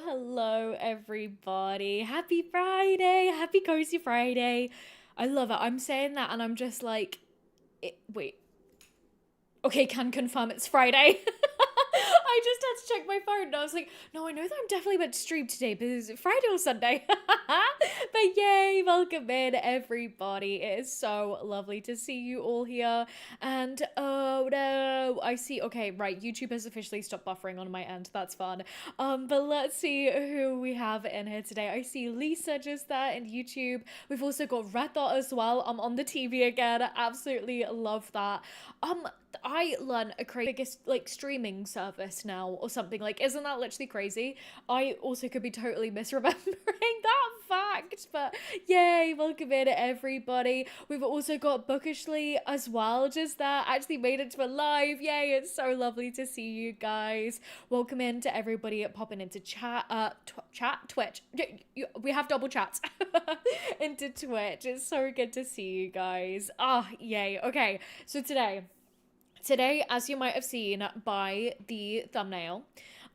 Hello, everybody. Happy Friday. Happy Cozy Friday. I love it. I'm saying that and I'm just like, wait. Okay, can confirm it's Friday. I just had to check my phone and I was like, no, I know that I'm definitely meant to stream today, but is it Friday or Sunday? But yay, welcome in everybody. It is so lovely to see you all here. And oh no, I see. Okay, right, YouTube has officially stopped buffering on my end. That's fun. But let's see who we have in here today. I see Lisa just there in YouTube. We've also got Red Dot as well. I'm on the TV again. Absolutely love that. I learned a biggest like streaming service now or something. Like, isn't that literally crazy? I also could be totally misremembering that fact, but yay, welcome in everybody. We've also got Bookishly as well, just there, actually made it to a live. Yay, it's so lovely to see you guys. Welcome in to everybody popping into Twitch. We have double chats into Twitch. It's so good to see you guys. Yay. Okay, so Today, as you might have seen by the thumbnail,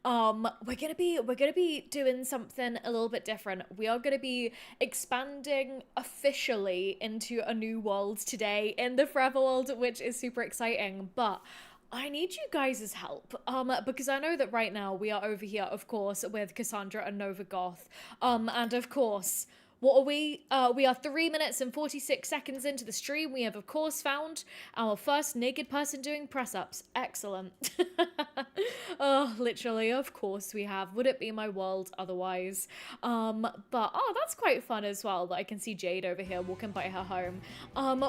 we're gonna be doing something a little bit different. We are gonna be expanding officially into a new world today in the Forever world, which is super exciting. But I need you guys' help, because I know that right now we are over here, of course, with Cassandra and Nova Goth, and of course, what are we? We are 3 minutes and 46 seconds into the stream. We have, of course, found our first naked person doing press-ups. Excellent. Oh, literally, of course we have. Would it be my world otherwise? But, that's quite fun as well, that I can see Jade over here walking by her home.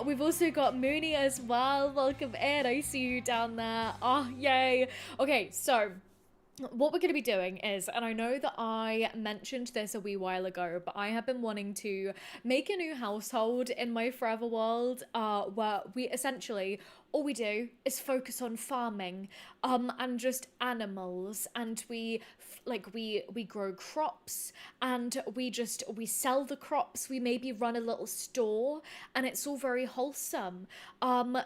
We've also got Mooney as well. Welcome in. I see you down there. Oh, yay. Okay, so what we're going to be doing is, and I know that I mentioned this a wee while ago, but I have been wanting to make a new household in my Forever world, where we essentially, all we do is focus on farming, and just animals, and we grow crops, and we sell the crops, we maybe run a little store, and it's all very wholesome.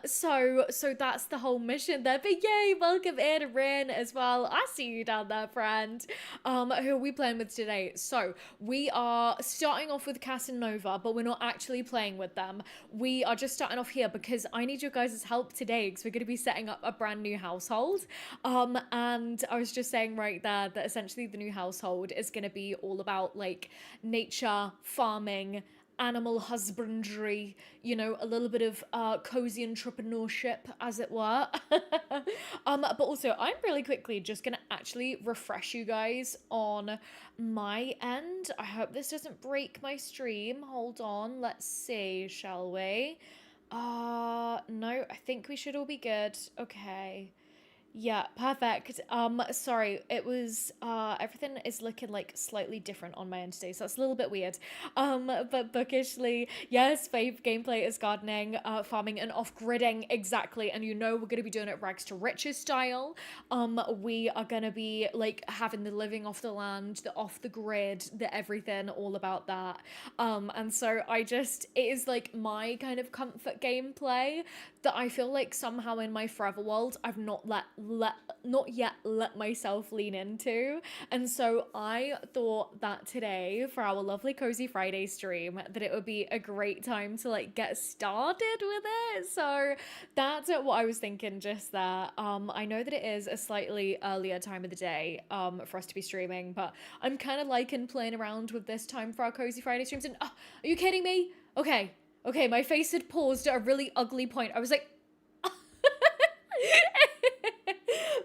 So that's the whole mission there. But yay, welcome in Rin as well. I see you down there, friend. Who are we playing with today? So we are starting off with Cass and Nova, but we're not actually playing with them. We are just starting off here because I need your guys' help today, because we're going to be setting up a brand new household. And I was just saying right there that essentially the new household is going to be all about like nature, farming, animal husbandry, a little bit of cozy entrepreneurship, as it were. But also, I'm really quickly just gonna actually refresh you guys on my end. I hope this doesn't break my stream. Hold on, let's see, shall we? No, I think we should all be good. Okay. Yeah, perfect. Sorry, it was everything is looking like slightly different on my end today, so that's a little bit weird. But bookishly, yes, fave gameplay is gardening, farming, and off-gridding, exactly. And we're gonna be doing it rags to riches style. We are gonna be like having the living off the land, the off the grid, the everything, all about that. And so it is like my kind of comfort gameplay that I feel like somehow in my Forever world I've not yet let myself lean into. And so I thought that today for our lovely Cozy Friday stream that it would be a great time to like get started with it. So that's what I was thinking just there. I know that it is a slightly earlier time of the day for us to be streaming, but I'm kind of liking playing around with this time for our Cozy Friday streams. And are you kidding me? Okay, my face had paused at a really ugly point. I was like,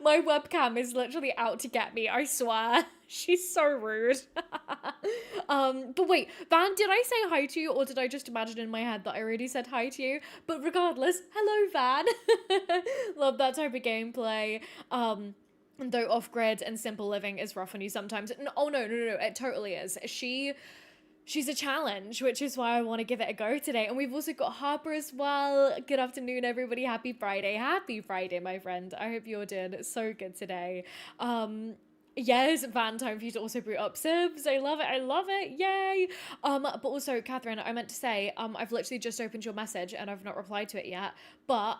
my webcam is literally out to get me, I swear. She's so rude. But wait, Van, did I say hi to you, or did I just imagine in my head that I already said hi to you? But regardless, hello, Van. Love that type of gameplay. Though off-grid and simple living is rough on you sometimes. No, oh, no, it totally is. She's a challenge, which is why I want to give it a go today. And we've also got Harper as well. Good afternoon, everybody. Happy Friday. Happy Friday, my friend. I hope you're doing so good today. Yes, Van, time for you to also boot up Sibs. I love it. I love it. Yay. But also, Catherine, I meant to say, I've literally just opened your message and I've not replied to it yet. But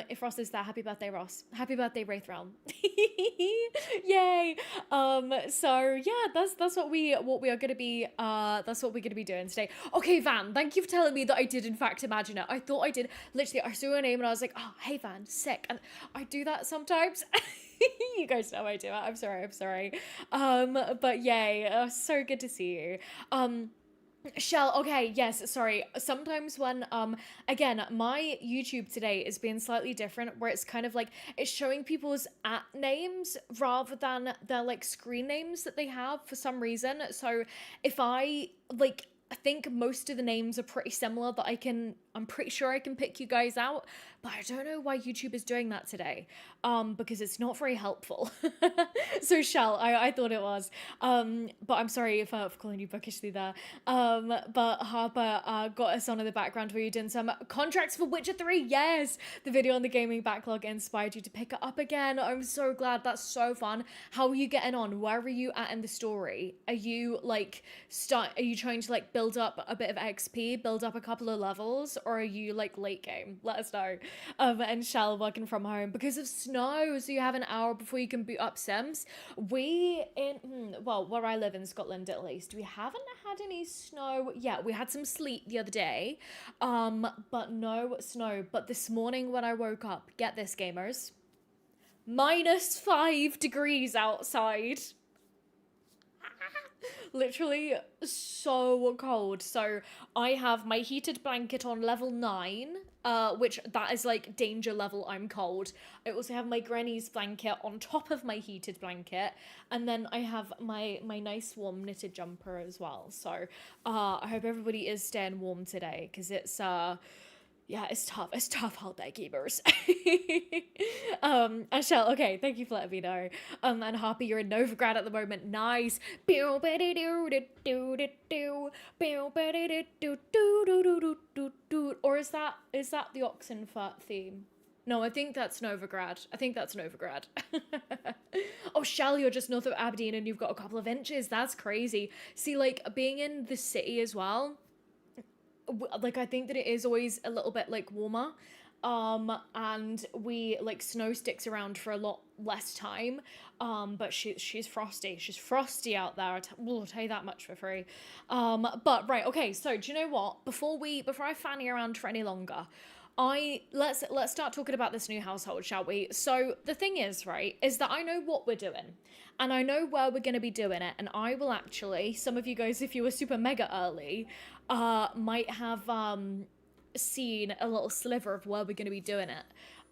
if Ross is there, happy birthday, Ross. Happy birthday, Wraith Realm. Yay. So yeah, that's what we are gonna be that's what we're gonna be doing today. Okay, Van, thank you for telling me that I did in fact imagine it. I thought I did. Literally, I saw your name and I was like, oh, hey Van, sick. And I do that sometimes. You guys know I do it. I'm sorry. I'm sorry. But yay, so good to see you. Shell, okay, yes, sorry. Sometimes when again, my YouTube today is being slightly different where it's kind of like it's showing people's at names rather than their like screen names that they have for some reason. So if I think most of the names are pretty similar that I'm pretty sure I can pick you guys out, but I don't know why YouTube is doing that today. Because it's not very helpful. So Shell, I thought it was. But I'm sorry for calling you bookishly there. But Harper got us on in the background where you did some contracts for Witcher 3. Yes, the video on the gaming backlog inspired you to pick it up again. I'm so glad. That's so fun. How are you getting on? Where are you at in the story? Are you like Are you trying to like build up a bit of XP, build up a couple of levels, or are you like late game? Let us know. And Shell working from home because of snow, so you have an hour before you can boot up Sims. Well, where I live in Scotland at least, we haven't had any snow. Yeah, we had some sleet the other day, but no snow. But this morning when I woke up, get this, gamers, -5 degrees outside. Literally so cold. So I have my heated blanket on level 9, which that is like danger level, I'm cold. I also have my granny's blanket on top of my heated blanket, and then I have my nice warm knitted jumper as well. So I hope everybody is staying warm today, because yeah, it's tough. It's tough out there, gamers. Ashel, okay, thank you for letting me know. And Harpy, you're in Novigrad at the moment. Nice. Or is that the Oxenfurt theme? No, I think that's Novigrad. I think that's Novigrad. Oh, Shell, you're just north of Aberdeen and you've got a couple of inches. That's crazy. See, like, being in the city as well, like I think that it is always a little bit like warmer, and we like snow sticks around for a lot less time, but she's frosty out there. I'll tell you that much for free. But right, okay, so do you know what, before I fanny around for any longer, let's start talking about this new household, shall we? So the thing is, right, is that I know what we're doing and I know where we're going to be doing it, and I will actually, some of you guys, if you were super mega early, might have seen a little sliver of where we're going to be doing it.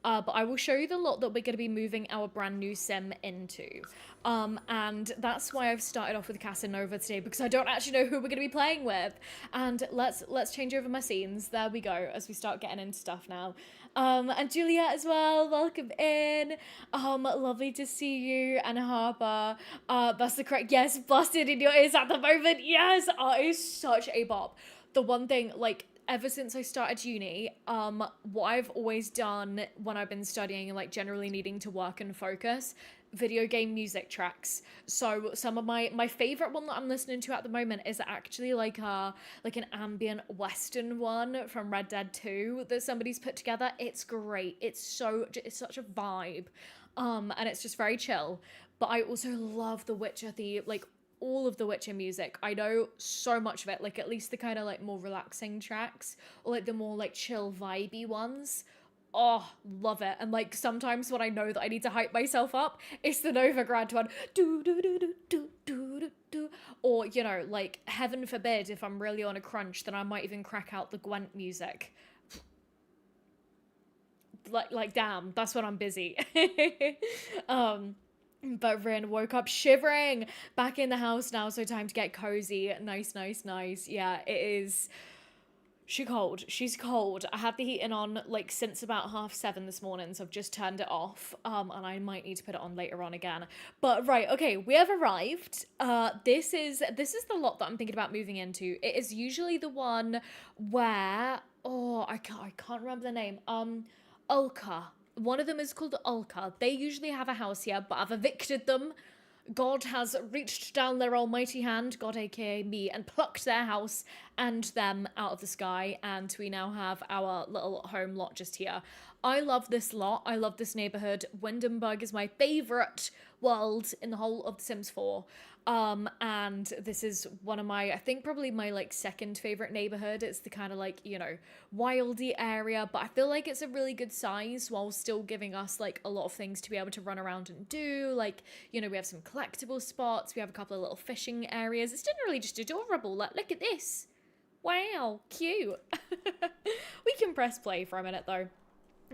But I will show you the lot that we're going to be moving our brand new sim into. And that's why I've started off with Casanova today, because I don't actually know who we're going to be playing with. And let's change over my scenes. There we go, as we start getting into stuff now. And Juliet as well, welcome in. Lovely to see you. And Harper, that's the correct, yes, busted in your ears at the moment. Yes, it is such a bop. The one thing, like, ever since I started uni, what I've always done when I've been studying and like generally needing to work and focus, video game music tracks. So some of my favorite one that I'm listening to at the moment is actually like an ambient western one from Red Dead 2 that somebody's put together. It's great. It's such a vibe. And it's just very chill. But I also love The Witcher, all of the Witcher music. I know so much of it, like at least the kind of like more relaxing tracks, or like the more like chill vibey ones. Oh, love it. And like sometimes when I know that I need to hype myself up, it's the Novigrad one. Do do do do do do do do. Or, you know, like heaven forbid if I'm really on a crunch, then I might even crack out the Gwent music. Like damn, that's when I'm busy. But Rin woke up shivering, back in the house now, so time to get cozy. Nice, nice, nice. Yeah, it is. She's cold. I had the heating on like since about 7:30 this morning, so I've just turned it off. And I might need to put it on later on again. But right, okay, we have arrived. This is the lot that I'm thinking about moving into. It is usually the one where, oh, I can't remember the name. Ulka. One of them is called Ulka. They usually have a house here, but I've evicted them God has reached down their almighty hand, God aka me, and plucked their house and them out of the sky, and we now have our little home lot just here. I love this lot. I love this neighborhood. Windenburg is my favorite world in the whole of The Sims 4. And this is one of my, I think probably my like second favorite neighborhood. It's the kind of like, you know, wildy area, but I feel like it's a really good size while still giving us like a lot of things to be able to run around and do. Like, you know, we have some collectible spots, we have a couple of little fishing areas. It's generally just adorable. Like, look at this. Wow, cute. We can press play for a minute though.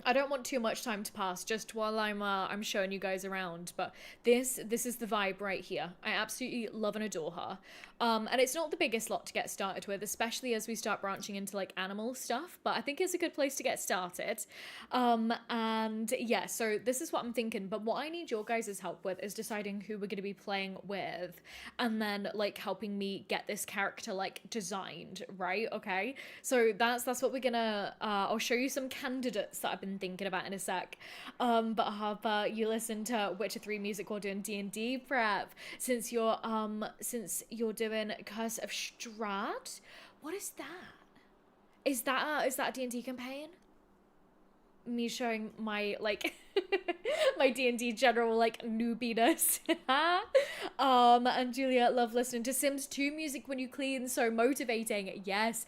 I don't want too much time to pass just while I'm showing you guys around, but this is the vibe right here. I absolutely love and adore her. And it's not the biggest lot to get started with, especially as we start branching into like animal stuff, but I think it's a good place to get started. And yeah, so this is what I'm thinking, but what I need your guys' help with is deciding who we're going to be playing with, and then like helping me get this character like designed, right? Okay, so that's what we're gonna I'll show you some candidates that I've been thinking about in a sec. But Harper, you listen to Witcher 3 music while doing D&D prep, since you're doing Curse of Strahd. What is that? Is that a D&D campaign? Me showing my like my D&D general like noobiness. And Julia, love listening to Sims 2 music when you clean, so motivating. Yes.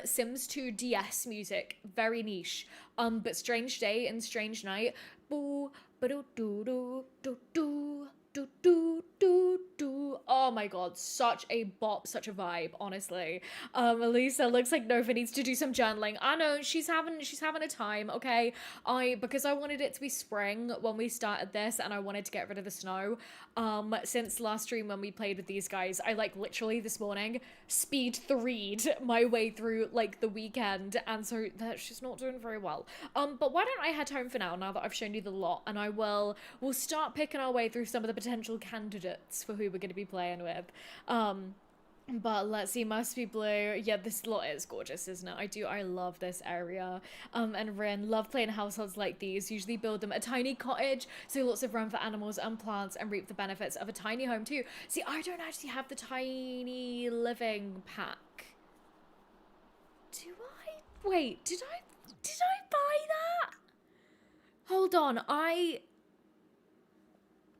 Sims 2 DS music, very niche. But Strange Day and Strange Night. Boo, ba-do do do do do do do do do. Oh my god, such a bop, such a vibe, honestly. Elisa looks like Nova needs to do some journaling. I know, she's having a time, okay? Because I wanted it to be spring when we started this, and I wanted to get rid of the snow. Since last stream when we played with these guys, I like literally this morning speed 3'd my way through like the weekend, and so that she's not doing very well. But why don't I head home for now that I've shown you the lot, and we'll start picking our way through some of the potential candidates for who we're going to be playing with. But let's see, Must Be Blue. Yeah, this lot is gorgeous, isn't it? I love this area. And Rin, love playing households like these. Usually build them a tiny cottage, so lots of room for animals and plants, and reap the benefits of a tiny home too. See, I don't actually have the tiny living pack. Do I? Wait, did I buy that? Hold on,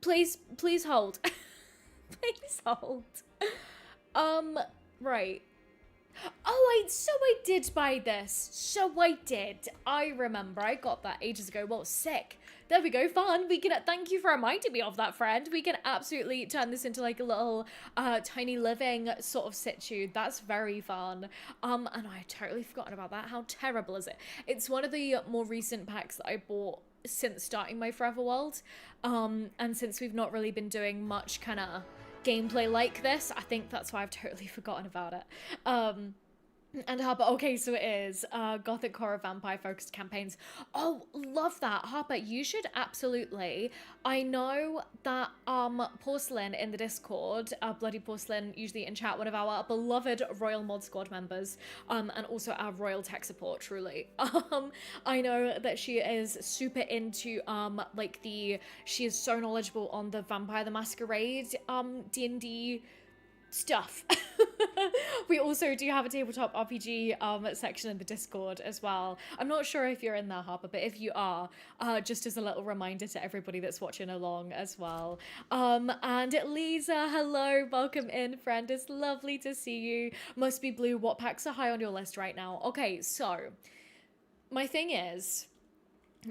Please hold. Please hold. Right. Oh, so I did buy this. So I did. I remember. I got that ages ago. Well, sick. There we go. Fun. We can, thank you for reminding me of that, friend. We can absolutely turn this into like a little tiny living sort of situ. That's very fun. And I totally forgotten about that. How terrible is it? It's one of the more recent packs that I bought since starting my Forever World. And since we've not really been doing much kind of gameplay like this, I think that's why I've totally forgotten about it. And Harper, okay, so it is Gothic horror vampire focused campaigns. Oh, love that. Harper, you should absolutely. I know that Porcelain in the Discord, Bloody Porcelain, usually in chat, one of our beloved Royal Mod Squad members, and also our Royal Tech Support, truly. I know that she is super into she is so knowledgeable on the Vampire the Masquerade D&D stuff. We also do have a tabletop RPG section in the Discord as well. I'm not sure if you're in there, Harper, but if you are, just as a little reminder to everybody that's watching along as well. And Lisa, hello, welcome in, friend. It's lovely to see you. Must Be Blue, what packs are high on your list right now? Okay, so my thing is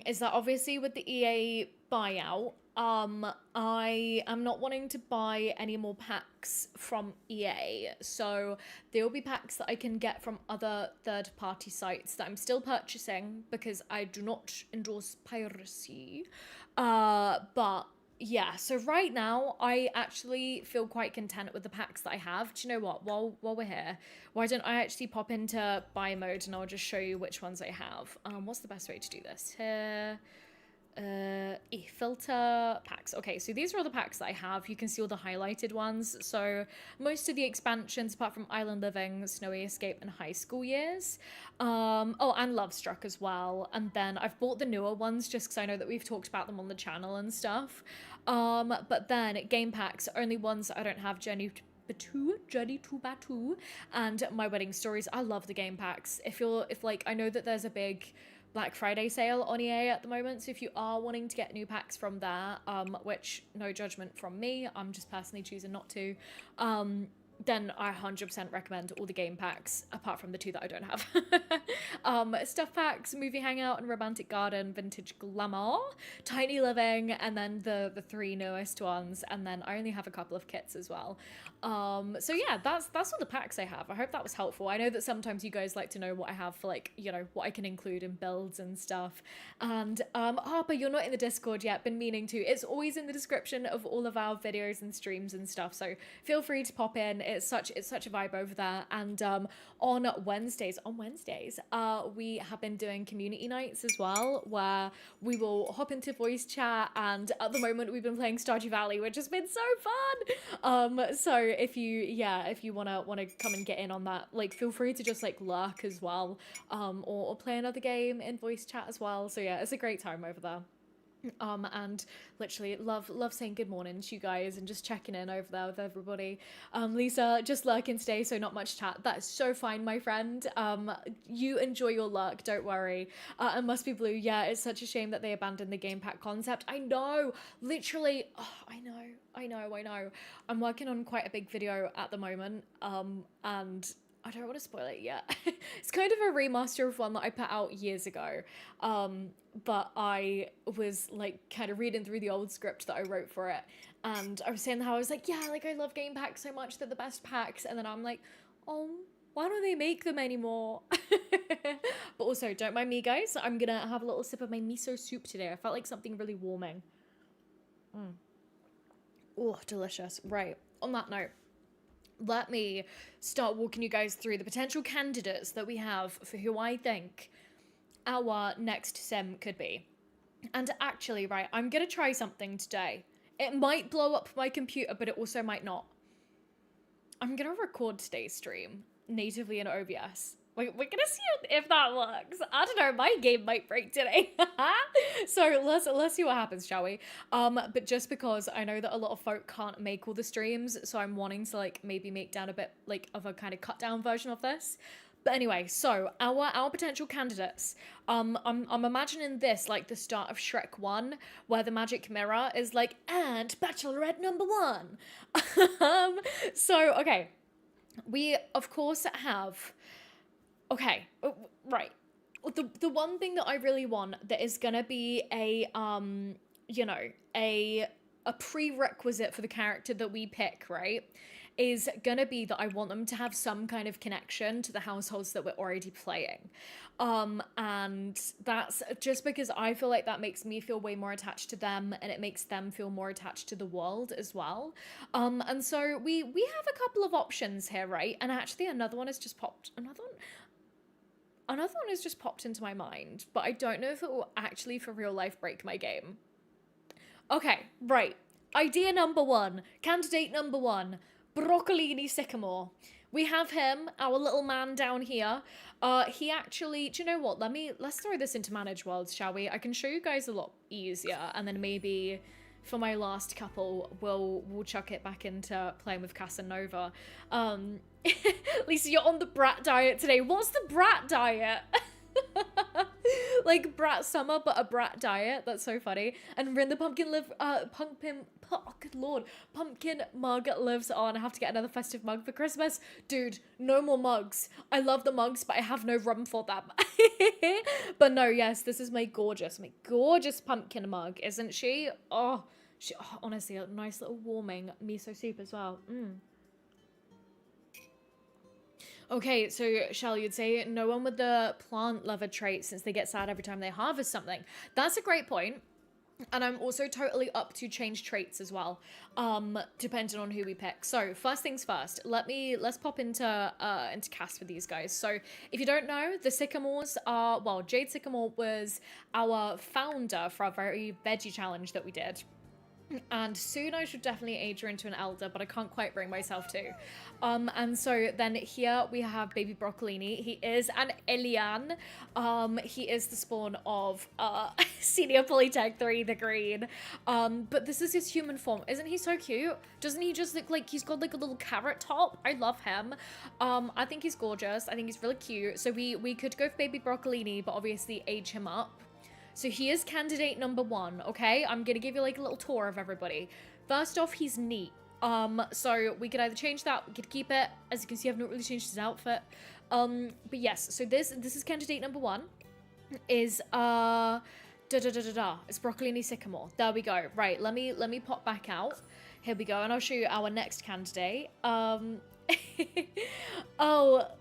that obviously with the EA buyout, I am not wanting to buy any more packs from EA, so there will be packs that I can get from other third-party sites that I'm still purchasing because I do not endorse piracy. But yeah, so right now I actually feel quite content with the packs that I have. Do you know what? While we're here, why don't I actually pop into buy mode and I'll just show you which ones I have. What's the best way to do this? Here. filter packs. Okay, so these are all the packs that I have. You can see all the highlighted ones. So most of the expansions, apart from Island Living, Snowy Escape, and High School Years. Oh, and Love Struck as well. And then I've bought the newer ones just because I know that we've talked about them on the channel and stuff. But then game packs, only ones that I don't have Journey to Batu, and My Wedding Stories. I love the game packs. If like, I know that there's a big Black Friday sale on EA at the moment, so if you are wanting to get new packs from there, which no judgment from me, I'm just personally choosing not to, then I 100% recommend all the game packs, apart from the two that I don't have. Stuff packs, Movie Hangout and Romantic Garden, Vintage Glamour, Tiny Living, and then the three newest ones, and then I only have a couple of kits as well. So yeah, that's all the packs I have. I hope that was helpful. I know that sometimes you guys like to know what I have for, like, you know, what I can include in builds and stuff. And Harper, you're not in the Discord yet, been meaning to. It's always in the description of all of our videos and streams and stuff, so feel free to pop in. It's such a vibe over there. And on Wednesdays, we have been doing community nights as well, where we will hop into voice chat, and at the moment we've been playing Stardew Valley, which has been so fun. So if you wanna come and get in on that, like, feel free to just like lurk as well, or play another game in voice chat as well. So yeah, it's a great time over there. And literally love saying good morning to you guys and just checking in over there with everybody. Lisa, just lurking today, so not much chat. That is so fine, my friend. You enjoy your lurk, don't worry. And Must Be Blue, yeah, it's such a shame that they abandoned the game pack concept. I know, literally, I know. I'm working on quite a big video at the moment, and I don't want to spoil it yet. It's kind of a remaster of one that I put out years ago. But I was like kind of reading through the old script that I wrote for it, and I was saying how I was like, yeah, like I love game packs so much, they're the best packs. And then I'm like, oh, why don't they make them anymore? But also, don't mind me, guys. I'm gonna have a little sip of my miso soup today. I felt like something really warming. Oh, delicious. Right. On that note, let me start walking you guys through the potential candidates that we have for who I think our next sim could be. And actually, right, I'm gonna try something today. It might blow up my computer, but it also might not. I'm gonna record today's stream natively in OBS. We're gonna see if that works. I don't know, my game might break today. So let's see what happens, shall we? But just because I know that a lot of folk can't make all the streams, so I'm wanting to like maybe make down a bit like of a kind of cut down version of this. But anyway, so our potential candidates. I'm imagining this like the start of Shrek 1, where the magic mirror is like, and Bachelorette number 1. So okay, we of course have. Okay, right. The one thing that I really want that is gonna be a you know, a prerequisite for the character that we pick, right, is gonna be that I want them to have some kind of connection to the households that we're already playing. And that's just because I feel like that makes me feel way more attached to them, and it makes them feel more attached to the world as well. And so we have a couple of options here, right? And actually another one has just popped into my mind, but I don't know if it will actually for real life break my game. Okay, right. Idea number 1, candidate number 1, Broccolini Sycamore. We have him, our little man down here. He actually, do you know what? Let's throw this into Manage Worlds, shall we? I can show you guys a lot easier, and then maybe for my last couple, we'll chuck it back into playing with Casanova. Lisa, you're on the brat diet today. What's the brat diet? Like brat summer, but a brat diet. That's so funny. And Rin the pumpkin oh good lord, pumpkin mug lives on. I have to get another festive mug for Christmas. Dude, no more mugs. I love the mugs, but I have no room for them. But no, yes, this is my gorgeous pumpkin mug, isn't she? Oh, honestly, a nice little warming miso soup as well. Okay, so Shell, you'd say no one with the plant lover trait since they get sad every time they harvest something. That's a great point. And I'm also totally up to change traits as well, depending on who we pick. So first things first, let's pop into cast with these guys. So if you don't know, the Sycamores are, well, Jade Sycamore was our founder for our very veggie challenge that we did. And soon I should definitely age her into an elder, but I can't quite bring myself to. And so then here we have baby Broccolini. He is an Elian. He is the spawn of Senior Polytech 3, the green. But this is his human form. Isn't he so cute? Doesn't he just look like he's got like a little carrot top? I love him. I think he's gorgeous. I think he's really cute. So we could go for baby Broccolini, but obviously age him up. So he is candidate number 1, okay? I'm gonna give you like a little tour of everybody. First off, he's neat. So we could either change that, we could keep it. As you can see, I've not really changed his outfit. But yes, so this is candidate number 1. Is it's Broccolini Sycamore. There we go. Right, let me pop back out. Here we go, and I'll show you our next candidate. Oh,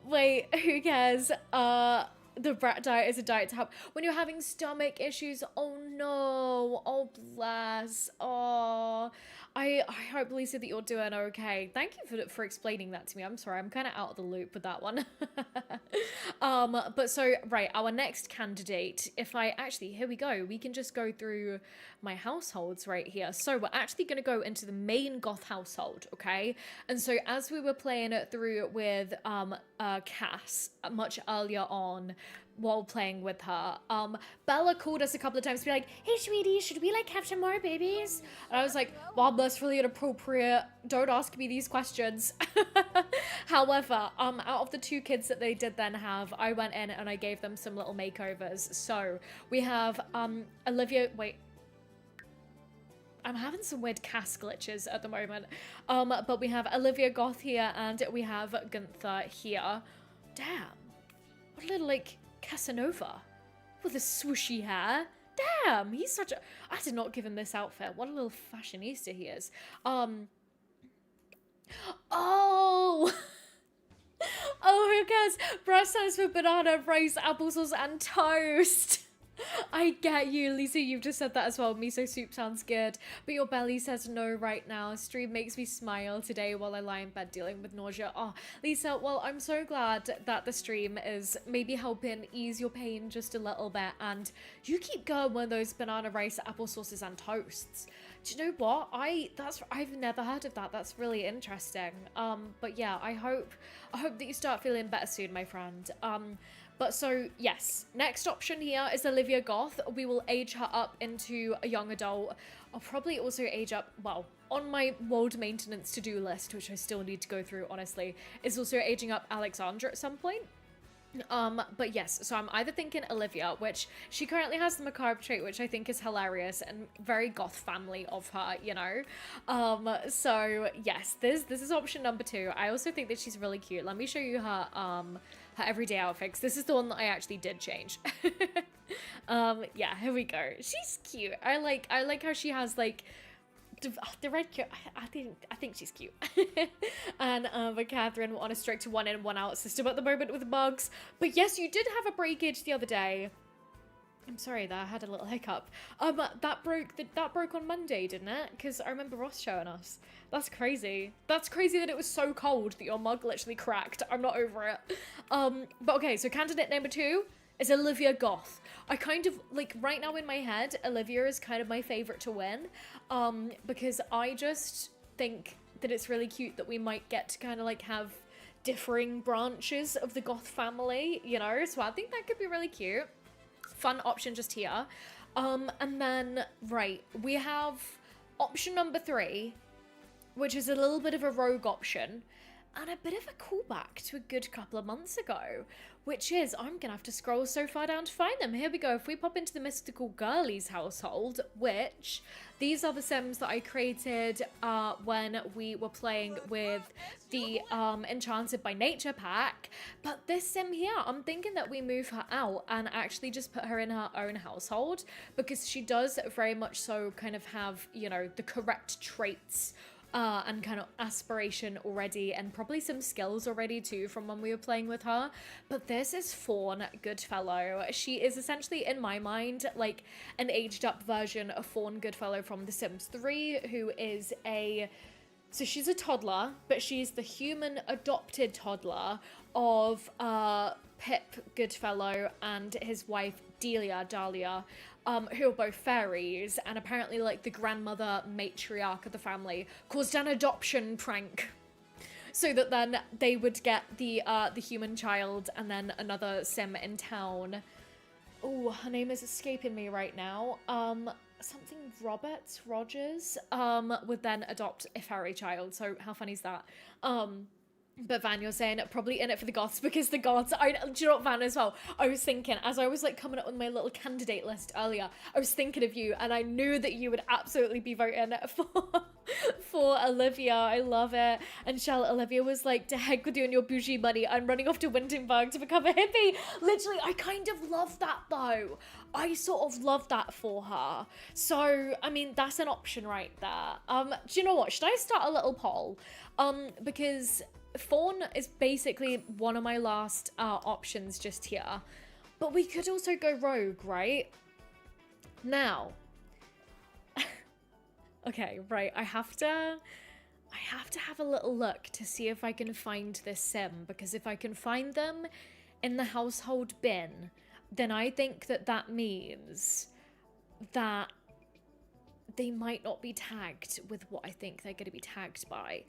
wait, who cares? The brat diet is a diet to help when you're having stomach issues. Oh no. Oh bless. Oh, I hope, Lisa, that you're doing okay. Thank you for explaining that to me. I'm sorry, I'm kind of out of the loop with that one. But so, right, our next candidate, if I actually, here we go. We can just go through my households right here. So we're actually going to go into the main Goth household, okay? And so as we were playing it through with Cass much earlier on, while playing with her, Bella called us a couple of times to be like, hey sweetie, should we like have some more babies? And I was like, well, that's really inappropriate, don't ask me these questions. However, out of the 2 kids that they did then have, I went in and I gave them some little makeovers. So we have Olivia, wait, I'm having some weird Cass glitches at the moment. But we have Olivia Goth here and we have Gunther here. Damn, what a little like Casanova with a swooshy hair. Damn, he's such a... I did not give him this outfit. What a little fashionista he is. Oh! Oh, who cares? Brass stands for banana, rice, applesauce, and toast. I get you, Lisa, you've just said that as well. Miso soup sounds good, but your belly says no right now. Stream makes me smile today while I lie in bed dealing with nausea. Oh, Lisa, well, I'm so glad that the stream is maybe helping ease your pain just a little bit, and you keep going with those banana rice, applesauces, and toasts. Do you know what? I've never heard of that. That's really interesting. But yeah, I hope that you start feeling better soon, my friend. But so, yes, next option here is Olivia Goth. We will age her up into a young adult. I'll probably also age up, well, on my world maintenance to-do list, which I still need to go through, honestly, is also aging up Alexandra at some point. But yes, so I'm either thinking Olivia, which she currently has the macabre trait, which I think is hilarious and very Goth family of her, you know? So yes, this is option number 2. I also think that she's really cute. Let me show you her, her everyday outfits. This is the one that I actually did change. Yeah, here we go. She's cute. I like how she has like the red coat. I think she's cute. And but Catherine on a strict 1 in 1 out system at the moment with bugs. But yes, you did have a breakage the other day. I'm sorry that I had a little hiccup. That broke on Monday, didn't it? Because I remember Ross showing us. That's crazy. That's crazy that it was so cold that your mug literally cracked. I'm not over it. But okay, so candidate number 2 is Olivia Goth. I kind of, like, right now in my head, Olivia is kind of my favorite to win, because I just think that it's really cute that we might get to kind of, like, have differing branches of the Goth family, you know? So I think that could be really cute. Fun option just here. And then, right, we have option number 3, which is a little bit of a rogue option, and a bit of a callback to a good couple of months ago, which is, I'm gonna have to scroll so far down to find them. Here we go. If we pop into the Mystical Girlies household, which these are the Sims that I created when we were playing with the Enchanted by Nature pack. But this Sim here, I'm thinking that we move her out and actually just put her in her own household, because she does very much so kind of have, you know, the correct traits and kind of aspiration already, and probably some skills already too from when we were playing with her. But this is Fawn Goodfellow. She is essentially, in my mind, like an aged up version of Fawn Goodfellow from The Sims 3, who is so she's a toddler, but she's the human adopted toddler of Pip Goodfellow and his wife Dahlia, who are both fairies, and apparently like the grandmother matriarch of the family caused an adoption prank so that then they would get the human child and then another sim in town. Oh, her name is escaping me right now. Something Rogers, would then adopt a fairy child. So how funny is that? But Van, you're saying probably in it for the Goths, because the Goths, do you know what, Van, as well? I was thinking, as I was like coming up with my little candidate list earlier, I was thinking of you, and I knew that you would absolutely be voting for Olivia. I love it. And Olivia was like, to heck with you and your bougie money, I'm running off to Windenburg to become a hippie. Literally, I kind of love that though. I sort of love that for her. So, I mean, that's an option right there. Do you know what? Should I start a little poll? Because Fawn is basically one of my last options just here. But we could also go rogue, right? Now. Okay, right. I have to have a little look to see if I can find this sim. Because if I can find them in the household bin, then I think that means that they might not be tagged with what I think they're going to be tagged by.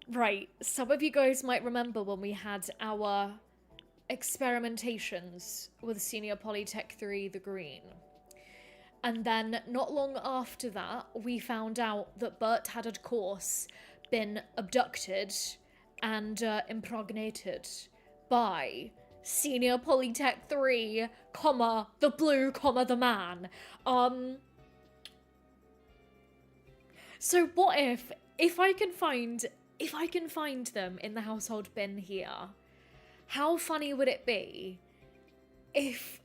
Right, some of you guys might remember when we had our experimentations with Senior Polytech 3 The Green. And then not long after that, we found out that Bert had, of course, been abducted and impregnated by Senior Polytech 3, comma, the blue, comma, the man. So what if I can find them in the household bin here, how funny would it be if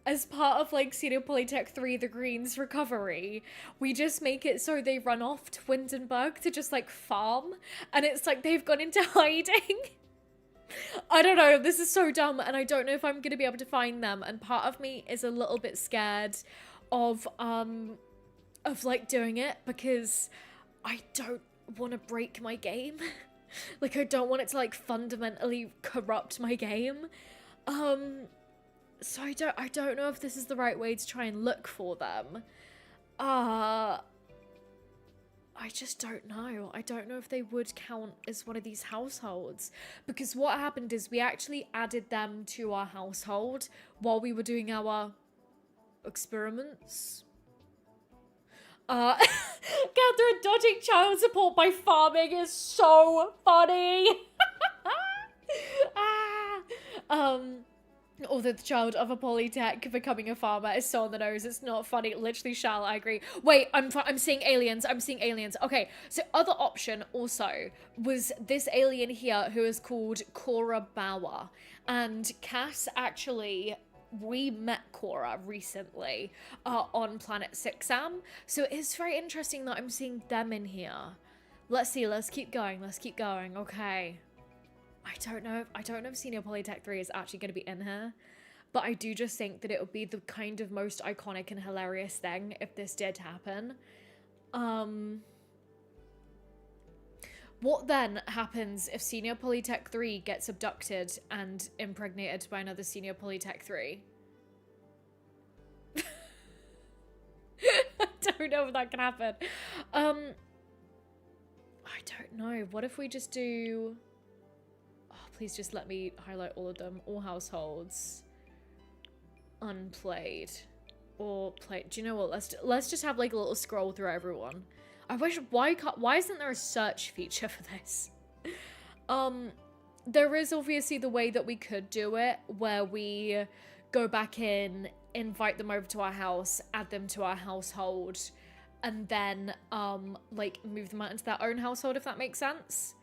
as part of like Senior Polytech 3 The Green's recovery, we just make it so they run off to Windenburg to just like farm, and it's like they've gone into hiding. I don't know, this is so dumb, and I don't know if I'm gonna be able to find them, and part of me is a little bit scared of like doing it, because I don't want to break my game. Like, I don't want it to like fundamentally corrupt my game. So I don't know if this is the right way to try and look for them. I just don't know. I don't know if they would count as one of these households, because what happened is we actually added them to our household while we were doing our experiments. Catherine dodging child support by farming is so funny. Although the child of a polytech becoming a farmer is so on the nose, it's not funny. Literally, I agree. Wait, I'm seeing aliens. Okay, so other option also was this alien here who is called Cora Bauer. And Cass actually, we met Cora recently on Planet Sixam. So it's very interesting that I'm seeing them in here. Let's see, let's keep going. Okay. I don't know if Senior Polytech 3 is actually going to be in here, but I do just think that it would be the kind of most iconic and hilarious thing if this did happen. What then happens if Senior Polytech 3 gets abducted and impregnated by another Senior Polytech 3? I don't know if that can happen. I don't know. What if we just do... Please just let me highlight all of them. All households. Unplayed. Or played. Do you know what? Let's just have like a little scroll through everyone. I wish, why isn't there a search feature for this? There is obviously the way that we could do it, where we go back in, invite them over to our house, add them to our household, and then like move them out into their own household, if that makes sense.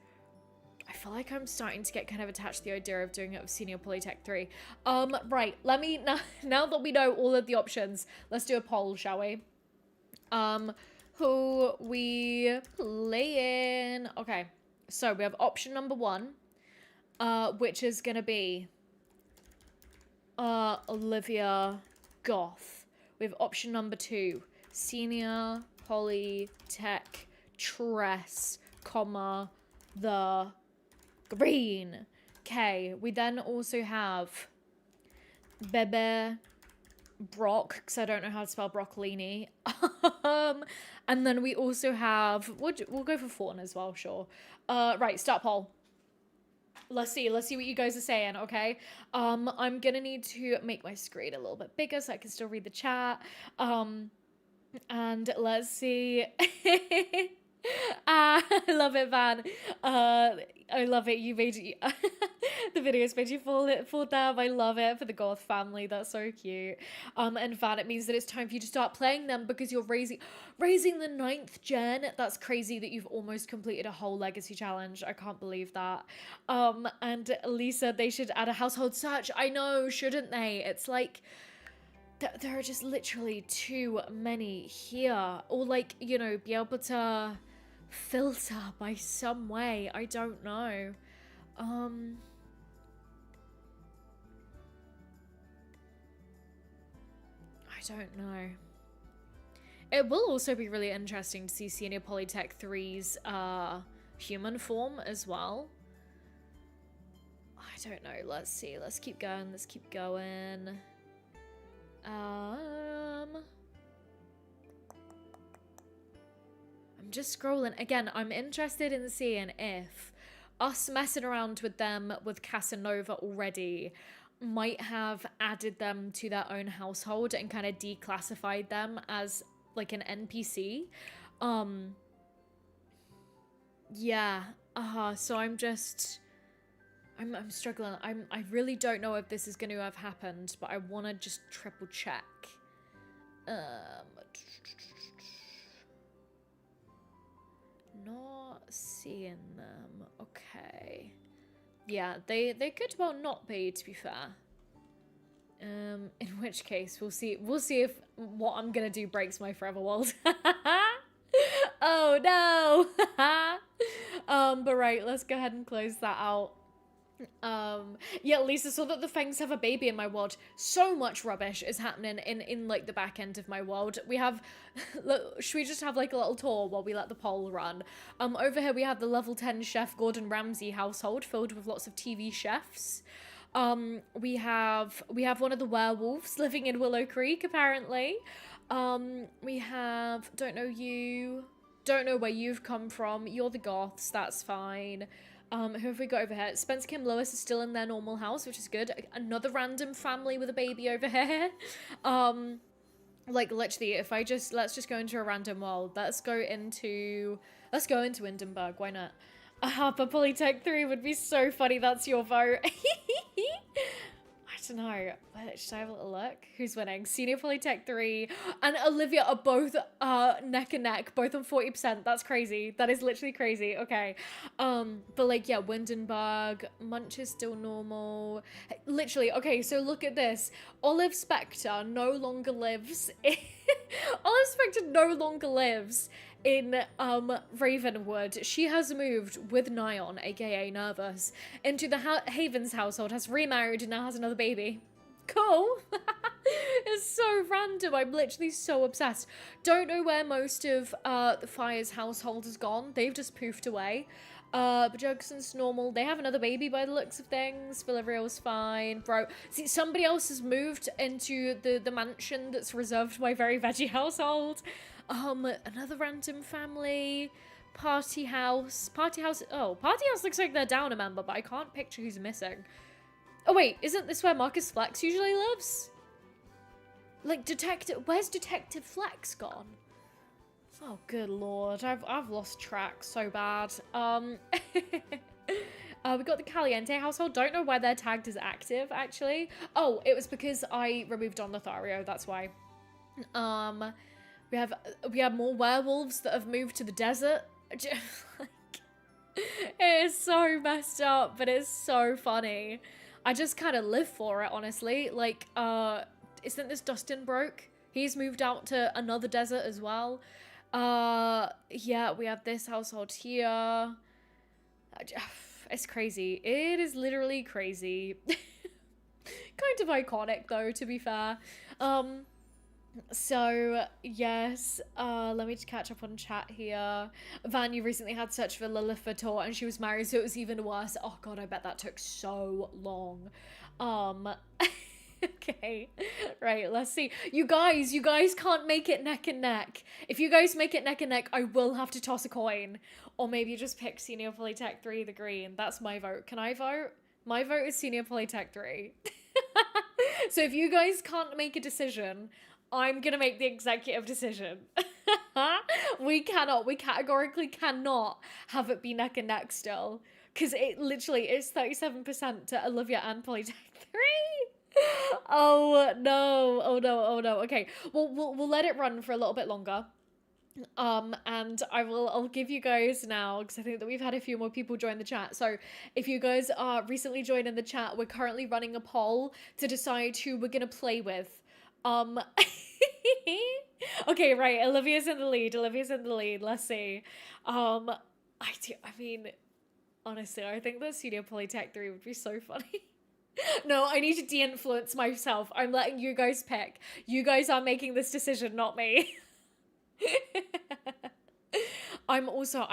I feel like I'm starting to get kind of attached to the idea of doing it with Senior Polytech 3. Right, let me, now that we know all of the options, let's do a poll, shall we? Who we playing? Okay, so we have option number 1, which is gonna be Olivia Goth. We have option number 2, Senior Poly Tech Tress, comma, the green. Okay, we then also have Bebe Brock, because I don't know how to spell broccolini. And then we also have, we'll go for Fawn as well, sure. Right, start poll. Let's see what you guys are saying, okay? I'm gonna need to make my screen a little bit bigger so I can still read the chat. And let's see. I love it, Van. I love it. You made it. The videos made you fall down. I love it for the Goth family. That's so cute. And Van, it means that it's time for you to start playing them because you're raising the 9th gen. That's crazy that you've almost completed a whole legacy challenge. I can't believe that. And Lisa, they should add a household search. I know, shouldn't they? It's like there are just literally too many here. Or like, you know, be able to filter by some way. I don't know. I don't know. It will also be really interesting to see Senior Polytech 3's human form as well. I don't know. Let's see. Let's keep going. I'm just scrolling. Again, I'm interested in seeing if us messing around with them with Casanova already might have added them to their own household and kind of declassified them as like an NPC. Yeah. So I'm struggling. I really don't know if this is going to have happened, but I want to just triple check. Not seeing them. Okay. Yeah, they could well not be, to be fair. In which case we'll see if what I'm gonna do breaks my forever world. Oh no. But right, let's go ahead and close that out. Yeah, Lisa saw that the Fangs have a baby in my world. So much rubbish is happening in like the back end of my world. We have should we just have like a little tour while we let the poll run? Over here we have the level 10 chef Gordon Ramsay household filled with lots of TV chefs. We have one of the werewolves living in Willow Creek apparently. We have don't know where you've come from. You're the Goths, that's fine. Who have we got over here? Spencer Kim Lewis is still in their normal house, which is good. Another random family with a baby over here. Like literally, if let's just go into a random world. Let's go into Hindenburg. Why not? But Polytech 3 would be so funny. That's your vote. I don't know. Should I have a little look? Who's winning? Senior Polytech 3 and Olivia are both neck and neck, both on 40%. That's crazy. That is literally crazy. Okay. But like, yeah, Windenburg, Munch is still normal. Literally, okay, so look at this. Olive Spectre no longer lives in in Ravenwood. She has moved with Nyon, aka Nervous, into the Havens household, has remarried and now has another baby. Cool. It's so random. I'm literally so obsessed. Don't know where most of the Fire's household has gone. They've just poofed away. But Jugson's normal. They have another baby by the looks of things. Villarreal's fine. Bro, see, somebody else has moved into the mansion that's reserved my very veggie household. Another random family. Party house. Oh, Party house looks like they're down a member, but I can't picture who's missing. Oh wait, isn't this where Marcus Flex usually lives? Like where's Detective Flex gone? Oh good lord, I've lost track so bad. We got the Caliente household. Don't know why they're tagged as active actually. Oh, it was because I removed Don Lothario, that's why. We have more werewolves that have moved to the desert. Like, it is so messed up, but it's so funny. I just kind of live for it, honestly. Like, isn't this Dustin Broke? He's moved out to another desert as well. Yeah, we have this household here. It's crazy. It is literally crazy. Kind of iconic though, to be fair. So yes, let me just catch up on chat here. Van, you recently had search for Lilith and she was married, so it was even worse. Oh god, I bet that took so long. Okay, right, let's see. You guys can't make it neck and neck. If you guys make it neck and neck, I will have to toss a coin. Or maybe just pick Senior Polytech 3, the green. That's my vote. Can I vote? My vote is Senior Polytech 3. So if you guys can't make a decision, I'm gonna make the executive decision. We categorically cannot have it be neck and neck still. Because it literally is 37% to Olivia and Polytech 3. Oh no, oh no, oh no. Okay, well, we'll let it run for a little bit longer. And I'll give you guys now, because I think that we've had a few more people join the chat. So if you guys are recently joined in the chat, we're currently running a poll to decide who we're gonna play with. Okay, right, Olivia's in the lead, let's see. I mean, honestly, I think that Senior Polytech 3 would be so funny. No, I need to de-influence myself. I'm letting you guys pick. You guys are making this decision, not me. I'm also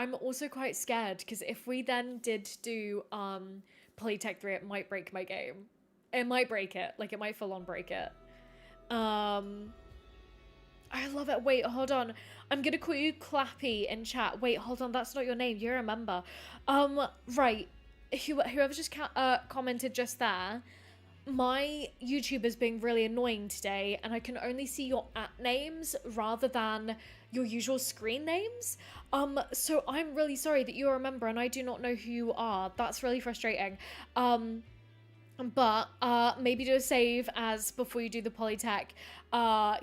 quite scared, because if we then did do Polytech 3, it might break my game. It might break it. Like, it might full on break it. I love it. Wait, hold on. I'm gonna call you Clappy in chat. Wait, hold on. That's not your name. You're a member. Right. Whoever just commented just there, my YouTube is being really annoying today, and I can only see your @names rather than your usual screen names. So I'm really sorry that you're a member and I do not know who you are. That's really frustrating. But maybe do a save as before you do the Polytech.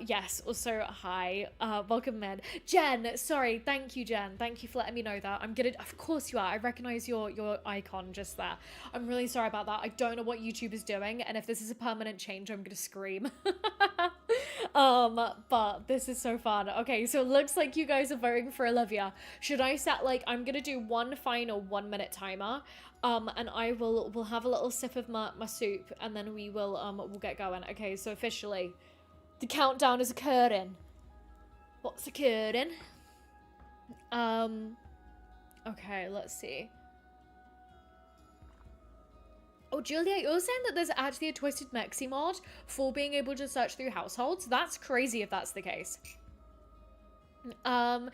Yes, also hi, welcome in. Jen, sorry, thank you Jen, thank you for letting me know that. I'm gonna, of course you are, I recognize your icon just there. I'm really sorry about that. I don't know what YouTube is doing, and if this is a permanent change, I'm gonna scream. But this is so fun. Okay, so it looks like you guys are voting for Olivia. Should I set, like, I'm gonna do one final 1 minute timer, and we'll have a little sip of my soup, and then we'll get going. Okay, so officially the countdown is occurring. What's occurring? Okay, let's see. Oh, Julia, you're saying that there's actually a Twisted Mexi mod for being able to search through households? That's crazy if that's the case. And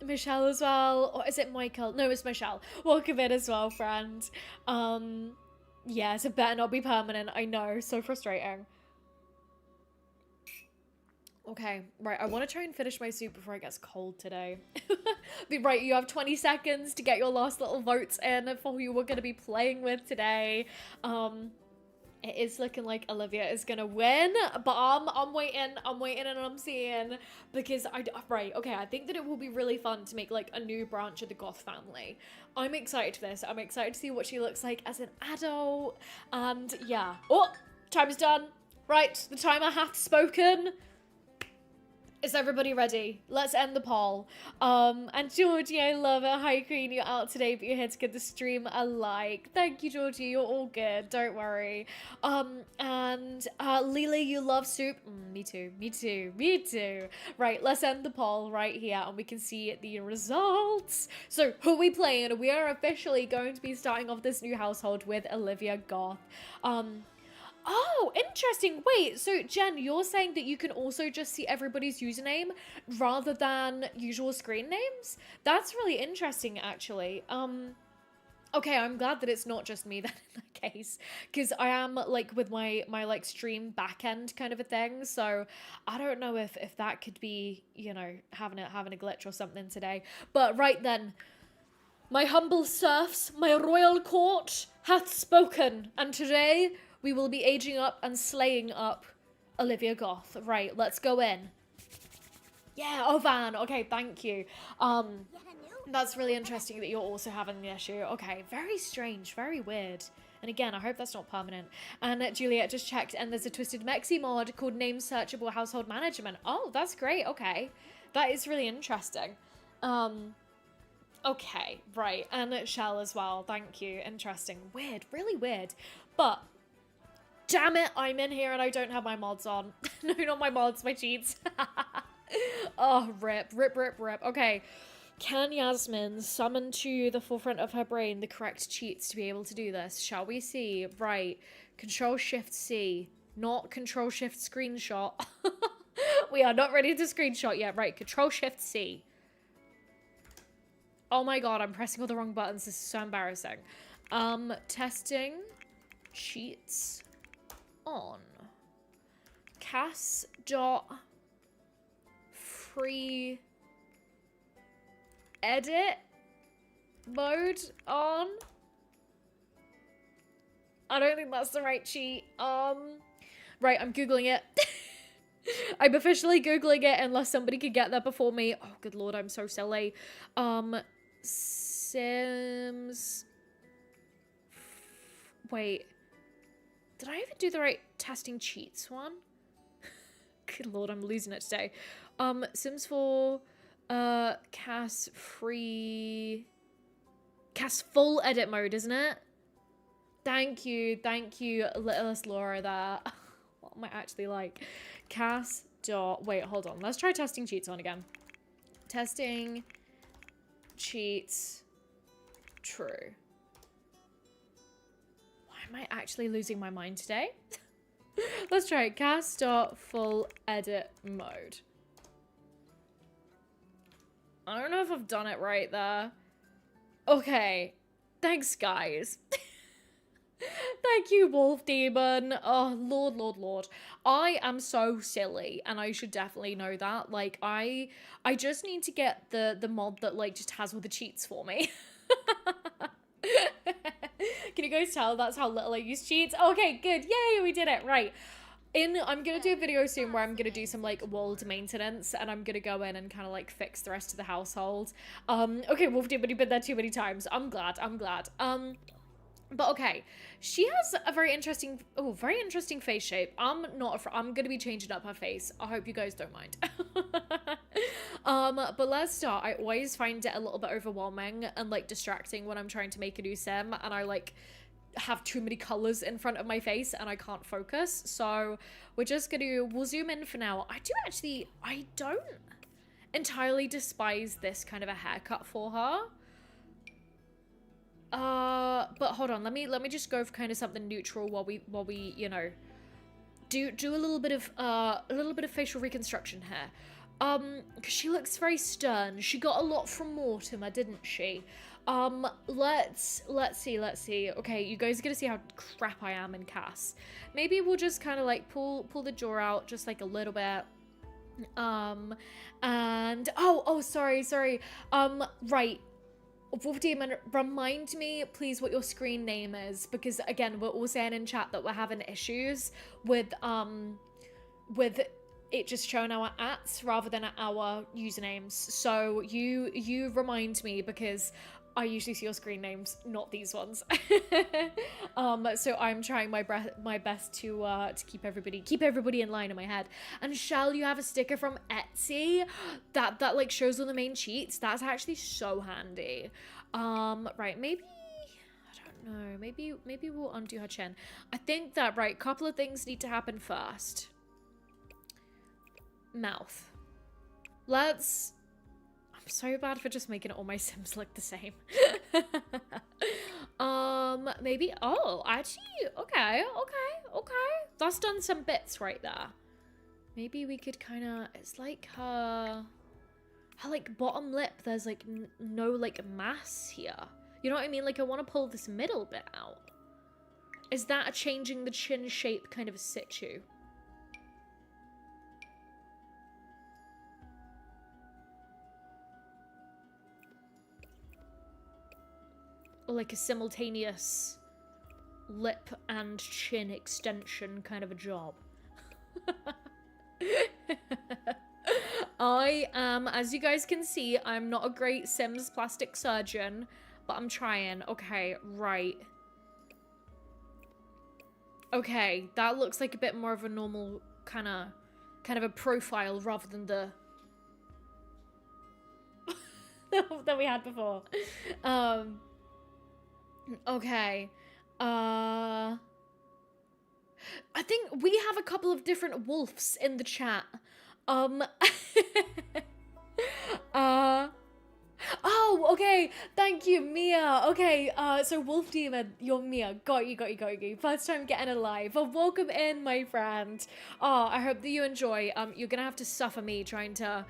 Michelle as well, or is it Michael? No, it's Michelle. Welcome in as well, friend. Yes, it better not be permanent. I know, so frustrating. Okay, right, I want to try and finish my soup before it gets cold today. But right, you have 20 seconds to get your last little votes in for who we're going to be playing with today. It is looking like Olivia is gonna win, but I'm waiting and I'm seeing, because right, okay, I think that it will be really fun to make like a new branch of the Goth family. I'm excited for this. I'm excited to see what she looks like as an adult, and yeah. Oh, time is done. Right, the timer hath spoken. Is everybody ready? Let's end the poll. And Georgie, I love it. Hi, Queen, you're out today, but you're here to get the stream a like. Thank you, Georgie. You're all good. Don't worry. And Lily, you love soup. Me too. Me too. Me too. Right, let's end the poll right here, and we can see the results. So, who are we playing? We are officially going to be starting off this new household with Olivia Goth. Oh, interesting. Wait, so Jen, you're saying that you can also just see everybody's username rather than usual screen names? That's really interesting, actually. Okay, I'm glad that it's not just me then in that case, because I am like with my like stream backend kind of a thing, so I don't know if that could be, you know, having a glitch or something today. But right then, my humble serfs, my royal court hath spoken, and today we will be aging up and slaying up Olivia Goth. Right, let's go in. Yeah, oh Van, okay, thank you. That's really interesting that you're also having the issue. Okay, very strange, very weird. And again, I hope that's not permanent. And Juliet just checked, and there's a Twisted Mexi mod called Name Searchable Household Management. Oh, that's great. Okay. That is really interesting. Okay, right. And Shell as well. Thank you. Interesting. Weird. Really weird. But damn it, I'm in here and I don't have my mods on. No, not my mods, my cheats. Oh, rip. Okay. Can Yasmin summon to the forefront of her brain the correct cheats to be able to do this? Shall we see? Right. Control-Shift-C. Not Control-Shift-Screenshot. We are not ready to screenshot yet. Right. Control-Shift-C. Oh my god, I'm pressing all the wrong buttons. This is so embarrassing. Testing. Cheats. On. Free edit mode on. I don't think that's the right cheat. Right, I'm Googling it. I'm officially Googling it unless somebody could get there before me. Oh, good lord, I'm so silly. Sims. Wait. Did I even do the right testing cheats one? Good lord, I'm losing it today. Sims 4, CAS full edit mode, isn't it? Thank you, littlest Laura there. What am I actually like? Wait, hold on. Let's try testing cheats on again. Testing cheats true. Why am I actually losing my mind today? Let's try it. Full edit mode. I don't know if I've done it right there. Okay. Thanks, guys. Thank you, Wolf Demon. Oh, Lord. I am so silly, and I should definitely know that. Like, I just need to get the mod that, like, just has all the cheats for me. Can you guys tell that's how little I use cheats? Okay, good. Yay, we did it. Right. I'm gonna do a video soon where I'm gonna do some, like, world maintenance, and I'm gonna go in and kind of, like, fix the rest of the household. Okay, Wolf Demon, you've been there too many times. I'm glad. But okay, she has a very interesting face shape. I'm gonna be changing up her face. I hope you guys don't mind. But let's start. I always find it a little bit overwhelming and, like, distracting when I'm trying to make a new sim and I, like, have too many colors in front of my face and I can't focus. So we'll zoom in for now. I don't entirely despise this kind of a haircut for her. But hold on, let me just go for kind of something neutral while we, you know, do a little bit of facial reconstruction here. Because she looks very stern. She got a lot from Mortimer, didn't she? Let's see. Okay, you guys are gonna see how crap I am in Cass. Maybe we'll just kind of, like, pull the jaw out just, like, a little bit. And sorry. Right. Wolf Demon, remind me, please, what your screen name is, because, again, we're all saying in chat that we're having issues with it just showing our ats rather than our usernames. So you remind me, because I usually see your screen names, not these ones. So I'm trying my best to keep everybody in line in my head. And Shell, you have a sticker from Etsy that like shows all the main cheats. That's actually so handy. Right, maybe I don't know. Maybe we'll undo her chin. I think that right, couple of things need to happen first. Mouth. I'm so bad for just making all my Sims look the same. Maybe, actually, okay. That's done some bits right there. Maybe we could kind of, it's like her like bottom lip, there's like no like mass here. You know what I mean? Like I want to pull this middle bit out. Is that a changing the chin shape kind of a situ? Or like a simultaneous lip and chin extension kind of a job. I am, as you guys can see, I'm not a great Sims plastic surgeon, but I'm trying. Okay, right. Okay, that looks like a bit more of a normal kind of a profile rather than the that we had before. Okay. I think we have a couple of different wolves in the chat. Um uh Oh, okay. Thank you, Mia. Okay, so Wolf Demon, you're Mia. Got you. First time getting alive. Well, welcome in, my friend. Oh, I hope that you enjoy. You're gonna have to suffer me trying to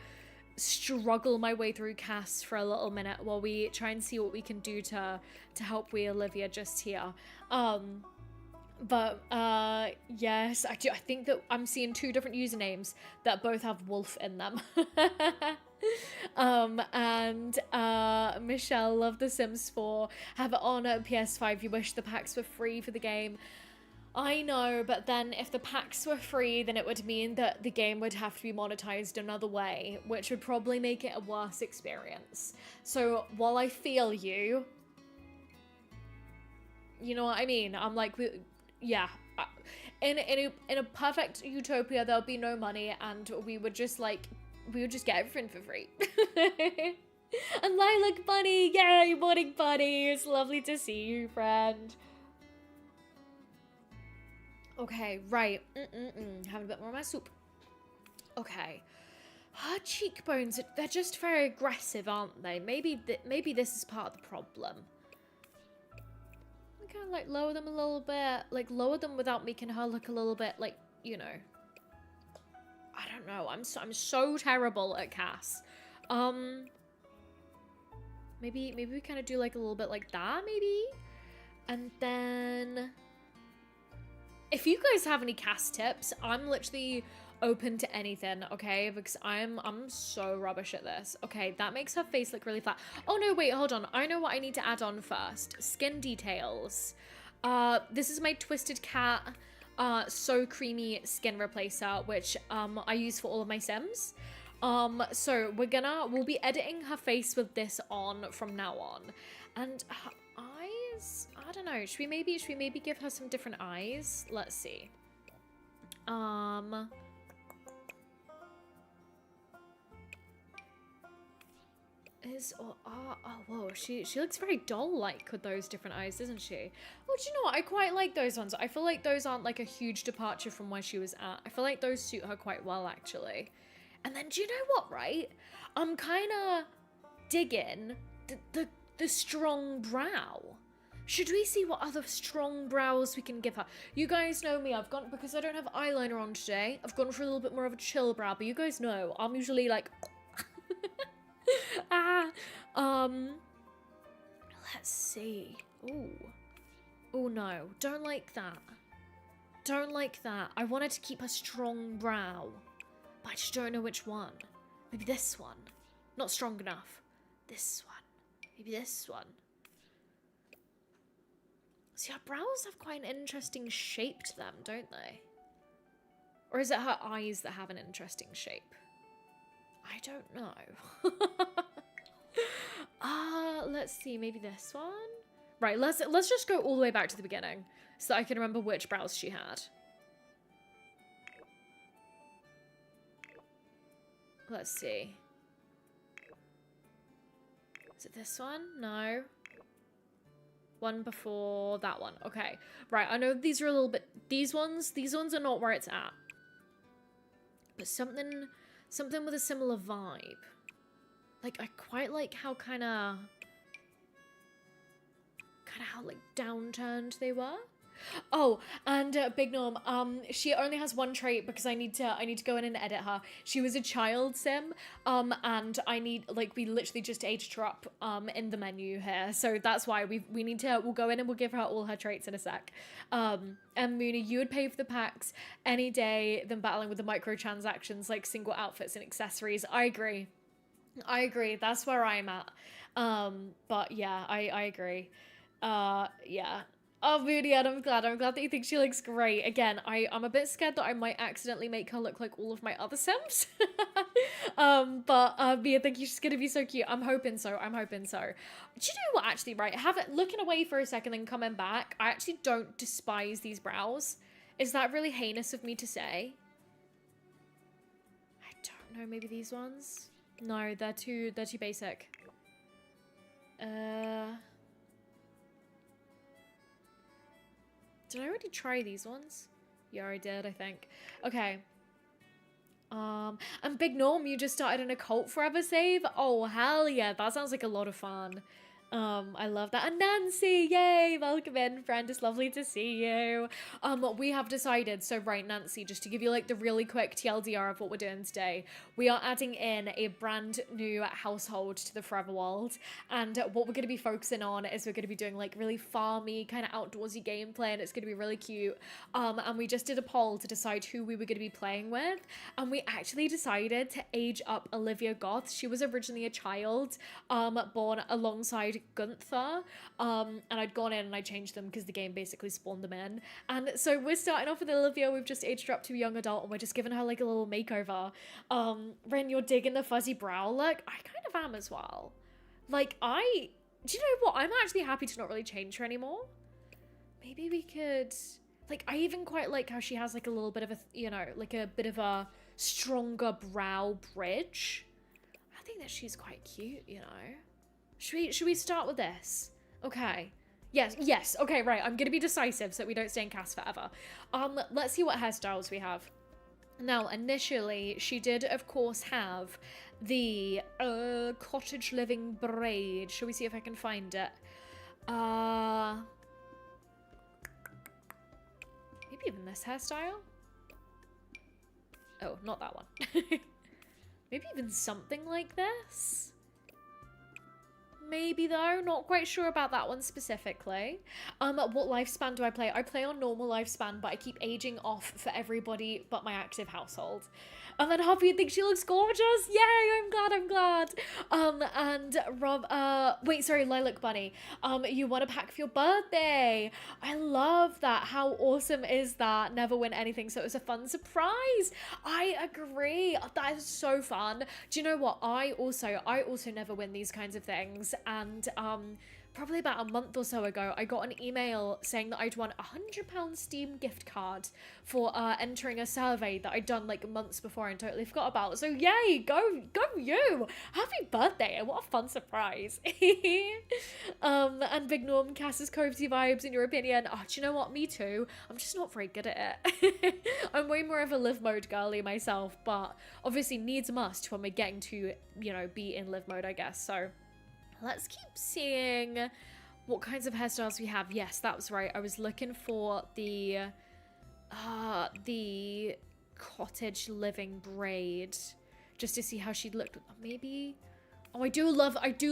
struggle my way through Cass for a little minute while we try and see what we can do to help we Olivia just here. But yes, I think that I'm seeing two different usernames that both have wolf in them. And Michelle, love The Sims 4. Have it on at PS5. You wish the packs were free for the game. I know, but then if the packs were free, then it would mean that the game would have to be monetized another way, which would probably make it a worse experience. So while I feel you, you know what I mean? I'm like, yeah. In a perfect utopia, there'll be no money, and we would just get everything for free. And Lilac Bunny, yay, morning buddy. It's lovely to see you, friend. Okay, right. Having a bit more of my soup. Okay. Her cheekbones, they're just very aggressive, aren't they? Maybe this is part of the problem. I kind of like lower them a little bit. Like lower them without making her look a little bit like, you know. I don't know. I'm so terrible at Cass. Maybe we kind of do like a little bit like that, maybe? And then if you guys have any Cass tips, I'm literally open to anything, okay? Because I'm so rubbish at this. Okay, that makes her face look really flat. Oh no, wait, hold on. I know what I need to add on first. Skin details. This is my Twisted Cat So Creamy Skin Replacer, which I use for all of my Sims. So we'll be editing her face with this on from now on. And her eyes, I don't know, should we maybe give her some different eyes? Let's see. Whoa, she looks very doll-like with those different eyes, doesn't she? Oh, do you know what? I quite like those ones. I feel like those aren't like a huge departure from where she was at. I feel like those suit her quite well, actually. And then, do you know what, right? I'm kind of digging the strong brow. Should we see what other strong brows we can give her? You guys know me, because I don't have eyeliner on today, I've gone for a little bit more of a chill brow, but you guys know, I'm usually like... Let's see. Oh no, don't like that. Don't like that. I wanted to keep a strong brow, but I just don't know which one. Maybe this one. Not strong enough. This one. Maybe this one. See, her brows have quite an interesting shape to them, don't they? Or is it her eyes that have an interesting shape? I don't know. Let's see, maybe this one? Right, let's just go all the way back to the beginning so that I can remember which brows she had. Let's see. Is it this one? No. One before that one. Okay. Right, I know these are a little bit... These ones are not where it's at. But something with a similar vibe. Like, I quite like how kind of how, like, downturned they were. Oh, and Big Norm, she only has one trait because I need to go in and edit her. She was a child sim, and we literally just aged her up, in the menu here. So that's why we'll go in and we'll give her all her traits in a sec. And Mooney, you would pay for the packs any day than battling with the microtransactions like single outfits and accessories. I agree. That's where I'm at. But yeah, I agree. Yeah. Oh, Moody, and I'm glad that you think she looks great. Again, I'm a bit scared that I might accidentally make her look like all of my other Sims. But Mia, think she's gonna be so cute. I'm hoping so. Do you know what, actually, right? Looking away for a second and coming back, I actually don't despise these brows. Is that really heinous of me to say? I don't know, maybe these ones? No, they're too basic. Did I already try these ones? Yeah, I did, I think. Okay. And Big Norm, you just started an occult forever save? Oh, hell yeah, that sounds like a lot of fun. I love that. And Nancy, yay, welcome in, friend. It's lovely to see you. We have decided, so right, Nancy, just to give you like the really quick TLDR of what we're doing today, we are adding in a brand new household to the Forever World. And what we're going to be focusing on is we're going to be doing like really farmy, kind of outdoorsy gameplay, and it's going to be really cute. And we just did a poll to decide who we were going to be playing with. And we actually decided to age up Olivia Goth. She was originally a child, born alongside Gunther, and I'd gone in and I changed them because the game basically spawned them in. And so we're starting off with Olivia. We've just aged her up to a young adult and we're just giving her like a little makeover. Ren, you're digging the fuzzy brow look? I kind of am as well. Like, do you know what? I'm actually happy to not really change her anymore. Maybe we could, like, I even quite like how she has like a little bit of a, you know, like a bit of a stronger brow bridge. I think that she's quite cute, you know. Should we start with this? Okay. Yes. Okay, right. I'm gonna be decisive so that we don't stay in cast forever. Let's see what hairstyles we have. Now, initially, she did, of course, have the cottage living braid. Shall we see if I can find it? Maybe even this hairstyle? Oh, not that one. Maybe even something like this? Maybe though, not quite sure about that one specifically. What lifespan do I play? I play on normal lifespan, but I keep aging off for everybody but my active household. And then Hoppy thinks she looks gorgeous. Yay, I'm glad. And Rob, wait, sorry, Lilac Bunny. You want a pack for your birthday. I love that. How awesome is that? Never win anything, so it was a fun surprise. I agree. That is so fun. Do you know what? I also never win these kinds of things. And probably about a month or so ago, I got an email saying that I'd won a £100 Steam gift card for entering a survey that I'd done like months before and totally forgot about. So yay, go you! Happy birthday! What a fun surprise! And Big Norm, Cass's Cosy vibes in your opinion? Oh, do you know what? Me too. I'm just not very good at it. I'm way more of a live mode girly myself, but obviously needs must when we're getting to, you know, be in live mode, I guess. So let's keep seeing what kinds of hairstyles we have. Yes, that was right. I was looking for the cottage living braid just to see how she'd look. Maybe. Oh, I do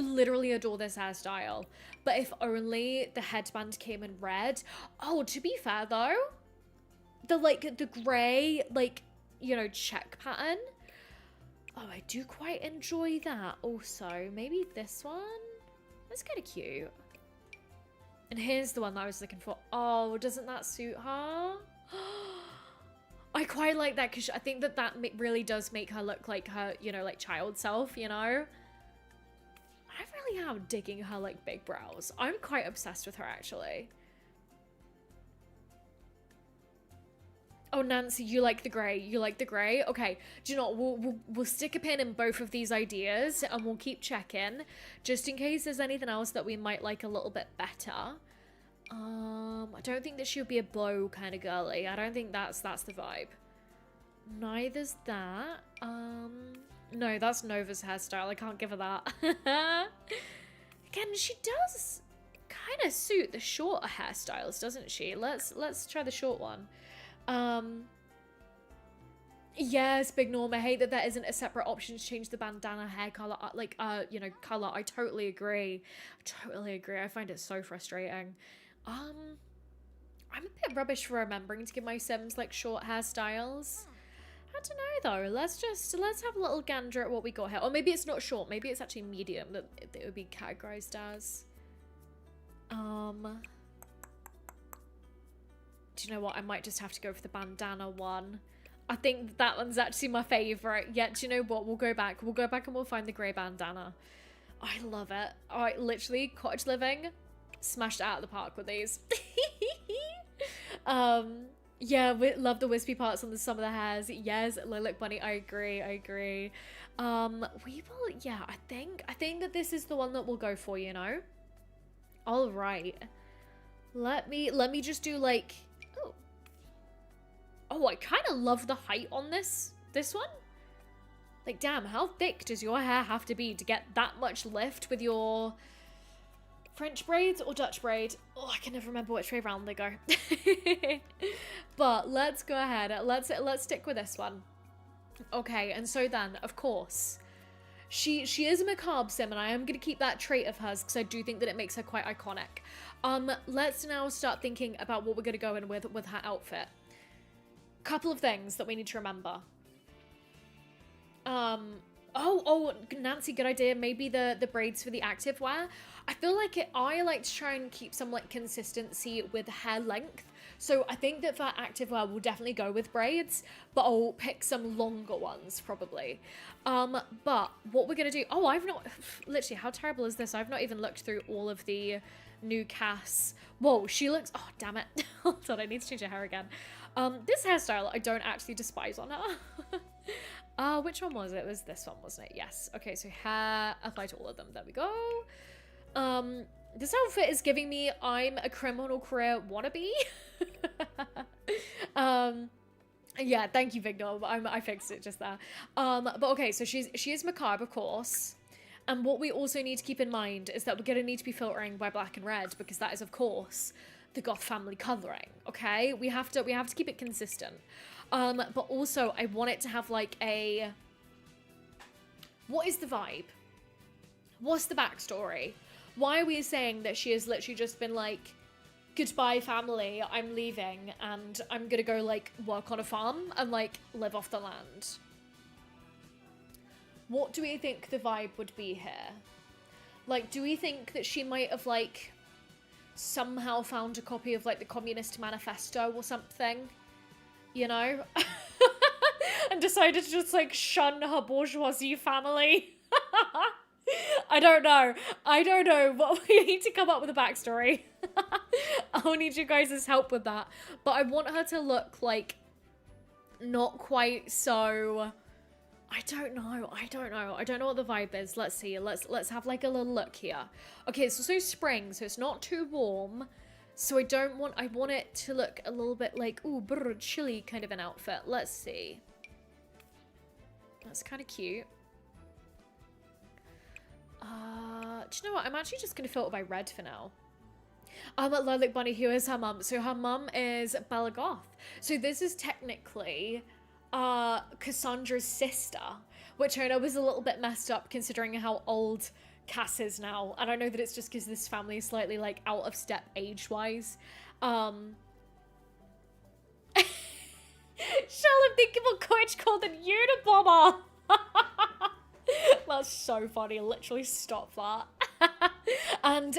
literally adore this hairstyle. But if only the headband came in red. Oh, to be fair though, the grey, like, you know, check pattern. Oh, I do quite enjoy that also. Maybe this one? That's kind of cute. And here's the one that I was looking for. Oh, doesn't that suit her? I quite like that because I think that really does make her look like her, you know, like child self, you know? I really am digging her, like, big brows. I'm quite obsessed with her, actually. Oh, Nancy, you like the grey. You like the grey? Okay, do you know what? We'll stick a pin in both of these ideas and we'll keep checking just in case there's anything else that we might like a little bit better. I don't think that she'll be a bow kind of girly. I don't think that's the vibe. Neither's that. No, that's Nova's hairstyle. I can't give her that. Again, she does kind of suit the shorter hairstyles, doesn't she? Let's try the short one. Yes, Big Norm, I hate that there isn't a separate option to change the bandana hair color, you know, color. I totally agree. I find it so frustrating. I'm a bit rubbish for remembering to give my Sims, like, short hairstyles. I don't know, though. Let's have a little gander at what we got here. Or maybe it's not short. Maybe it's actually medium that it would be categorized as. Do you know what? I might just have to go for the bandana one. I think that one's actually my favorite. Yeah, do you know what? We'll go back and we'll find the grey bandana. I love it. I literally, cottage living, smashed it out of the park with these. Yeah, we love the wispy parts on some of the hairs. Yes, Lilac Bunny, I agree, I agree. We will, yeah, I think that this is the one that we'll go for, you know? All right. Let me just do like, oh. Oh, I kind of love the height on this one. Like, damn, how thick does your hair have to be to get that much lift with your French braids or Dutch braid? Oh, I can never remember which way around they go. But let's go ahead. Let's stick with this one. Okay, and so then, of course, she is a macabre sim, and I am going to keep that trait of hers because I do think that it makes her quite iconic. Let's now start thinking about what we're going to go in with her outfit. Couple of things that we need to remember. Oh, Nancy, good idea. Maybe the braids for the active wear. I feel like I like to try and keep some like consistency with hair length. So I think that for active wear, we'll definitely go with braids, but I'll pick some longer ones probably. But what we're gonna do, oh, I've not, literally, how terrible is this? I've not even looked through all of the new casts. Whoa, she looks, oh, damn it. Hold on, I need to change her hair again. This hairstyle, I don't actually despise on her. Which one was it? It was this one, wasn't it? Yes. Okay, so hair, apply to all of them. There we go. This outfit is giving me I'm a criminal career wannabe. Yeah, thank you, Vigno. I fixed it just there. But okay, so she is macabre, of course. And what we also need to keep in mind is that we're going to need to be filtering by black and red because that is, of course, the Goth family coloring. Okay, we have to keep it consistent. But also I want it to have like a. What is the vibe? What's the backstory? Why are we saying that she has literally just been like, goodbye family, I'm leaving and I'm gonna go like work on a farm and like live off the land? What do we think the vibe would be here? Like, do we think that she might have like somehow found a copy of like the Communist Manifesto or something? You know? And decided to just like shun her bourgeoisie family? I don't know, but we need to come up with a backstory. I'll need you guys' help with that. But I want her to look like not quite so. I don't know what the vibe is. Let's see. Let's have like a little look here. Okay, it's also spring, so it's not too warm. So I want it to look a little bit like, ooh, brr, chilly kind of an outfit. Let's see. That's kind of cute. Do you know what? I'm actually just going to filter by red for now. Lilac Bunny, who is her mum? So her mum is Bella Goth. So this is technically Cassandra's sister, which I know was a little bit messed up considering how old Cass is now. And I know that it's just because this family is slightly like out of step age-wise. Shall unthinkable coach called an Unabomber. That's so funny. Literally stop that. And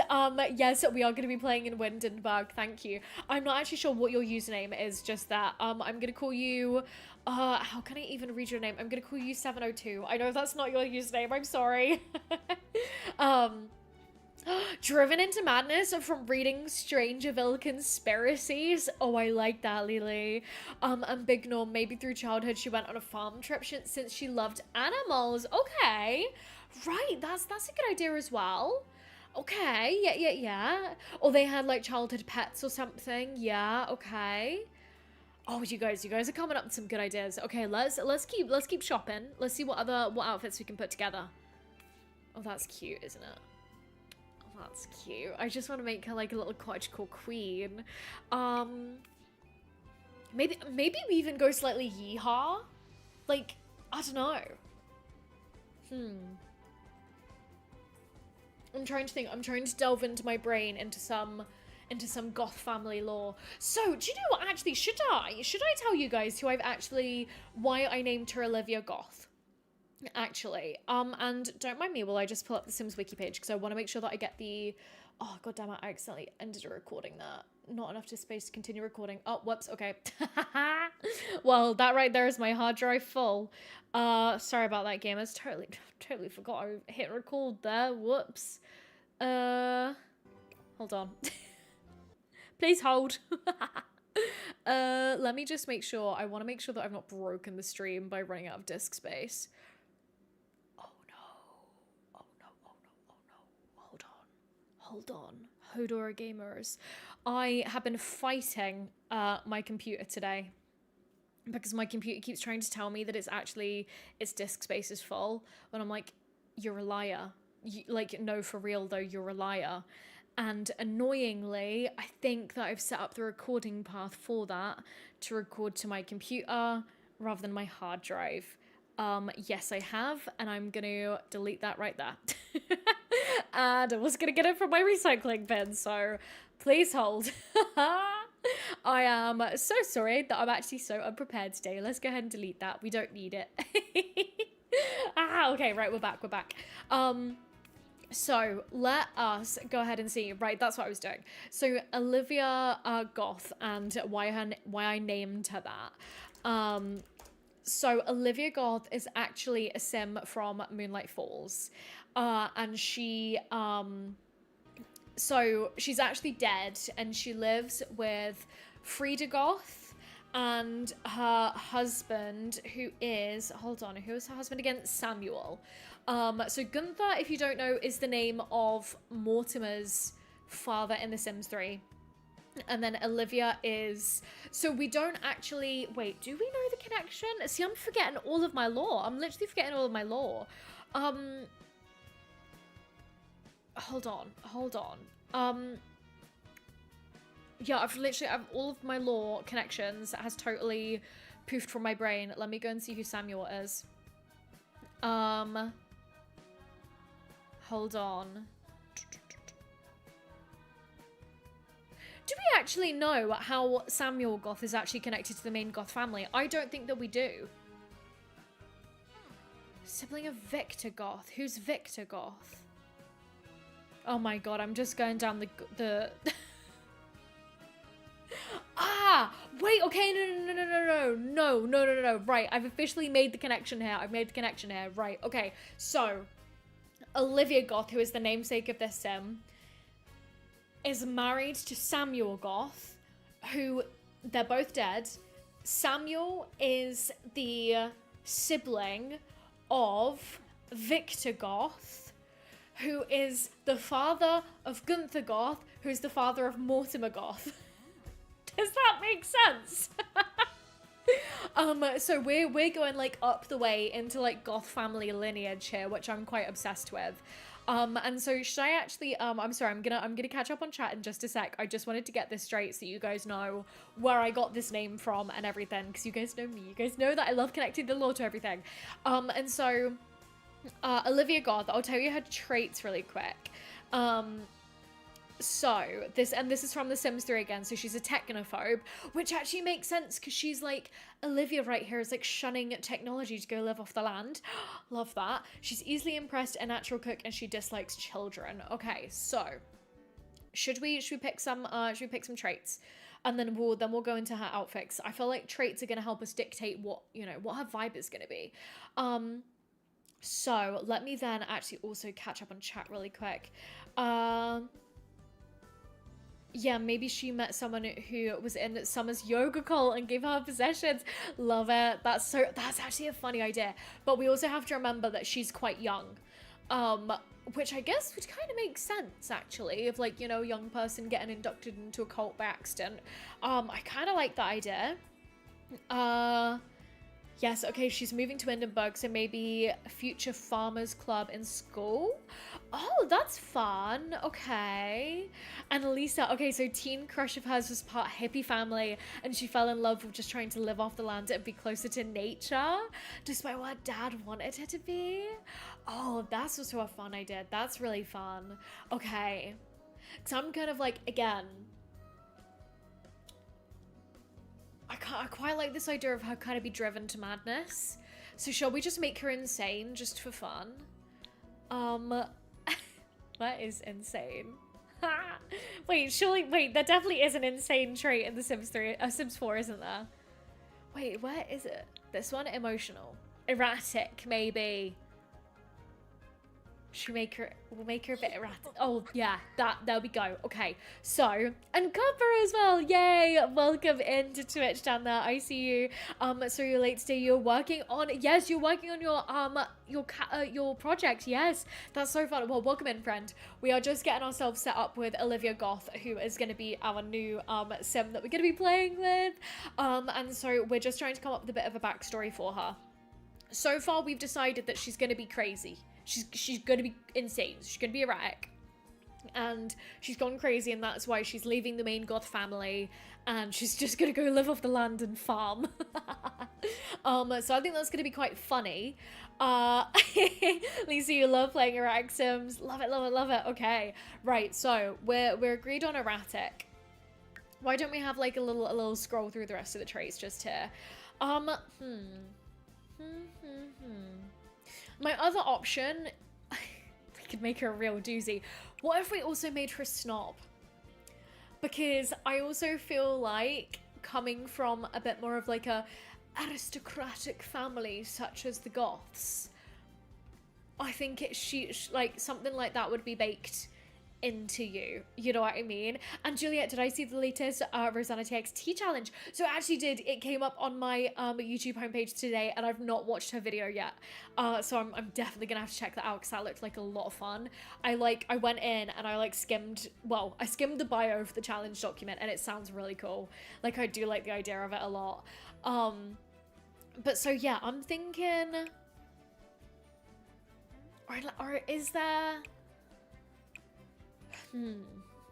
yes, we are going to be playing in Windenburg. Thank you. I'm not actually sure what your username is, just that. I'm going to call you how can I even read your name? I'm going to call you 702. I know that's not your username. I'm sorry. Driven into madness from reading Strangerville conspiracies. Oh, I like that, Lily. And Big Norm, maybe through childhood she went on a farm trip since she loved animals. Okay, right, that's a good idea as well. Okay, yeah. Or they had like childhood pets or something. Yeah, okay. Oh, you guys are coming up with some good ideas. Okay, let's keep shopping. Let's see what outfits we can put together. Oh, that's cute, isn't it? That's cute. I just want to make her like a little cottagecore queen. Maybe we even go slightly yeehaw. Like, I don't know. I'm trying to think. I'm trying to delve into my brain into some Goth family lore. So, do you know what? Actually, should I tell you guys why I named her Olivia Goth? Actually, and don't mind me while I just pull up the Sims wiki page because I want to make sure that I get the. Oh god damn it! I accidentally ended a recording there. Not enough space to continue recording. Oh, whoops. Okay. Well, that right there is my hard drive full. Sorry about that, gamers. Totally forgot I hit record there. Whoops. Hold on. Please hold. Let me just make sure. I want to make sure that I've not broken the stream by running out of disk space. Oh no. Oh no. Oh no. Oh no. Hold on. Hodor gamers. I have been fighting my computer today because my computer keeps trying to tell me that its disk space is full. When I'm like, you're a liar. Like, no, for real though, you're a liar. And annoyingly, I think that I've set up the recording path for that to record to my computer rather than my hard drive. Yes, I have, and I'm gonna delete that right there. And I was gonna get it from my recycling bin, so please hold. I am so sorry that I'm actually so unprepared today. Let's go ahead and delete that. We don't need it. Okay, right, we're back. So let us go ahead and see. Right, that's what I was doing. So Olivia Goth and why I named her that. So Olivia Goth is actually a sim from Moonlight Falls. And so she's actually dead, and she lives with Frida Goth and her husband, who is her husband again? Samuel. So Gunther, if you don't know, is the name of Mortimer's father in The Sims 3. And then Olivia is... So we don't actually... Wait, do we know the connection? See, I'm forgetting all of my lore. I'm literally forgetting all of my lore. Hold on. Yeah, I've all of my lore connections has totally poofed from my brain. Let me go and see who Samuel is. Hold on. Do we actually know how Samuel Goth is actually connected to the main Goth family? I don't think that we do. Sibling of Victor Goth. Who's Victor Goth? Oh my god, I'm just going down the... Wait, okay, no. Right, I've officially made the connection here. Right, okay. So, Olivia Goth, who is the namesake of this sim, is married to Samuel Goth, who, they're both dead. Samuel is the sibling of Victor Goth, who is the father of Gunther Goth, who's the father of Mortimer Goth. Does that make sense? So we're going like up the way into like Goth family lineage here, which I'm quite obsessed with. And so should I actually, I'm sorry, I'm gonna catch up on chat in just a sec. I just wanted to get this straight so you guys know where I got this name from and everything, because you guys know me. You guys know that I love connecting the lore to everything. And so, Olivia Goth, I'll tell you her traits really quick. So, this is from The Sims 3 again, so she's a technophobe, which actually makes sense, because she's like, Olivia right here is like shunning technology to go live off the land. Love that. She's easily impressed, a natural cook, and she dislikes children. Okay, so, should we pick some traits? And then we'll go into her outfits. I feel like traits are going to help us dictate what her vibe is going to be. So, let me then actually also catch up on chat really quick. Yeah, maybe she met someone who was in Summer's yoga cult and gave her possessions. Love it. That's actually a funny idea. But we also have to remember that she's quite young. Which I guess would kind of make sense, actually, of like, young person getting inducted into a cult by accident. I kind of like that idea. Yes, okay, she's moving to Edinburgh, so maybe a future farmers club in school? Oh, that's fun. Okay. And Lisa, okay, so teen crush of hers was part hippie family, and she fell in love with just trying to live off the land and be closer to nature, despite what dad wanted her to be. Oh, that's also a fun idea. That's really fun. Okay. Because I'm kind of like, again... I quite like this idea of her kind of be driven to madness. So shall we just make her insane just for fun? That is insane. Wait, there definitely is an insane trait in The Sims 3, Sims 4, isn't there? Wait, where is it? This one? Emotional. Erratic, maybe. We'll make her a bit erratic. Oh, yeah, there we go. Okay, so, and Copper as well, yay! Welcome into Twitch down there, I see you. So you're late today, you're working on your project, yes. That's so fun. Well, welcome in, friend. We are just getting ourselves set up with Olivia Goth, who is going to be our new sim that we're going to be playing with. And so we're just trying to come up with a bit of a backstory for her. So far, we've decided that she's going to be crazy. She's going to be insane. She's going to be erratic. And she's gone crazy, and that's why she's leaving the main Goth family, and she's just going to go live off the land and farm. So I think that's going to be quite funny. Lisa, you love playing erratic sims. Love it, love it, love it. Okay, right, so we're agreed on erratic. Why don't we have like a little scroll through the rest of the traits just here? My other option, we could make her a real doozy. What if we also made her a snob? Because I also feel like coming from a bit more of like a aristocratic family such as the Goths, I think like something like that would be baked into you know what I mean? And Juliet, did I see the latest Rosanna TXT challenge? So it actually did. It came up on my YouTube homepage today, and I've not watched her video yet, so I'm definitely gonna have to check that out because that looked like a lot of fun. I went in and I skimmed the bio for the challenge document, and it sounds really cool. Like, I do like the idea of it a lot. But so yeah, I'm thinking, or is there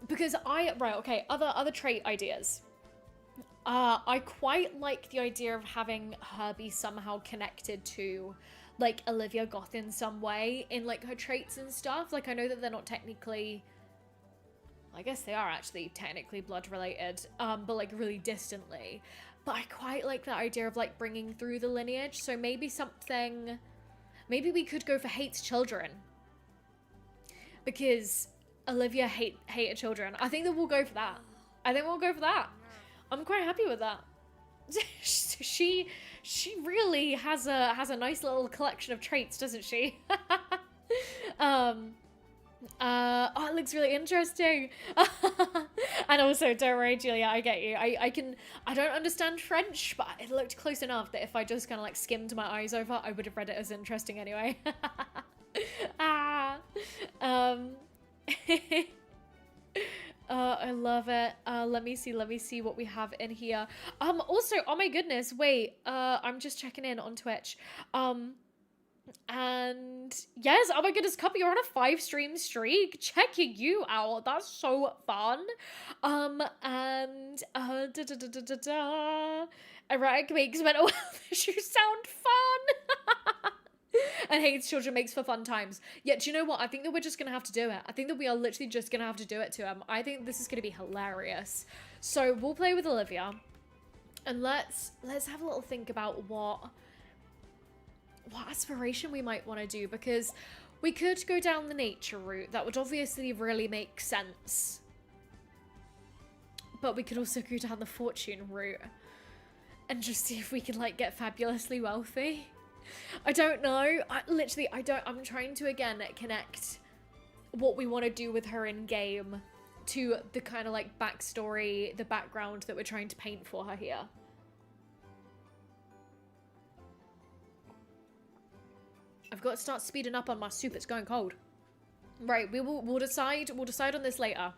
because other trait ideas. I quite like the idea of having her be somehow connected to like Olivia Goth in some way in like her traits and stuff. Like, I know that they're not technically, I guess they are actually technically blood related, but like really distantly. But I quite like that idea of like bringing through the lineage. So maybe maybe we could go for hates children, because Olivia hated children. I think that we'll go for that. I'm quite happy with that. She really has a nice little collection of traits, doesn't she? Oh, it looks really interesting. And also, don't worry, Julia, I get you. I don't understand French, but it looked close enough that if I just kind of like skimmed my eyes over, I would have read it as interesting anyway. I love it. Let me see what we have in here. Also, oh my goodness, wait, I'm just checking in on Twitch. And yes, oh my goodness, Cuppy, you're on a 5-stream streak. Checking you out. That's so fun. And erratic makes mental health issues sound fun. And hates children makes for fun times. Yeah, do you know what? I think that we're just gonna have to do it. I think that we are literally just gonna have to do it to him. I think this is gonna be hilarious. So we'll play with Olivia, and let's have a little think about what aspiration we might want to do, because we could go down the nature route. That would obviously really make sense. But we could also go down the fortune route and just see if we can like get fabulously wealthy. I don't know. I'm trying to again connect what we want to do with her in game to the kind of like backstory, the background that we're trying to paint for her here. I've got to start speeding up on my soup. It's going cold. Right, we'll decide on this later.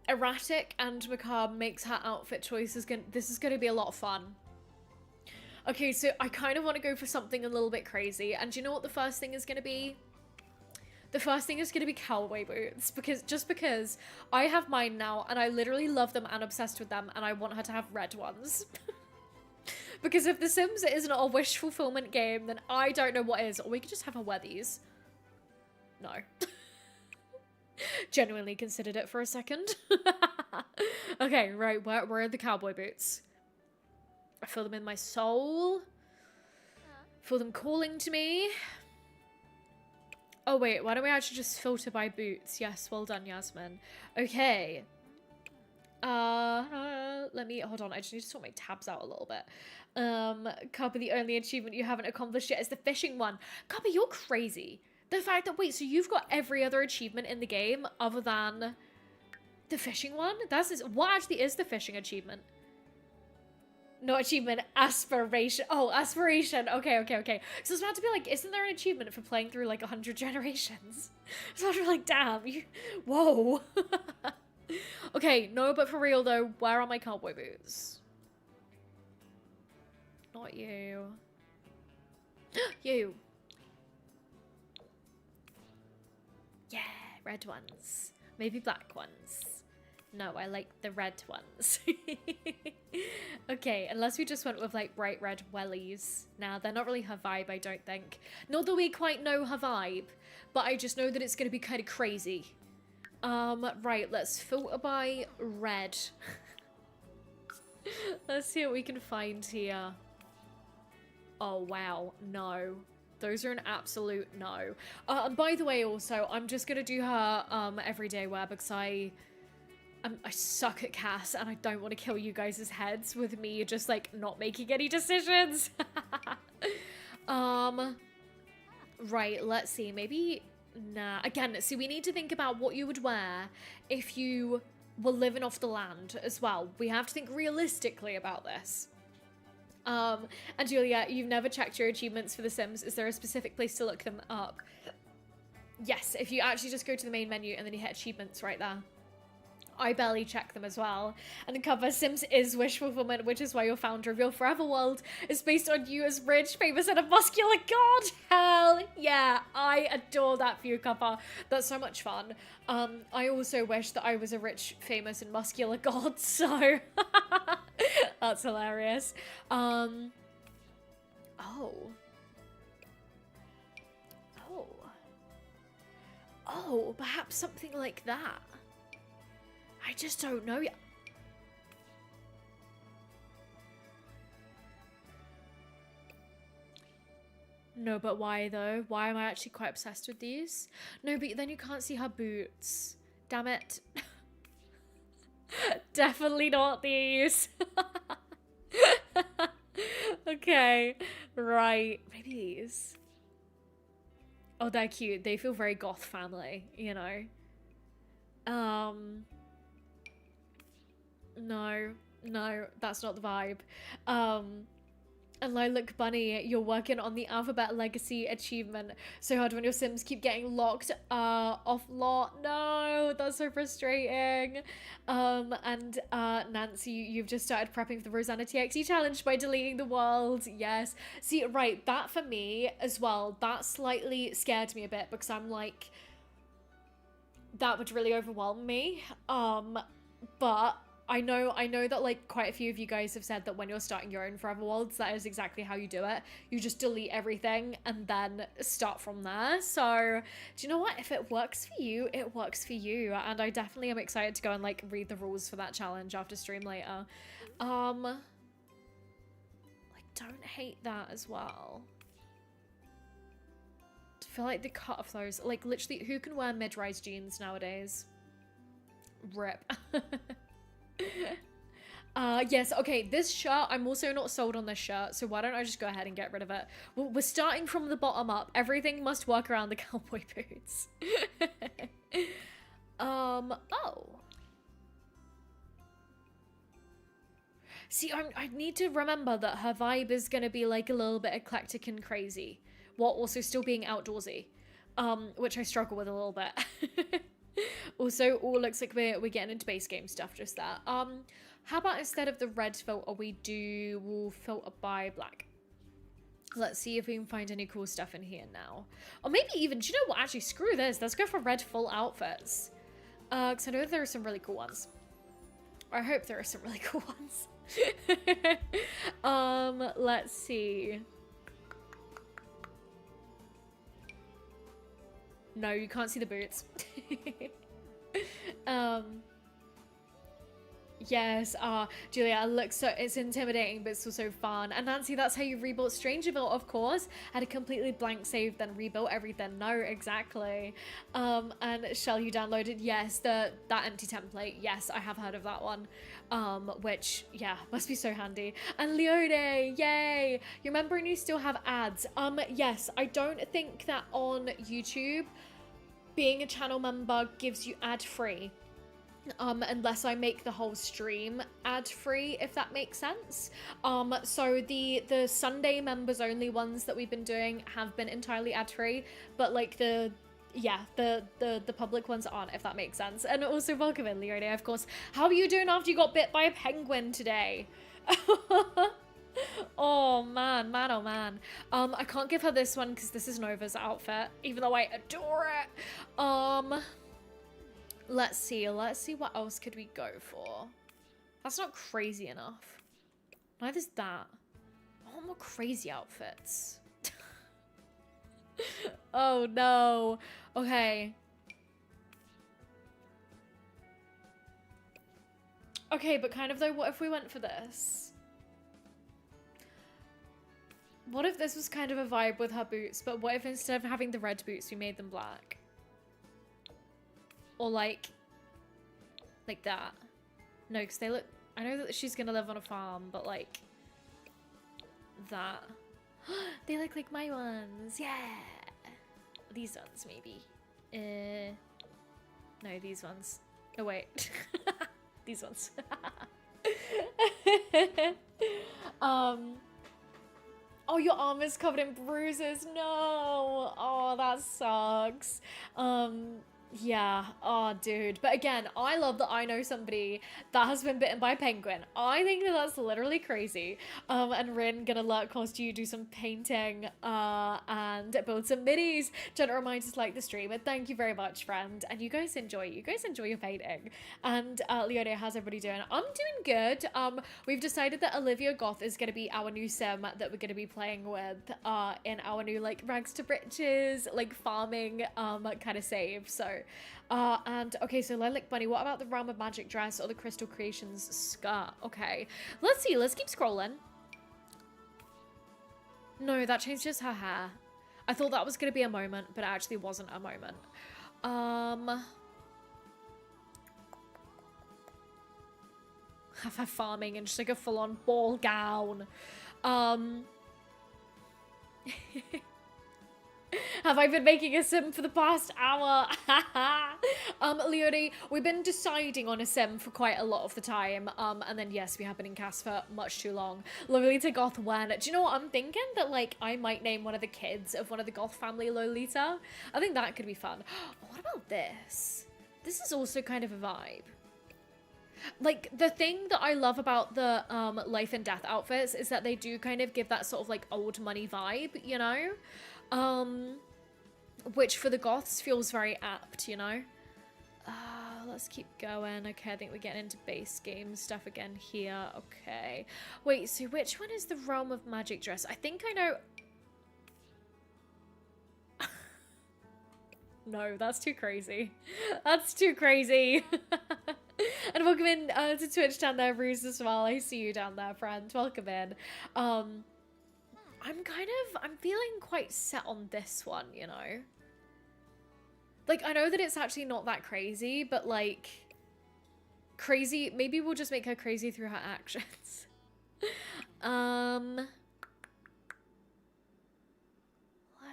Erratic and macabre makes her outfit choices. This is going to be a lot of fun. Okay, so I kind of want to go for something a little bit crazy. And do you know what the first thing is going to be? The first thing is going to be cowboy boots. Because I have mine now, and I literally love them and obsessed with them, and I want her to have red ones. Because if The Sims isn't a wish fulfillment game, then I don't know what is. Or we could just have her wear these. No. Genuinely considered it for a second. Okay, right, where are the cowboy boots? I feel them in my soul. Feel them calling to me. Oh wait, why don't we actually just filter by boots? Yes, well done, Yasmin. Okay. Let me, hold on, I just need to sort my tabs out a little bit. Copy, the only achievement you haven't accomplished yet is the fishing one. Copy, you're crazy. The fact that, wait, so you've got every other achievement in the game other than the fishing one? What actually is the fishing achievement? Not achievement, aspiration. Oh, aspiration. Okay. So it's about to be like, isn't there an achievement for playing through like 100 generations? So I'm like, damn, whoa. Okay, no, but for real though, where are my cowboy boots? Not you. You. Yeah, red ones. Maybe black ones. No, I like the red ones. Okay, unless we just went with like bright red wellies. Now, they're not really her vibe, I don't think. Not that we quite know her vibe, but I just know that it's going to be kind of crazy. Right, let's filter by red. Let's see what we can find here. Oh, wow. No. Those are an absolute no. And by the way, also, I'm just going to do her everyday wear because I suck at Cass and I don't want to kill you guys' heads with me just like not making any decisions. Right, let's see. Maybe, nah. Again, see, we need to think about what you would wear if you were living off the land as well. We have to think realistically about this. And Julia, you've never checked your achievements for The Sims. Is there a specific place to look them up? Yes, if you actually just go to the main menu and then you hit achievements right there. I barely check them as well. And the cover, Sims is wish fulfillment, which is why your founder of your forever world is based on you as rich, famous, and a muscular god. Hell yeah, I adore that for you cover. That's so much fun. I also wish that I was a rich, famous, and muscular god, so that's hilarious. Oh, perhaps something like that. I just don't know yet. No, but why though? Why am I actually quite obsessed with these? No, but then you can't see her boots. Damn it. Definitely not these. Okay, right. Maybe these. Oh, they're cute. They feel very goth family, you know. No, that's not the vibe. And Lilac Bunny, you're working on the Alphabet Legacy achievement so hard when your Sims keep getting locked off lot. No, that's so frustrating. And Nancy, you've just started prepping for the Rosanna TXE challenge by deleting the world. Yes. See, right, that for me as well, that slightly scared me a bit because I'm like, that would really overwhelm me. But I know that like quite a few of you guys have said that when you're starting your own forever worlds, that is exactly how you do it. You just delete everything and then start from there. So do you know what? If it works for you, it works for you. And I definitely am excited to go and like read the rules for that challenge after stream later. Like, don't hate that as well. I feel like the cut of those, like literally, who can wear mid-rise jeans nowadays? Rip. Yes, okay, this shirt, I'm also not sold on this shirt, so why don't I just go ahead and get rid of it? Well, we're starting from the bottom up. Everything must work around the cowboy boots. Oh. See, I need to remember that her vibe is gonna be like a little bit eclectic and crazy, while also still being outdoorsy, which I struggle with a little bit. Also, looks like we're getting into base game stuff just there. How about instead of the red filter, we'll filter by black. Let's see if we can find any cool stuff in here now. Or maybe even, do you know what? Actually, screw this. Let's go for red full outfits. Because I know there are some really cool ones. Or I hope there are some really cool ones. Let's see. No, you can't see the boots. Yes, Julia, it looks so, it's intimidating, but it's also fun. And Nancy, that's how you rebuilt Strangerville, of course. Had a completely blank save, then rebuilt everything. No, exactly. And Shell, you downloaded, yes, that empty template. Yes, I have heard of that one. Which, yeah, must be so handy. And Leone, yay! You remember and you still have ads. Yes, I don't think that on YouTube, being a channel member gives you ad-free. Unless I make the whole stream ad-free, if that makes sense. So the Sunday members only ones that we've been doing have been entirely ad-free, but like the public ones aren't, if that makes sense. And also welcome in, Leone, of course. How are you doing after you got bit by a penguin today? Oh man, oh man. I can't give her this one because this is Nova's outfit, even though I adore it. Let's see what else could we go for. That's not crazy enough. Neither's that. I want more crazy outfits. Oh no. Okay. Okay, but kind of though, what if we went for this? What if this was kind of a vibe with her boots, but what if instead of having the red boots, we made them black? Or like that. No, because they look, I know that she's gonna live on a farm, but like that. They look like my ones, yeah. These ones maybe. No, these ones. Oh wait. These ones. Oh, your arm is covered in bruises. No. Oh, that sucks. Yeah, oh dude. But again, I love that I know somebody that has been bitten by a penguin. I think that that's literally crazy. And Rin gonna let Cosy do some painting and build some minis. Jenna reminds us like the stream, and thank you very much, friend. And you guys enjoy your painting. And Leone, how's everybody doing? I'm doing good. We've decided that Olivia Goth is gonna be our new sim that we're gonna be playing with in our new like rags to riches, like farming kind of save. So and okay, so Lilac Bunny, what about the Realm of Magic dress or the Crystal Creations skirt? Okay, let's see, let's keep scrolling. No, that changes her hair. I thought that was gonna be a moment, but it actually wasn't a moment. Have her farming and just like a full-on ball gown. Have I been making a sim for the past hour? Leone, we've been deciding on a sim for quite a lot of the time. And then yes, we have been in cast for much too long. Lolita Goth when? Do you know what I'm thinking? That like I might name one of the kids of one of the Goth family Lolita. I think that could be fun. What about this? This is also kind of a vibe. Like, the thing that I love about the life and death outfits is that they do kind of give that sort of like old money vibe, you know? Which for the Goths feels very apt, you know? Let's keep going. Okay, I think we're getting into base game stuff again here. Okay. Wait, so which one is the Realm of Magic dress? I think I know... No, that's too crazy. That's too crazy. And welcome in to Twitch down there, Bruce, as well. I see you down there, friend. Welcome in. I'm feeling quite set on this one, you know? Like, I know that it's actually not that crazy, but like, crazy, maybe we'll just make her crazy through her actions. Let's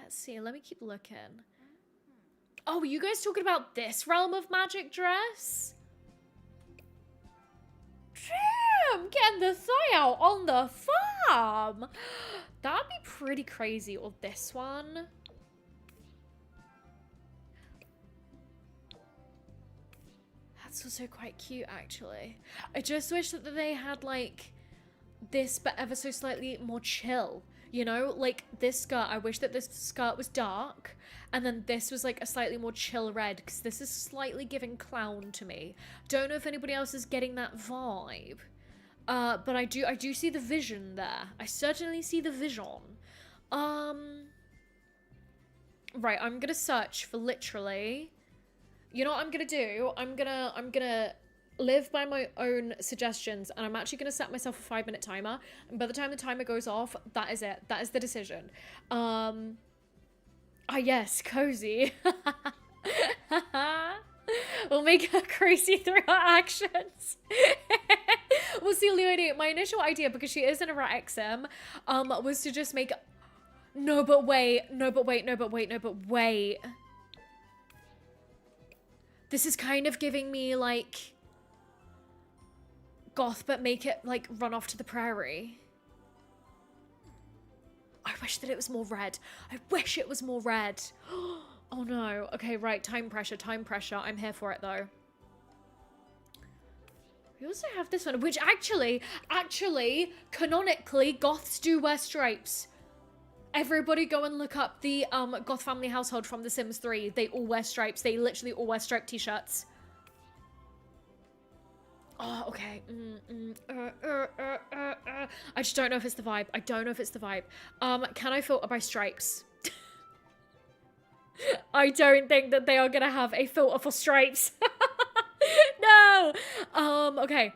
see, let me keep looking. Oh, are you guys talking about this Realm of Magic dress? Damn, getting the thigh out on the farm. That'd be pretty crazy. Or this one. That's also quite cute, actually. I just wish that they had, like, this, but ever so slightly more chill. You know, like this skirt, I wish that this skirt was dark and then this was like a slightly more chill red because this is slightly giving clown to me. Don't know if anybody else is getting that vibe. But I do see the vision there. I certainly see the vision. Right, I'm gonna search for literally, you know what I'm gonna do? I'm gonna live by my own suggestions, and I'm actually going to set myself a 5-minute timer, and by the time the timer goes off, that is it. That is the decision. Ah, yes, Cozy. We'll make her crazy through her actions. Well, see, Leonie, my initial idea, because she is an erratic sim, was to just make... No, but wait. This is kind of giving me, like, Goth, but make it, like, run off to the prairie. I wish that it was more red. I wish it was more red. Oh, no. Okay, right. Time pressure. I'm here for it, though. We also have this one, which actually, canonically, Goths do wear stripes. Everybody go and look up the Goth family household from The Sims 3. They all wear stripes. They literally all wear striped t-shirts. Oh, okay. I just don't know if it's the vibe. Can I filter by stripes? I don't think that they are gonna have a filter for stripes. No! Okay.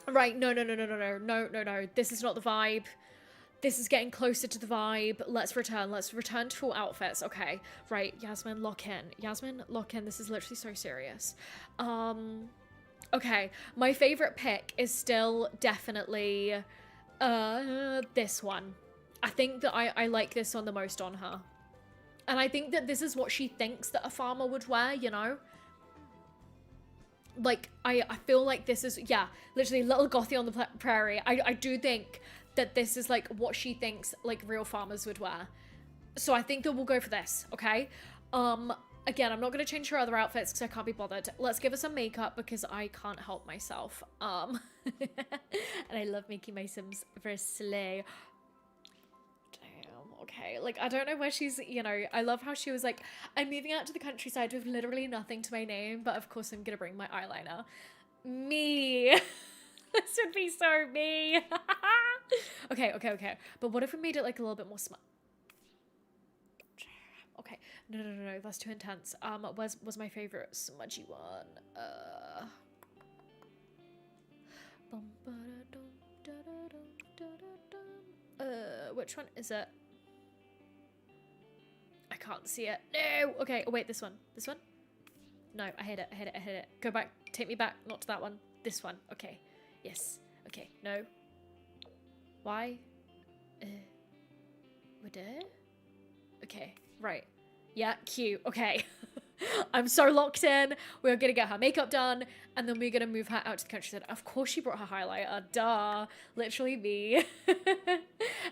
Right, no. This is not the vibe. This is getting closer to the vibe. Let's return to full outfits. Okay. Right, Yasmin, lock in. This is literally so serious. Okay. My favorite pick is still definitely this one. I think that I like this one the most on her. And I think that this is what she thinks that a farmer would wear, you know? Like, I feel like this is, yeah, literally little Gothy on the prairie. I do think that this is, like, what she thinks, like, real farmers would wear. So I think that we'll go for this, okay? Again, I'm not going to change her other outfits because I can't be bothered. Let's give her some makeup because I can't help myself. And I love making my Sims very slay. Okay, like, I don't know where she's, you know, I love how she was like, I'm moving out to the countryside with literally nothing to my name, but of course I'm gonna bring my eyeliner. Me. This would be so me. Okay. But what if we made it, like, a little bit more smart? Okay, no, that's too intense. Was my favorite smudgy one? Which one is it? I can't see it. No! Okay, oh wait, this one. This one? No, I hate it. Go back. Take me back. Not to that one. This one. Okay. Yes. Okay. No. Why? We're there? Okay. Right. Yeah, cute. Okay. I'm so locked in. We're gonna get her makeup done, and then we're gonna move her out to the countryside. Of course she brought her highlighter. Duh. Literally me.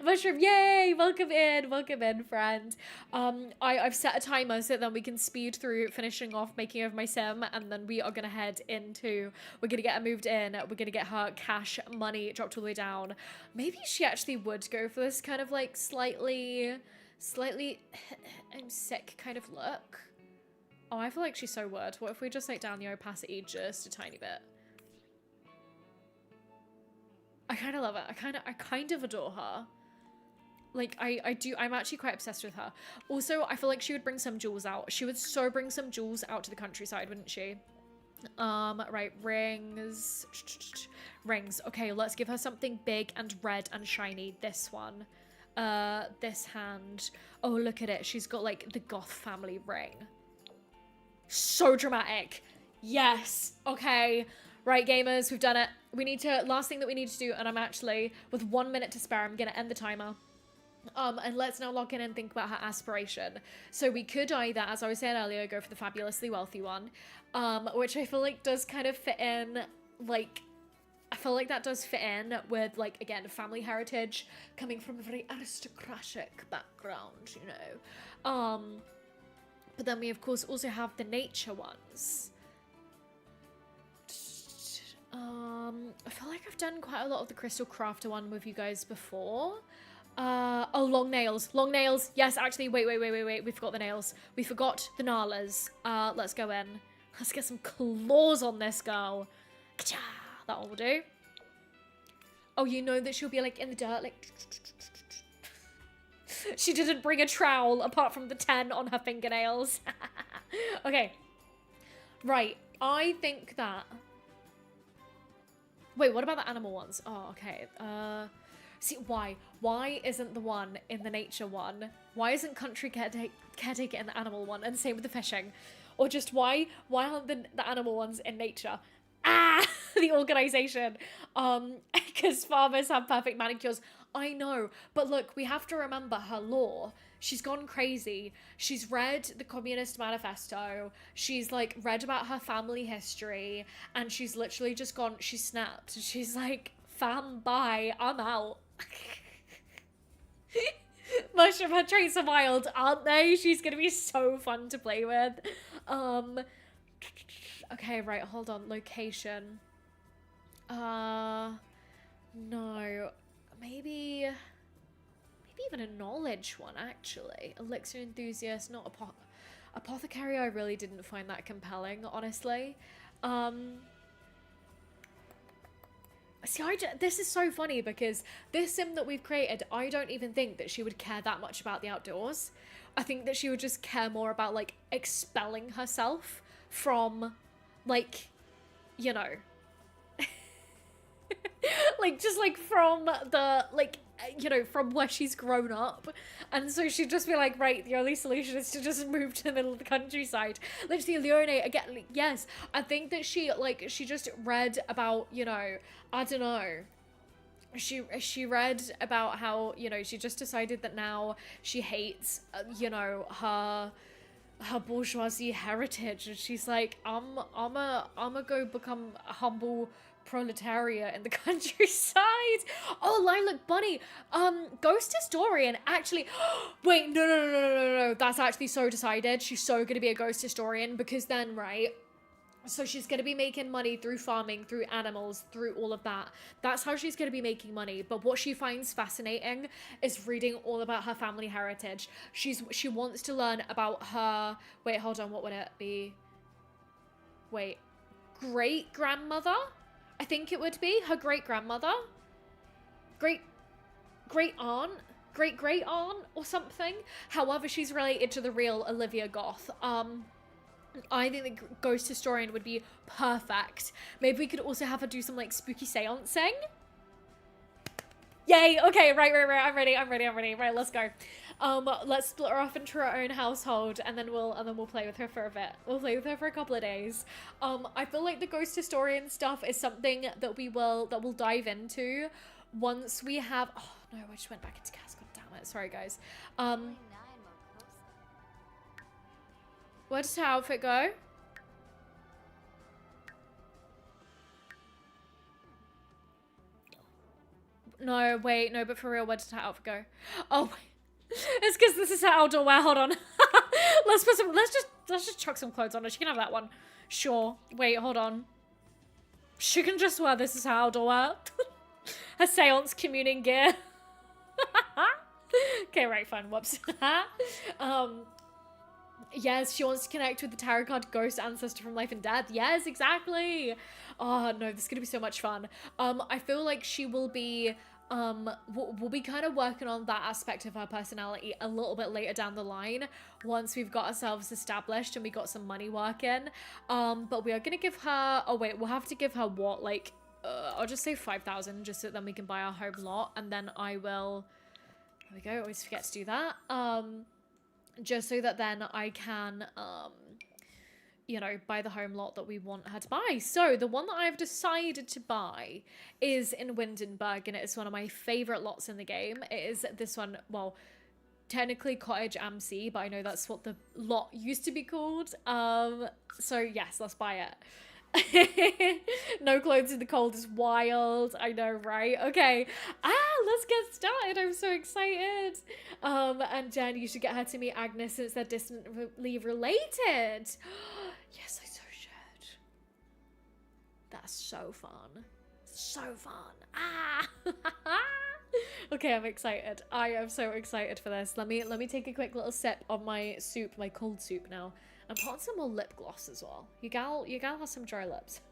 Mushroom, yay! Welcome in, friend. I've set a timer so then we can speed through finishing off making of my sim, and then we are gonna head into, we're gonna get her moved in, we're gonna get her cash money dropped all the way down. Maybe she actually would go for this kind of like slightly I'm sick kind of look. Oh, I feel like she so would. What if we just like down the opacity just a tiny bit? I kind of love it. I kind of adore her. Like, I'm actually quite obsessed with her. Also, I feel like she would bring some jewels out. She would so bring some jewels out to the countryside, wouldn't she? Right, rings. Rings. Okay, let's give her something big and red and shiny. This one. This hand. Oh, look at it. She's got, like, the Goth family ring. So dramatic. Yes. Okay. Right, gamers, we've done it. We need to, last thing that we need to do, and I'm actually, with 1 minute to spare, I'm gonna end the timer. And let's now log in and think about her aspiration. So we could either, as I was saying earlier, go for the fabulously wealthy one, which I feel like does kind of fit in, like, I feel like that does fit in with, like, again, family heritage, coming from a very aristocratic background, you know. But then we, of course, also have the nature ones. I feel like I've done quite a lot of the Crystal Crafter one with you guys before. Oh, long nails. Long nails. Yes, actually, wait. We forgot the nails. We forgot the Nalas. Let's go in. Let's get some claws on this girl. Ka-cha! That one will do. Oh, you know that she'll be, like, in the dirt, like... She didn't bring a trowel apart from the 10 on her fingernails. Okay. Right. I think that Wait, what about the animal ones? Oh, okay. See, why? Why isn't the one in the nature one? Why isn't country caretaker in the animal one? And same with the fishing. Or just why aren't the animal ones in nature? Ah, the organization. Because farmers have perfect manicures. I know, but look, we have to remember her lore. She's gone crazy. She's read the Communist Manifesto. She's like read about her family history, and she's literally just gone. She snapped. She's like, "Fam, bye. I'm out." Most of her traits are wild, aren't they? She's gonna be so fun to play with. Okay, right. Hold on. Location. No. Maybe even a knowledge one, actually. Elixir enthusiast, not apothecary. I really didn't find that compelling, honestly. See, this is so funny because this sim that we've created, I don't even think that she would care that much about the outdoors. I think that she would just care more about, like, expelling herself from, like, you know, like, just, like, from the, like, you know, from where she's grown up. And so she'd just be like, right, the only solution is to just move to the middle of the countryside. Literally, Leone, again, like, yes, I think that she just read about, you know, I don't know. She read about how, you know, she just decided that now she hates, you know, her bourgeoisie heritage, and she's like, I'm a go become a humble proletariat in the countryside. Oh, Lilac Bunny, ghost historian, actually. Wait, no, that's actually so decided. She's so gonna be a ghost historian, because then, right, so she's going to be making money through farming, through animals, through all of that. That's how she's going to be making money. But what she finds fascinating is reading all about her family heritage. She wants to learn about her... Wait, hold on. What would it be? Wait. Great-grandmother? I think it would be. Her great-grandmother? Great-aunt? Great-great-aunt? Or something? However, she's related to the real Olivia Goth. I think the ghost historian would be perfect. Maybe we could also have her do some like spooky seancing. Yay! Okay, right. I'm ready. Right, let's go. Let's split her off into her own household, and then we'll play with her for a bit. We'll play with her for a couple of days. I feel like the ghost historian stuff is something that we'll dive into once we have. Oh no, I just went back into cast. God damn it! Sorry, guys. Where does her outfit go? No, wait, no, but for real, where does her outfit go? Oh, wait. It's because this is her outdoor wear. Hold on. Let's just chuck some clothes on her. She can have that one. Sure. Wait, hold on. She can just wear this as her outdoor wear. Her seance communing gear. Okay, right, fine. Whoops. Yes, she wants to connect with the tarot card ghost ancestor from life and death. Yes, exactly. Oh no, this is gonna be so much fun. I feel like she will be we'll be kind of working on that aspect of her personality a little bit later down the line, once we've got ourselves established and we got some money working. But we are gonna give her, oh wait, we'll have to give her what, like I'll just say 5,000, just so then we can buy our home lot, and then I will, there we go, always forget to do that. Just so that then I can, you know, buy the home lot that we want her to buy. So the one that I've decided to buy is in Windenburg, and it is one of my favorite lots in the game. It is this one, well, technically Cottage MC, but I know that's what the lot used to be called. So yes, let's buy it. No clothes in the cold is wild. I know, right? Okay. Let's get started. I'm so excited. And Jen, you should get her to meet Agnes since they're distantly related. Yes, I so should. That's so fun. So fun. Okay, I'm excited. I am so excited for this. Let me take a quick little sip of my soup, my cold soup now. And put on some more lip gloss as well. Your gal has some dry lips.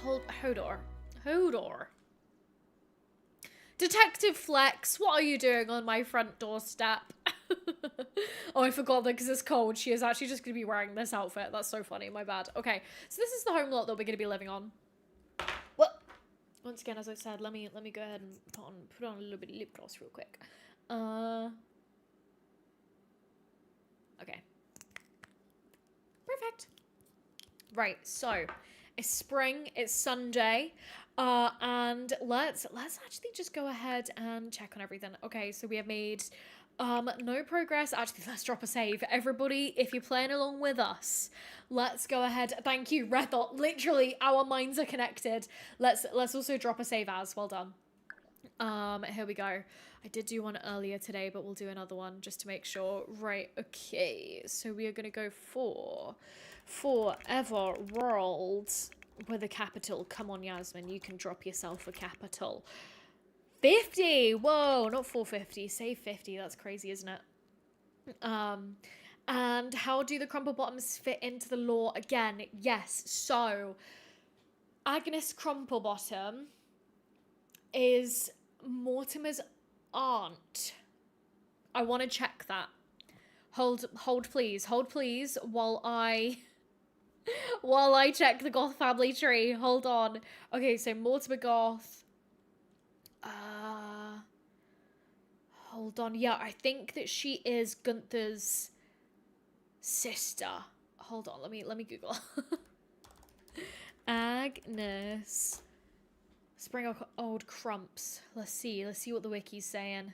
Hodor. Detective Flex, what are you doing on my front doorstep? Oh, I forgot that because it's cold. She is actually just going to be wearing this outfit. That's so funny. My bad. Okay, so this is the home lot that we're going to be living on. Well, once again, as I said, let me go ahead and put on a little bit of lip gloss real quick. Okay. Perfect. Right, so it's spring, it's Sunday, and let's actually just go ahead and check on everything. Okay, so we have made no progress. Actually, let's drop a save. Everybody, if you're playing along with us, let's go ahead. Thank you, Red Dot. Literally, our minds are connected. Let's also drop a save as. Well done. Here we go. I did do one earlier today, but we'll do another one just to make sure. Right, okay. So we are going to go for Forever World with a capital. Come on, Yasmin, you can drop yourself a capital. 50! Whoa, not 450. Say 50. That's crazy, isn't it? And how do the crumple bottoms fit into the law? Again, yes. So, Agnes Crumplebottom is Mortimer's aunt. I want to check that. Hold please, while I check the Goth family tree. Hold on. Okay, so Mortimer Goth. Hold on. Yeah, I think that she is Gunther's sister. Hold on. Let me Google. Agnes. Spring old crumps. Let's see what the wiki's saying.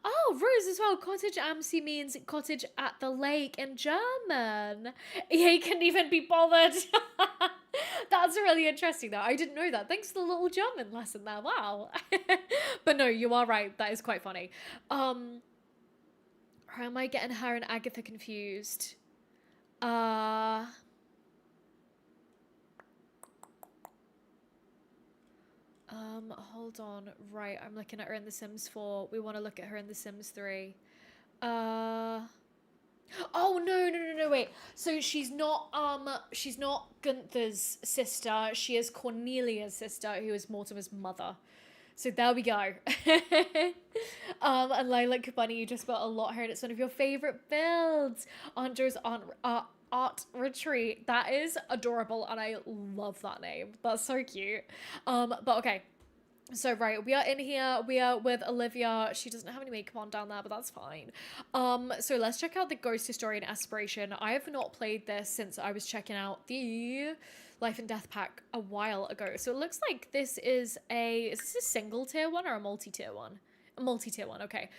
Oh, Rose as well. Cottage Amsey means cottage at the lake in German. He couldn't even be bothered. That's really interesting though. I didn't know that. Thanks for the little German lesson there. Wow. But no, you are right. That is quite funny. How am I getting her and Agatha confused? Hold on. Right, I'm looking at her in The Sims 4. We want to look at her in The Sims 3. Oh, no, wait. So she's not Gunther's sister. She is Cornelia's sister, who is Mortimer's mother. So there we go. And Lilac Bunny, you just got a lot here, and it's one of your favorite builds. Andrew's art retreat. That is adorable, and I love that name. That's so cute. But okay. So right, we are in here. We are with Olivia. She doesn't have any makeup on down there, but that's fine. So let's check out the Ghost Historian Aspiration. I have not played this since I was checking out the Life and Death pack a while ago. So it looks like this is this a single tier one or a multi-tier one? A multi-tier one, okay.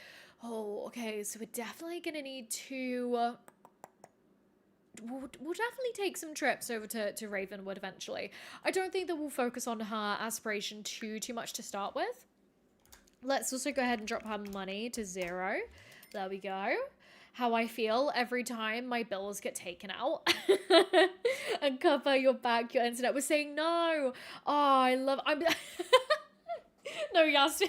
Oh, okay, so we're definitely gonna need to we'll definitely take some trips over to Ravenwood eventually. I don't think that we'll focus on her aspiration too much to start with. Let's also go ahead and drop her money to 0. There we go. How I feel every time my bills get taken out. And cover your back, your internet was saying no. Oh, I'm no, Yas.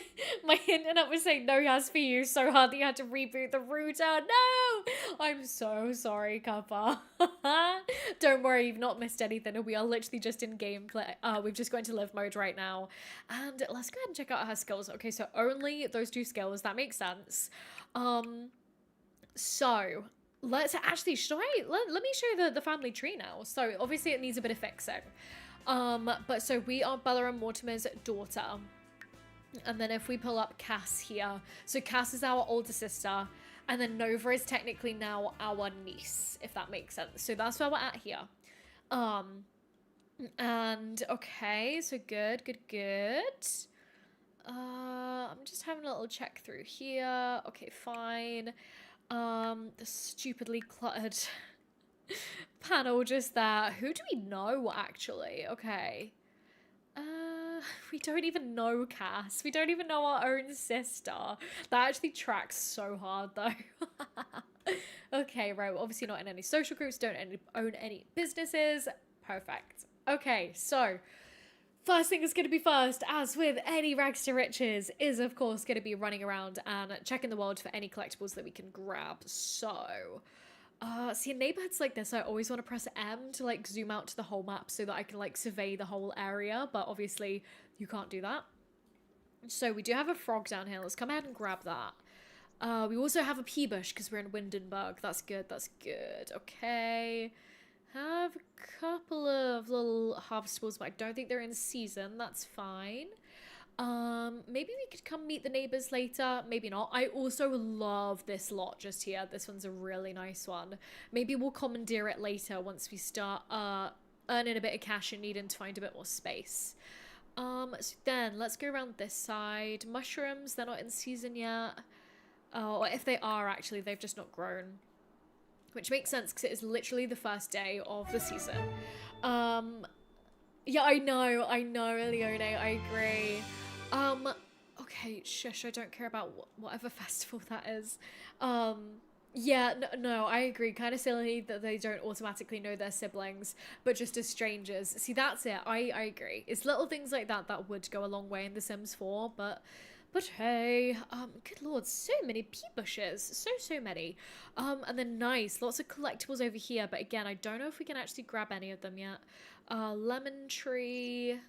My internet was saying no, Yas, for you so hard that you had to reboot the router. No! I'm so sorry, Kappa. Don't worry, you've not missed anything. We are literally just in gameplay. We've just got into live mode right now. And let's go ahead and check out her skills. Okay, so only those 2 skills. That makes sense. So let's actually, let me show you the family tree now. So obviously it needs a bit of fixing. But so we are Bella and Mortimer's daughter. And then if we pull up Cass here, so Cass is our older sister, and then Nova is technically now our niece, if that makes sense. So that's where we're at here. And okay, so good. I'm just having a little check through here. Okay, fine. The stupidly cluttered panel just there. Who do we know, actually? Okay. We don't even know Cass. We don't even know our own sister. That actually tracks so hard, though. Okay, right. We're obviously not in any social groups. Don't own any businesses. Perfect. Okay, so first thing is going to be first, as with any rags to riches, is of course going to be running around and checking the world for any collectibles that we can grab. So see, in neighborhoods like this, I always want to press M to like zoom out to the whole map so that I can like survey the whole area, but obviously you can't do that. So we do have a frog down here. Let's come ahead and grab that. We also have a pea bush because we're in Windenburg. That's good. That's good. Okay. Have a couple of little harvestables, but I don't think they're in season. That's fine. Maybe we could come meet the neighbors later. Maybe not. I also love this lot just here. This one's a really nice one. Maybe we'll commandeer it later once we start earning a bit of cash and needing to find a bit more space. So then let's go around this side. Mushrooms, they're not in season yet. Or if they are, actually, they've just not grown. Which makes sense because it is literally the first day of the season. Yeah, I know, Leone, I agree. Okay, shush, I don't care about whatever festival that is. Yeah, no, I agree. Kind of silly that they don't automatically know their siblings, but just as strangers. See, that's it. I agree. It's little things like that that would go a long way in The Sims 4, but hey, good lord, so many pea bushes, so many. And then nice, lots of collectibles over here, but again, I don't know if we can actually grab any of them yet. Lemon tree,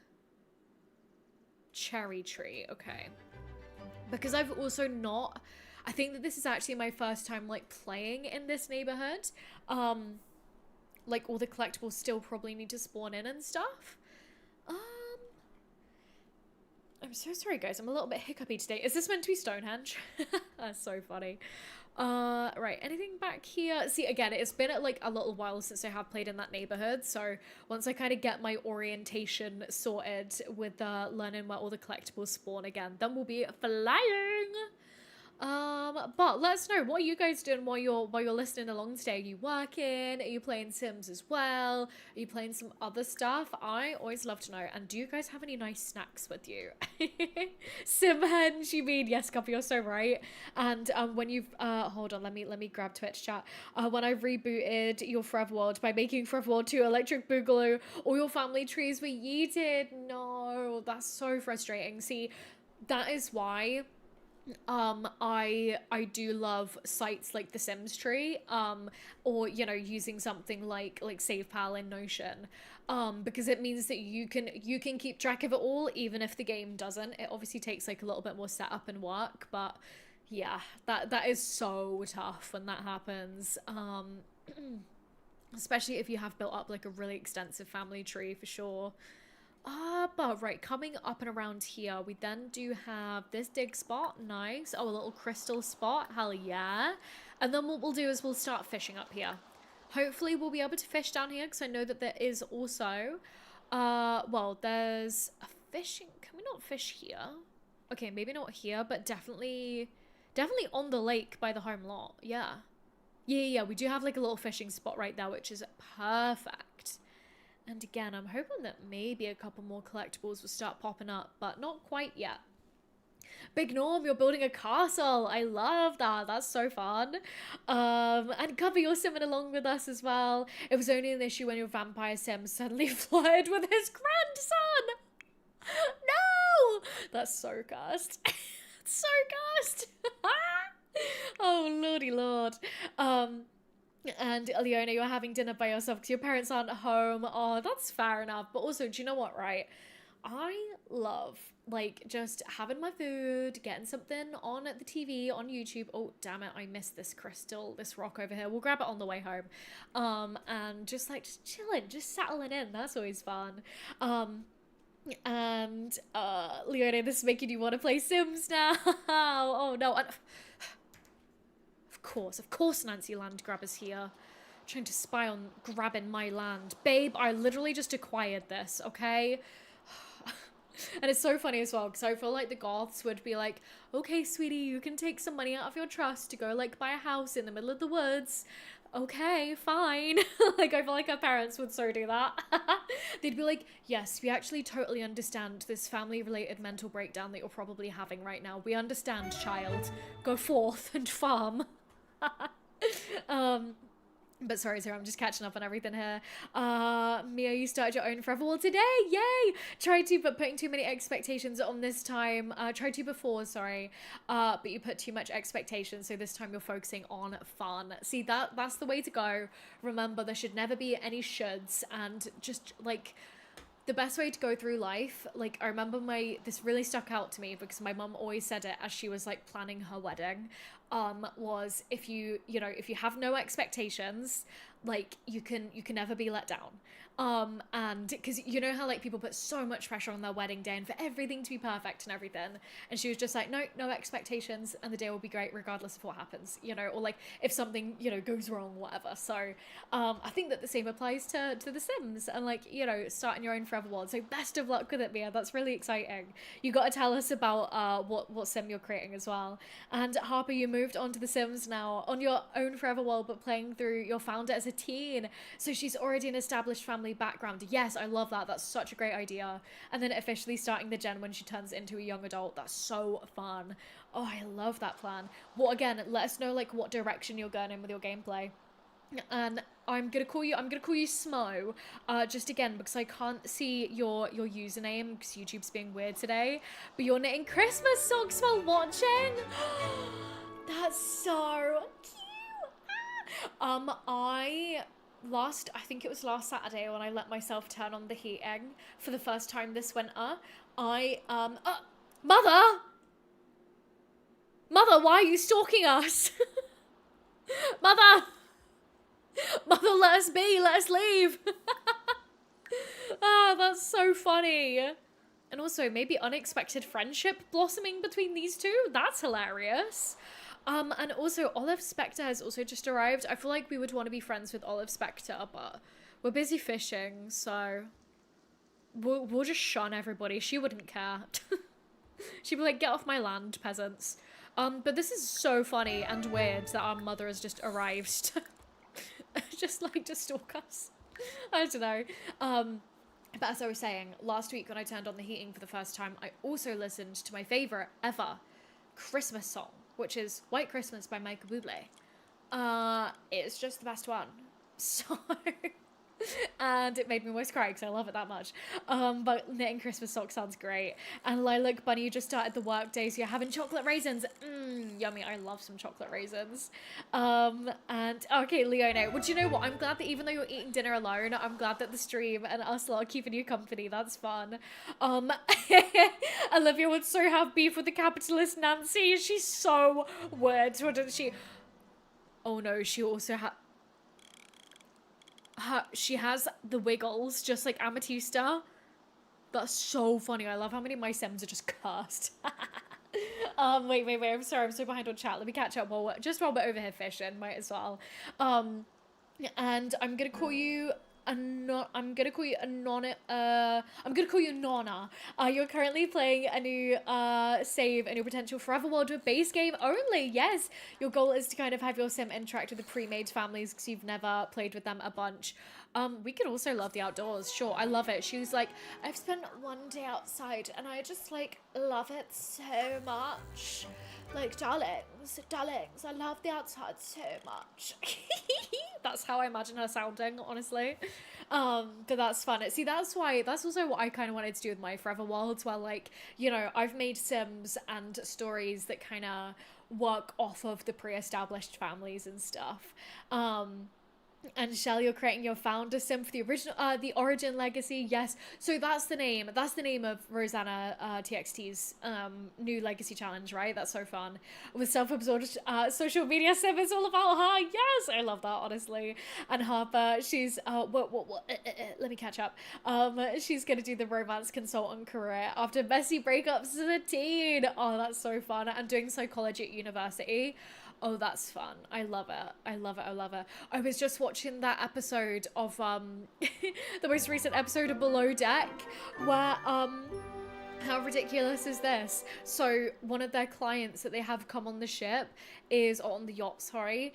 cherry tree, okay. Because I've also not, I think that this is actually my first time, like, playing in this neighborhood. Like, all the collectibles still probably need to spawn in and stuff. I'm so sorry, guys. I'm a little bit hiccupy today. Is this meant to be Stonehenge? That's so funny. Right. Anything back here? See, again, it's been like a little while since I have played in that neighborhood. So once I kind of get my orientation sorted with learning where all the collectibles spawn again, then we'll be flying. But let us know, what are you guys doing while you're listening along today? Are you working? Are you playing Sims as well? Are you playing some other stuff? I always love to know. And do you guys have any nice snacks with you? Simhenge, you mean? Yes, Copy, you're so right. And when you've hold on, let me grab Twitch chat. When I've rebooted your Forever World by making Forever World 2 Electric Boogaloo, all your family trees were yeeted. No, that's so frustrating. See, that is why I do love sites like the Sims tree, or you know, using something like SavePal in Notion, because it means that you can keep track of it all even if the game doesn't. It obviously takes like a little bit more setup and work, but yeah, that is so tough when that happens. Especially if you have built up like a really extensive family tree, for sure. But right, coming up and around here, we then do have this dig spot. Nice. Oh, a little crystal spot. Hell yeah. And then what we'll do is we'll start fishing up here. Hopefully we'll be able to fish down here because I know that there is also, well, there's a fishing. Can we not fish here? Okay, maybe not here, but definitely on the lake by the home lot. Yeah. Yeah, we do have like a little fishing spot right there, which is perfect. And again, I'm hoping that maybe a couple more collectibles will start popping up, but not quite yet. Big Norm, you're building a castle. I love that. That's so fun. And Cubby, you're simming along with us as well. It was only an issue when your vampire sim suddenly flirted with his grandson. No! That's so cursed. So cursed. Oh, lordy lord. And Leona, you're having dinner by yourself because your parents aren't home. Oh, that's fair enough. But also, do you know what, right? I love, like, just having my food, getting something on at the TV, on YouTube. Oh, damn it, I missed this crystal, this rock over here. We'll grab it on the way home. And just, like, just chilling, just settling in. That's always fun. And, Leona, this is making you want to play Sims now. Oh, no. Of course Nancy Landgrabber's here. Trying to spy on grabbing my land. Babe, I literally just acquired this, okay? And it's so funny as well, because I feel like the Goths would be like, okay, sweetie, you can take some money out of your trust to go, like, buy a house in the middle of the woods. Okay, fine. Like, I feel like our parents would so do that. They'd be like, yes, we actually totally understand this family-related mental breakdown that you're probably having right now. We understand, child. Go forth and farm. But sorry, I'm just catching up on everything here. Mia, you started your own Forever World today. Yay! Tried to, but putting too many expectations on this time. Tried to before, sorry. But you put too much expectations, so this time you're focusing on fun. See, that's the way to go. Remember, there should never be any shoulds, and just, like, the best way to go through life, like I remember this really stuck out to me because my mum always said it as she was like planning her wedding, was if if you have no expectations, like you can never be let down. And because you know how like people put so much pressure on their wedding day and for everything to be perfect and everything, and she was just like, no expectations, and the day will be great regardless of what happens, or like if something goes wrong, whatever. So I think that the same applies to the Sims and like starting your own forever world. So best of luck with it, Mia. That's really exciting. You got to tell us about what sim you're creating as well. And Harper, you moved on to the Sims now on your own forever world, but playing through your founder as a teen, so she's already an established family background. Yes, I love that. That's such a great idea. And then officially starting the gen when she turns into a young adult. That's so fun. Oh, I love that plan. Well, again, let us know like what direction you're going in with your gameplay. And I'm gonna call you Smo, just again because I can't see your username because YouTube's being weird today. But you're knitting Christmas socks while watching. That's so cute. I think it was last Saturday when I let myself turn on the heating for the first time this winter. Mother, why are you stalking us? Mother, let us be, let us leave. That's so funny. And also maybe unexpected friendship blossoming between these two. That's hilarious. And also Olive Spectre has also just arrived. I feel like we would want to be friends with Olive Spectre, but we're busy fishing, so we'll just shun everybody. She wouldn't care. She'd be like, get off my land, peasants. But this is so funny and weird that our mother has just arrived to just like to stalk us. I don't know. But as I was saying, last week when I turned on the heating for the first time, I also listened to my favorite ever Christmas song, which is White Christmas by Michael Bublé. It's just the best one. So, and it made me almost cry because I love it that much. But knitting Christmas socks sounds great. And Lilac Bunny, you just started the work day, so you're having chocolate raisins. Yummy. I love some chocolate raisins. And okay, Leona, well, do you know what? I'm glad that even though you're eating dinner alone, I'm glad that the stream and us lot are keeping you company. That's fun. Olivia would so have beef with the capitalist Nancy. She's so weird, wouldn't she? Oh no, she also she has the wiggles, just like Amethysta. That's so funny. I love how many of my Sims are just cursed. Wait. I'm sorry. I'm so behind on chat. Let me catch up while we're over here fishing. Might as well. And I'm gonna call you I'm gonna call you Nonna. You're currently playing a new save a new potential forever world with base game only. Yes, your goal is to kind of have your sim interact with the pre-made families because you've never played with them a bunch. We could also love the outdoors. Sure, I love it. She was like, I've spent one day outside and I just like love it so much. Like, darlings, I love the outside so much. That's how I imagine her sounding, honestly. But that's fun. See, that's also what I kind of wanted to do with my forever worlds, where like, I've made Sims and stories that kind of work off of the pre-established families and stuff. And Shell, you're creating your founder sim for the original, the Origin Legacy. Yes, so that's the name of Rosanna TXT's new Legacy Challenge, right? That's so fun. With self-absorbed social media sim, it's all about her. Yes, I love that, honestly. And Harper, she's let me catch up. She's gonna do the romance consultant career after messy breakups as a teen. Oh, that's so fun. And doing psychology at university. Oh, that's fun. I love it. I was just watching that episode of the most recent episode of Below Deck where how ridiculous is this? So one of their clients that they have come on the ship on the yacht, sorry,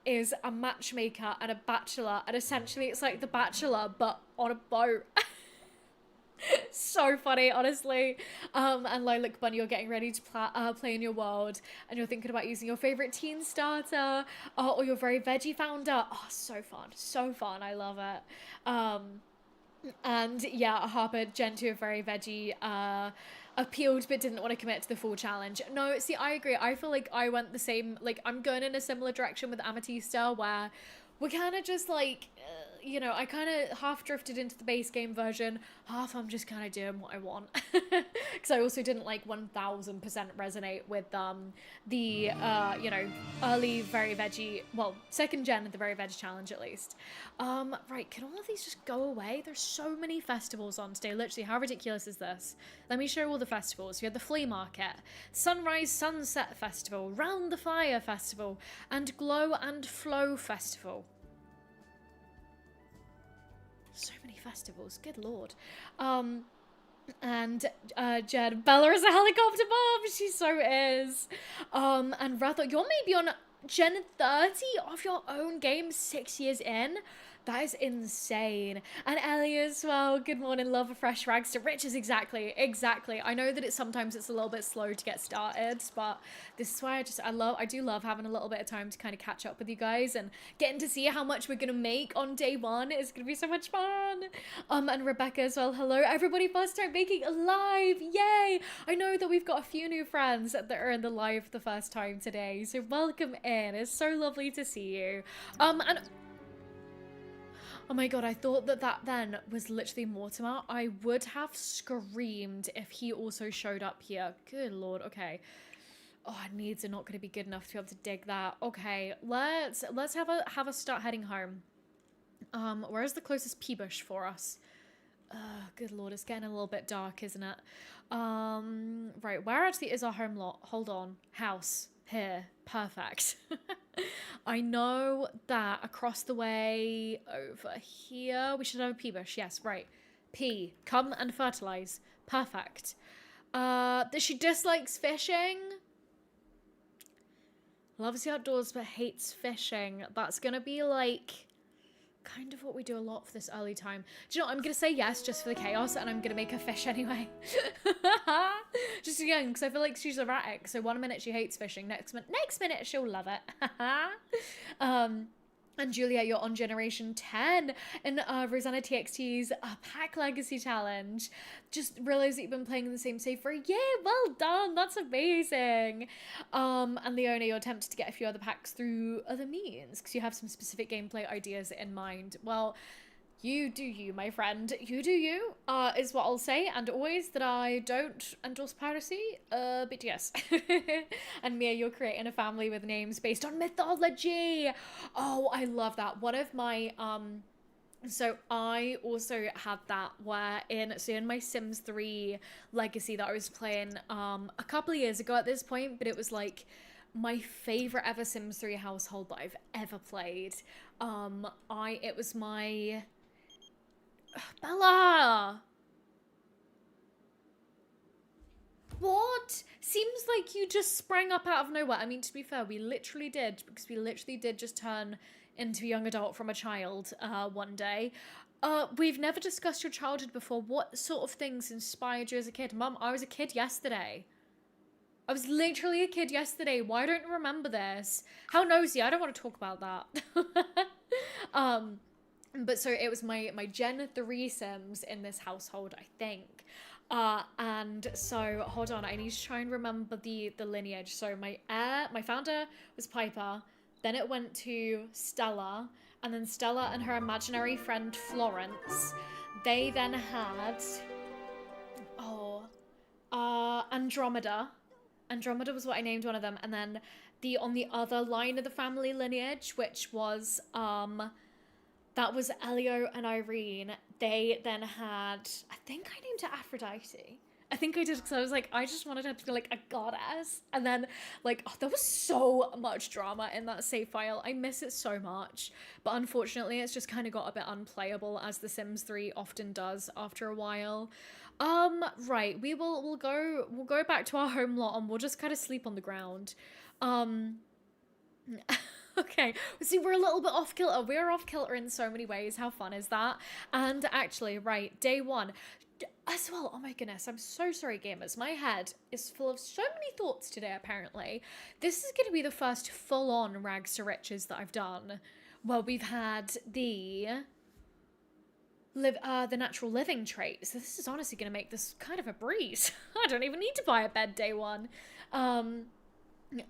is a matchmaker and a bachelor, and essentially it's like The Bachelor but on a boat. So funny, honestly. And Lilac Bunny, you're getting ready to play in your world, and you're thinking about using your favorite teen starter or your very veggie founder. Oh, so fun. I love it. And yeah, Harper, Gen 2 are very veggie appealed but didn't want to commit to the full challenge. No, see, I agree. I feel like I went the same, like I'm going in a similar direction with Amethysta, where we're kind of just like you know, I kind of half drifted into the base game version, half I'm just kind of doing what I want. Because I also didn't like 1000% resonate with the, you know, early Very Veggie, well, second gen of the Very Veggie Challenge at least. Right, can all of these just go away? There's so many festivals on today. Literally, how ridiculous is this? Let me show all the festivals. You have the Flea Market, Sunrise Sunset Festival, Round the Fire Festival, and Glow and Flow Festival. So many festivals, good lord. And Jed, Bella is a helicopter mom, she so is. And Ratho, you're maybe on Gen 30 of your own game 6 years in. That is insane. And Ellie as well. Good morning, love of fresh rags to riches. Exactly. I know that sometimes it's a little bit slow to get started, but this is why I do love having a little bit of time to kind of catch up with you guys and getting to see how much we're gonna make on day one. It's gonna be so much fun. And Rebecca as well. Hello, everybody. First time making a live. Yay! I know that we've got a few new friends that are in the live for the first time today, so welcome in. It's so lovely to see you. And oh my god, I thought that then was literally Mortimer. I would have screamed if he also showed up here. Good lord, okay. Oh, our needs are not going to be good enough to be able to dig that. Okay, let's have a start heading home. Where's the closest pea bush for us? Good lord, it's getting a little bit dark, isn't it? Right, where actually is our home lot? Hold on. House. Here. Perfect. I know that across the way over here we should have a pea bush. Yes, right. Pea. Come and fertilize. Perfect. She dislikes fishing. Loves the outdoors but hates fishing. That's gonna be like kind of what we do a lot for this early time. Do you know what? I'm gonna say yes just for the chaos, and I'm gonna make her fish anyway. Just again, because I feel like she's erratic. So one minute she hates fishing, next minute she'll love it. And Julia, you're on Generation 10 in Rosanna TXT's Pack Legacy Challenge. Just realized that you've been playing in the same save for a year. Well done, that's amazing. And Leona, you're tempted to get a few other packs through other means because you have some specific gameplay ideas in mind. Well, you do you, my friend. You do you, is what I'll say. And always that I don't endorse piracy, but yes. And Mia, you're creating a family with names based on mythology. Oh, I love that. One of my, so I also had that where in my Sims 3 Legacy that I was playing, a couple of years ago at this point, but it was like my favorite ever Sims 3 household that I've ever played. It was my... Bella! What? Seems like you just sprang up out of nowhere. I mean, to be fair, we literally did, because we literally did just turn into a young adult from a child one day. We've never discussed your childhood before. What sort of things inspired you as a kid? Mum, I was a kid yesterday. I was literally a kid yesterday. Why don't you remember this? How nosy. I don't want to talk about that. But so it was my Gen 3 Sims in this household, I think. And so, hold on, I need to try and remember the lineage. So my founder was Piper, then it went to Stella, and then Stella and her imaginary friend Florence. They then had, Andromeda. Andromeda was what I named one of them. And then on the other line of the family lineage, which was, that was Elio and Irene. They then had, I think I named her Aphrodite. I think I did because I was like, I just wanted her to be like a goddess. And then like, there was so much drama in that save file. I miss it so much. But unfortunately, it's just kind of got a bit unplayable, as The Sims 3 often does after a while. Right, we'll go back to our home lot and we'll just kind of sleep on the ground. Okay, see, we're a little bit off kilter. We're off kilter in so many ways. How fun is that? And actually, right, day one as well. Oh my goodness, I'm so sorry, gamers. My head is full of so many thoughts today, apparently. This is going to be the first full-on rags to riches that I've done. Well, we've had the natural living trait. So this is honestly going to make this kind of a breeze. I don't even need to buy a bed day one.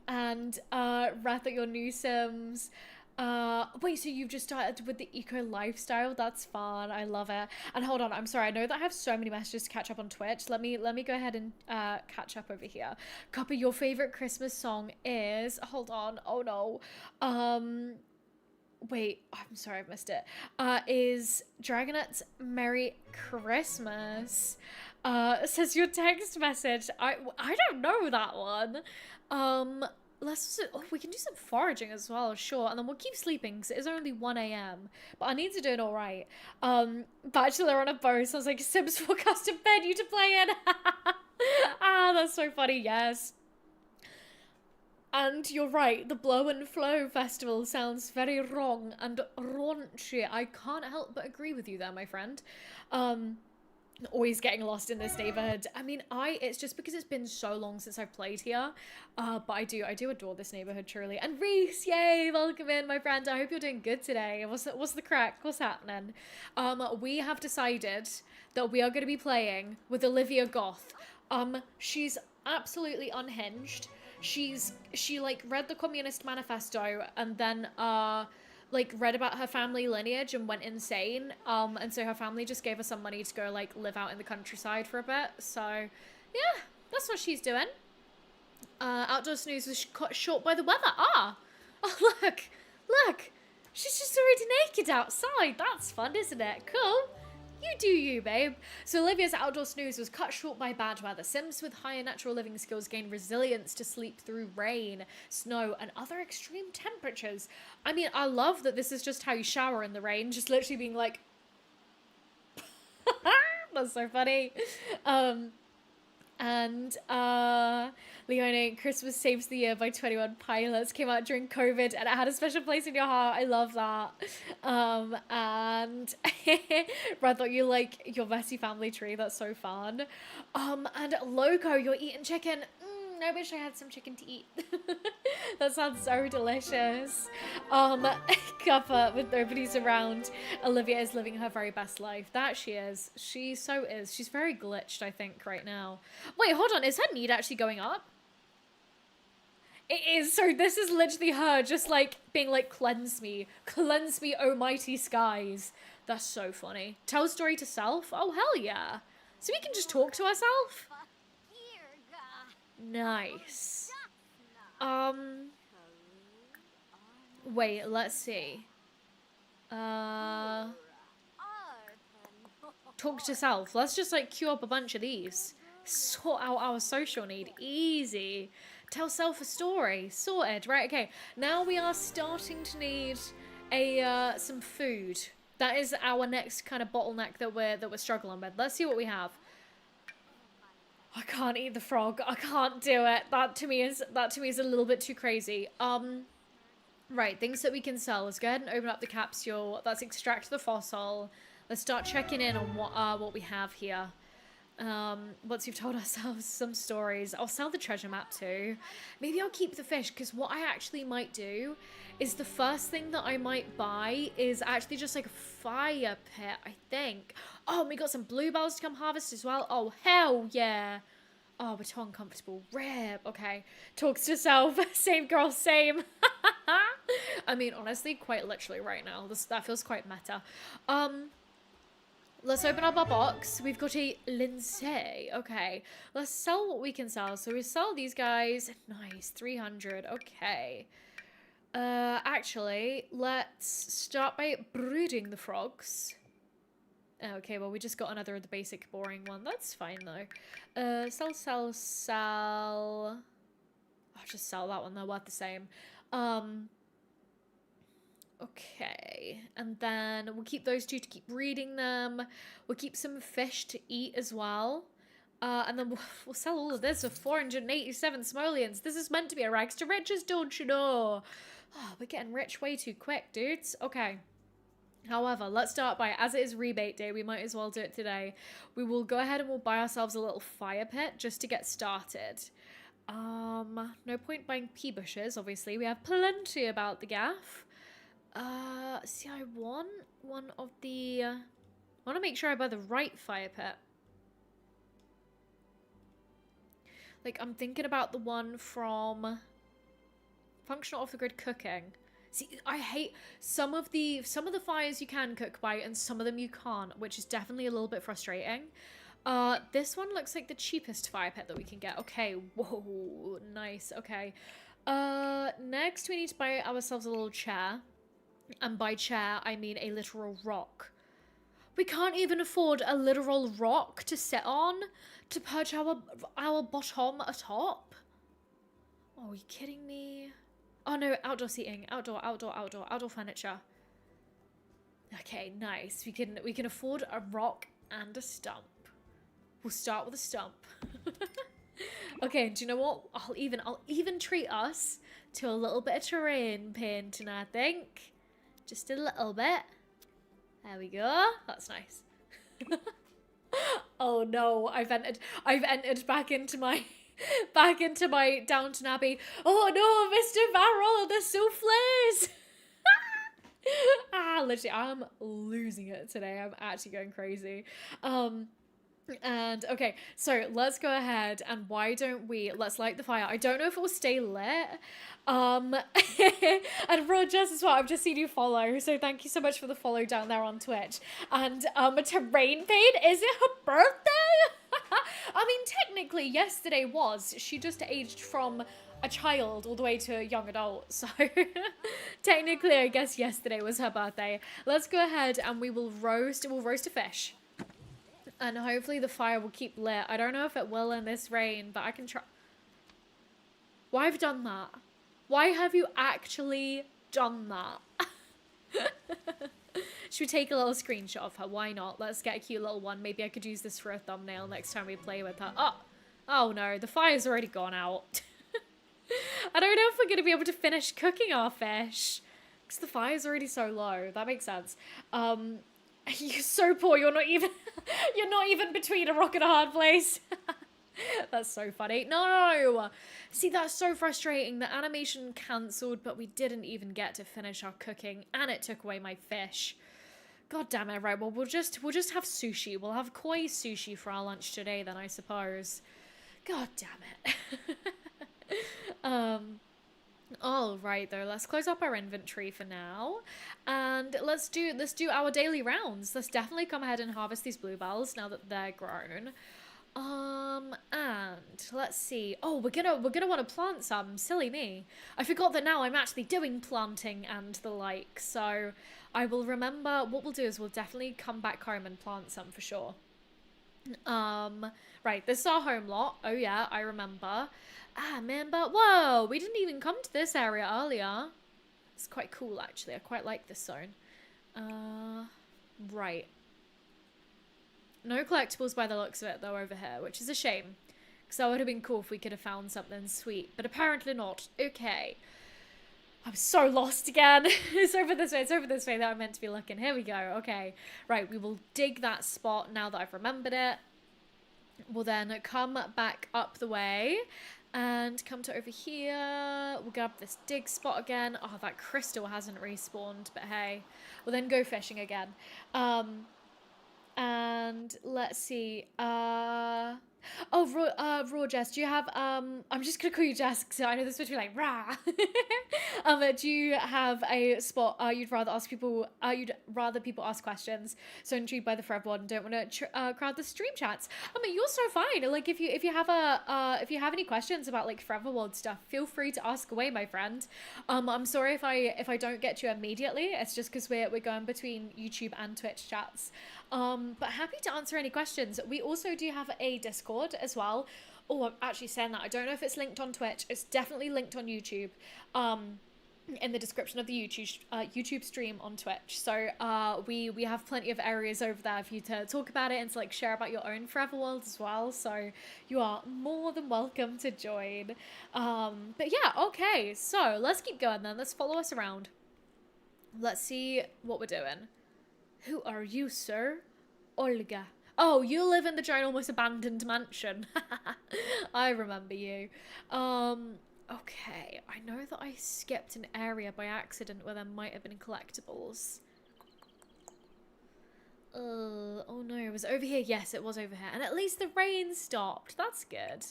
And Wrath at your new Sims. Wait, so you've just started with the eco lifestyle? That's fun. I love it. And hold on, I'm sorry. I know that I have so many messages to catch up on Twitch. Let me go ahead and catch up over here. Copy, your favorite Christmas song is, hold on. Oh no. Um Wait, I'm sorry, I missed it. Is Dragonette's Merry Christmas. Says your text message. I don't know that one. Um, we can do some foraging as well, sure. And then we'll keep sleeping because it is only 1 a.m. But I need to do it all right. Bachelor on a boat sounds like Sims forecast to bed you to play in. Ah, that's so funny, yes. And you're right, the Blow and Flow Festival sounds very wrong and raunchy. I can't help but agree with you there, my friend. Um, Always getting lost in this neighborhood. I mean, it's just because it's been so long since I've played here. But I do adore this neighborhood, truly. And Reese, yay, welcome in, my friend. I hope you're doing good today. What's the crack? What's happening? We have decided that we are going to be playing with Olivia Goth. She's absolutely unhinged. She like read the Communist Manifesto and then like read about her family lineage and went insane. And so her family just gave her some money to go like live out in the countryside for a bit. So yeah, that's what she's doing. Outdoor snooze was cut short by the weather. Oh look, she's just already naked outside. That's fun, isn't it? Cool. You do you, babe. So Olivia's outdoor snooze was cut short by bad weather. Sims with higher natural living skills gain resilience to sleep through rain, snow, and other extreme temperatures. I mean, I love that this is just how you shower in the rain, just literally being like... That's so funny. Leone, Christmas Saves the Year by 21 Pilots came out during COVID and it had a special place in your heart. I love that. And Brad thought you like your messy family tree. That's so fun. And Loco, you're eating chicken. I wish I had some chicken to eat. That sounds so delicious. Cuppa, with nobody's around, Olivia is living her very best life. That she is. She so is. She's very glitched, I think, right now. Wait, hold on. Is her need actually going up? It is. So this is literally her just like being like, cleanse me, oh mighty skies. That's so funny. Tell a story to self. Oh, hell yeah. So we can just talk to ourselves. Nice. Wait, let's see. Talk to self. Let's just like queue up a bunch of these. Sort out our social need. Easy. Tell self a story. Sorted. Right, okay. Now we are starting to need some food. That is our next kind of bottleneck that we're struggling with. Let's see what we have. I can't eat the frog. I can't do it. That to me is a little bit too crazy. Right, things that we can sell. Let's go ahead and open up the capsule. Let's extract the fossil. Let's start checking in on what we have here. Once we've told ourselves some stories, I'll sell the treasure map too. Maybe I'll keep the fish, because what I actually might do is the first thing that I might buy is actually just like a fire pit, I think. Oh, we got some bluebells to come harvest as well. Oh, hell yeah. Oh, we're too uncomfortable. Rip. Okay. Talks to self. Same girl, same. I mean, honestly, quite literally right now. That feels quite meta. Let's open up our box. We've got a Lindsay. Okay. Let's sell what we can sell. So we sell these guys. Nice. 300. Okay. Actually, let's start by brooding the frogs. Okay, well, we just got another of the basic boring one. That's fine, though. Sell. I'll just sell that one. They're worth the same. Okay, and then we'll keep those two to keep breeding them. We'll keep some fish to eat as well. And then we'll sell all of this for 487 simoleons. This is meant to be a rags to riches, don't you know? Oh, we're getting rich way too quick, dudes. Okay. However, let's start by, as it is rebate day, we might as well do it today. We will go ahead and we'll buy ourselves a little fire pit just to get started. No point buying pea bushes, obviously. We have plenty about the gaff. See, I want one of the... I want to make sure I buy the right fire pit. Like, I'm thinking about the one from Functional Off-the-Grid Cooking. See, I hate some of the fires you can cook by and some of them you can't, which is definitely a little bit frustrating. This one looks like the cheapest fire pit that we can get. Okay, whoa, nice, okay. Next we need to buy ourselves a little chair. And by chair, I mean a literal rock. We can't even afford a literal rock to sit on to perch our bottom atop. Oh, are you kidding me? Oh no, outdoor seating, outdoor furniture. Okay, nice. We can afford a rock and a stump. We'll start with a stump. Okay, do you know what? I'll even treat us to a little bit of terrain painting, I think. Just a little bit. There we go. That's nice. Oh no, I've entered back into my Downton Abbey. Oh no, Mr. Barrel, the souffles. Literally, I'm losing it today. I'm actually going crazy. And okay, so let's go ahead and let's light the fire. I don't know if it will stay lit. And Rogers as well, I've just seen you follow, so thank you so much for the follow down there on Twitch. And a terrain paint, is it her birthday? I mean, technically yesterday was. She just aged from a child all the way to a young adult, so technically I guess yesterday was her birthday. Let's go ahead and we'll roast a fish. And hopefully the fire will keep lit. I don't know if it will in this rain, but I can try. Why have you done that? Why have you actually done that? Should we take a little screenshot of her? Why not? Let's get a cute little one. Maybe I could use this for a thumbnail next time we play with her. Oh no, the fire's already gone out. I don't know if we're going to be able to finish cooking our fish. Because the fire's already so low. That makes sense. You're so poor, you're not even between a rock and a hard place. That's so funny. No! See, that's so frustrating. The animation cancelled, but we didn't even get to finish our cooking, and it took away my fish. God damn it. Right, well, we'll just have sushi. We'll have koi sushi for our lunch today then, I suppose. God damn it. All right, though, let's close up our inventory for now, and let's do our daily rounds. Let's definitely come ahead and harvest these bluebells now that they're grown. And let's see. Oh, we're gonna want to plant some. Silly me. I forgot that now I'm actually doing planting and the like. So I will remember. What we'll do is we'll definitely come back home and plant some for sure. Right, this is our home lot. Oh yeah, I remember. Man, but whoa, we didn't even come to this area earlier. It's quite cool, actually. I quite like this zone. Right. No collectibles by the looks of it, though, over here, which is a shame. Because that would have been cool if we could have found something sweet. But apparently not. Okay. I'm so lost again. It's over this way that I'm meant to be looking. Here we go. Okay. Right, we will dig that spot now that I've remembered it. We'll then come back up the way and come to over here. We'll grab this dig spot again. Oh, that crystal hasn't respawned, but hey. We'll then go fishing again. And let's see. Raw Jess, do you have, I'm just gonna call you Jess because I know this would be like, rah. Do you have a spot you'd rather people ask questions? So intrigued by the forever one, don't want to crowd the stream chats. I mean, you're so fine. Like, if you have any questions about like Forever World stuff, feel free to ask away, my friend. I'm sorry if I don't get to you immediately. It's just because we're going between YouTube and Twitch chats. But happy to answer any questions. We also do have a Discord as well. Oh, I'm actually saying that. I don't know if it's linked on Twitch. It's definitely linked on YouTube. In the description of the YouTube stream on Twitch. So we have plenty of areas over there for you to talk about it and to like share about your own Forever World as well. So you are more than welcome to join. But yeah, okay. So let's keep going then. Let's follow us around. Let's see what we're doing. Who are you, sir? Olga. Oh, you live in the ginormous abandoned mansion. I remember you. Okay, I know that I skipped an area by accident where there might have been collectibles. Oh no, it was over here. Yes, it was over here. And at least the rain stopped. That's good.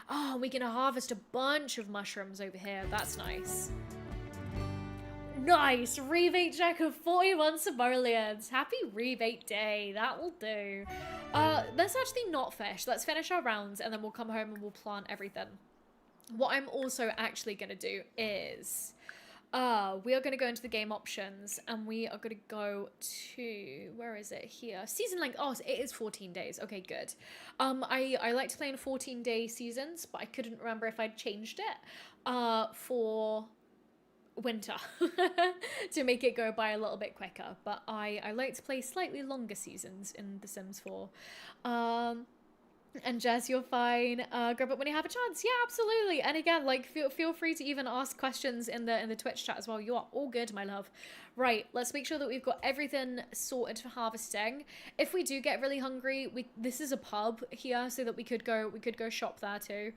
Oh, we're gonna harvest a bunch of mushrooms over here. That's nice. Nice! Rebate check of 41 simoleons. Happy rebate day. That will do. Let's actually not fish. Let's finish our rounds and then we'll come home and we'll plant everything. What I'm also actually going to do is... we are going to go into the game options and we are going to go to, where is it? Here. Season length. Oh, it is 14 days. Okay, good. I like to play in 14-day seasons, but I couldn't remember if I'd changed it for winter to make it go by a little bit quicker. But I like to play slightly longer seasons in The Sims 4. And Jess, you're fine. Grab it when you have a chance. Yeah, absolutely. And again, like feel free to even ask questions in the Twitch chat as well. You are all good, my love. Right, let's make sure that we've got everything sorted for harvesting. If we do get really hungry, this is a pub here, so that we could go shop there too,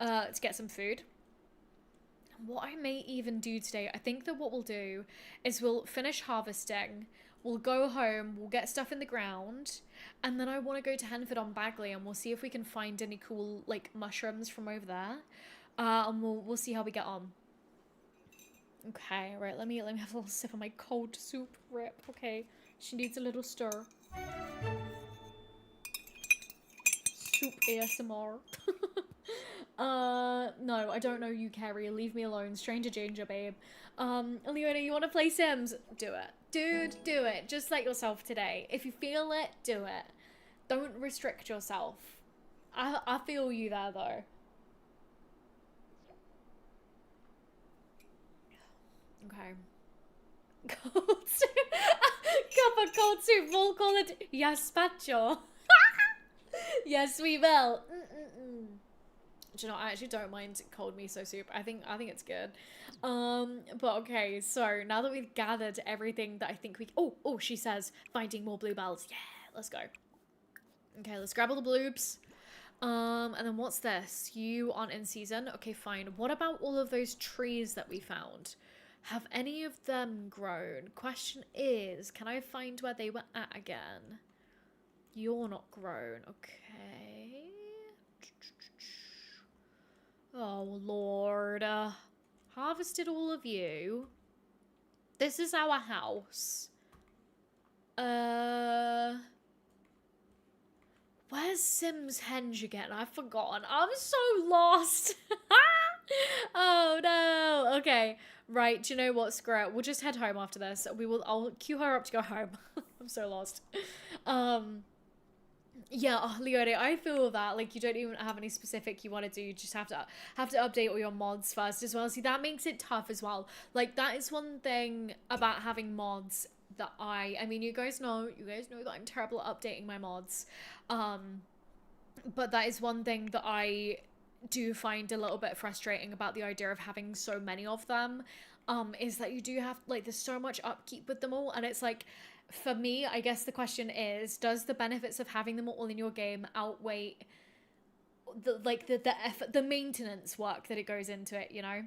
to get some food. What I may even do today, I think that what we'll do is we'll finish harvesting. We'll go home, we'll get stuff in the ground, and then I want to go to Henford on Bagley and we'll see if we can find any cool, like, mushrooms from over there. And we'll see how we get on. Okay, right, let me have a little sip of my cold soup. Rip, okay. She needs a little stir. Soup ASMR. No, I don't know you, Carrie. Leave me alone. Stranger Ginger, babe. Leona, you want to play Sims? Do it. Dude, do it. Just let yourself today. If you feel it, do it. Don't restrict yourself. I feel you there, though. Okay. Cold soup. Cup of cold soup. We'll call it Gazpacho. Yes, we will. Do you know, I actually don't mind cold miso soup. I think it's good. But okay, so now that we've gathered everything that I think we... Oh, she says finding more bluebells. Yeah, let's go. Okay, let's grab all the bloobs. And then what's this? You aren't in season? Okay, fine. What about all of those trees that we found? Have any of them grown? Question is, can I find where they were at again? You're not grown. Okay. Oh, Lord. Harvested all of you. This is our house. Where's Sims Henge again? I've forgotten. I'm so lost. Oh, no. Okay. Right. Do you know what? Screw it. We'll just head home after this. I'll queue her up to go home. I'm so lost. Yeah, oh, Leone, I feel that, like, you don't even have any specific you want to do, you just have to update all your mods first as well. See, that makes it tough as well. Like, that is one thing about having mods that I mean, you guys know that I'm terrible at updating my mods. But that is one thing that I do find a little bit frustrating about the idea of having so many of them, is that you do have, like, there's so much upkeep with them all, and it's like, for me, I guess the question is, does the benefits of having them all in your game outweigh the effort, the maintenance work that it goes into it, you know?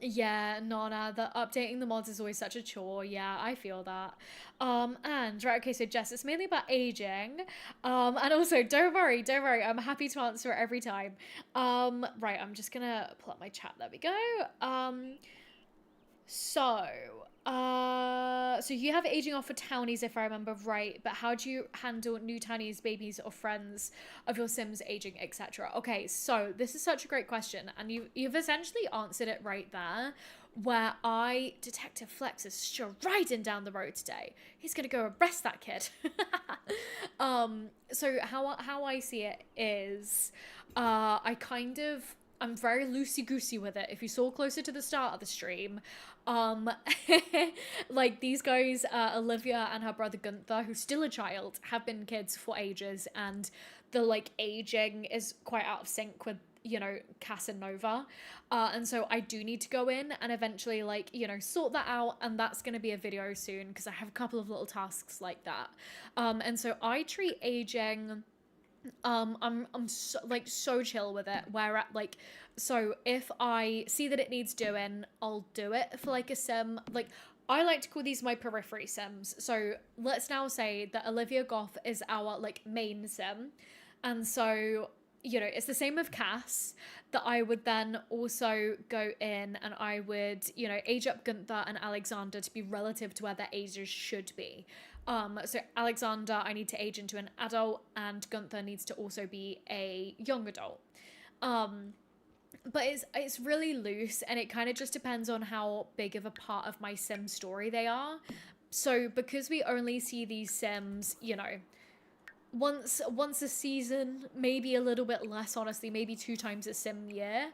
Yeah, Nona, the updating the mods is always such a chore. Yeah, I feel that. And right, okay, so Jess, it's mainly about aging. And also, don't worry, I'm happy to answer it every time. Right, I'm just gonna pull up my chat. There we go. So you have aging off for townies, if I remember right, but how do you handle new townies, babies, or friends of your Sims aging, etc.? Okay, so this is such a great question, and you've essentially answered it right there, where Detective Flex is striding down the road today. He's gonna go arrest that kid. So how I see it is, I'm very loosey-goosey with it. If you saw closer to the start of the stream, like, these guys, Olivia and her brother Gunther, who's still a child, have been kids for ages, and the, like, aging is quite out of sync with, you know, Casanova. And so I do need to go in and eventually, like, you know, sort that out, and that's going to be a video soon, because I have a couple of little tasks like that. And so I treat aging... I'm so chill with it, where like, so if I see that it needs doing, I'll do it for, like, a sim. Like, I like to call these my periphery sims. So let's now say that Olivia Goth is our, like, main sim, and so you know, it's the same with Cass, that I would then also go in and I would, you know, age up Gunther and Alexander to be relative to where their ages should be. So Alexander, I need to age into an adult, and Gunther needs to also be a young adult. Um, but it's really loose, and it kind of just depends on how big of a part of my sim story they are. So because we only see these sims, you know, once a season, maybe a little bit less, honestly, maybe 2 times a sim year,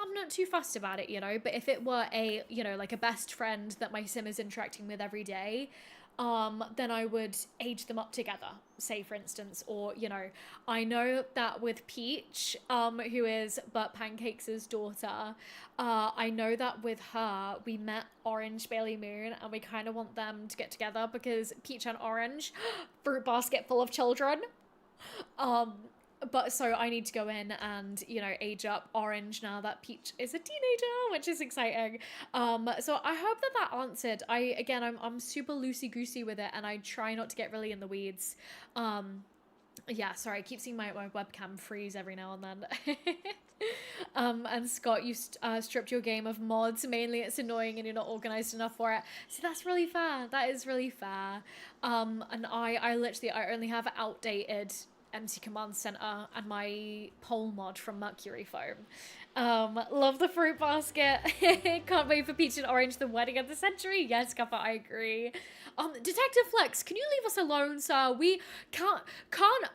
I'm not too fussed about it, you know. But if it were a, you know, like a best friend that my sim is interacting with every day, then I would age them up together, say for instance. Or, you know, I know that with Peach, who is Burt Pancakes' daughter, I know that with her we met Orange Bailey Moon, and we kind of want them to get together because Peach and Orange, fruit basket full of children. um but so I need to go in and, you know, age up Orange now that Peach is a teenager, which is exciting. So I hope that that answered. I'm super loosey goosey with it, and I try not to get really in the weeds. Yeah, sorry, I keep seeing my webcam freeze every now and then. And Scott, you stripped your game of mods. Mainly it's annoying and you're not organized enough for it. So that's really fair. That is really fair. And I literally, I only have outdated MC Command Center and my pole mod from Mercury Foam. Love the fruit basket. Can't wait for Peach and Orange, the wedding of the century. Yes, Kappa, I agree. Detective Flex, can you leave us alone, sir? We can't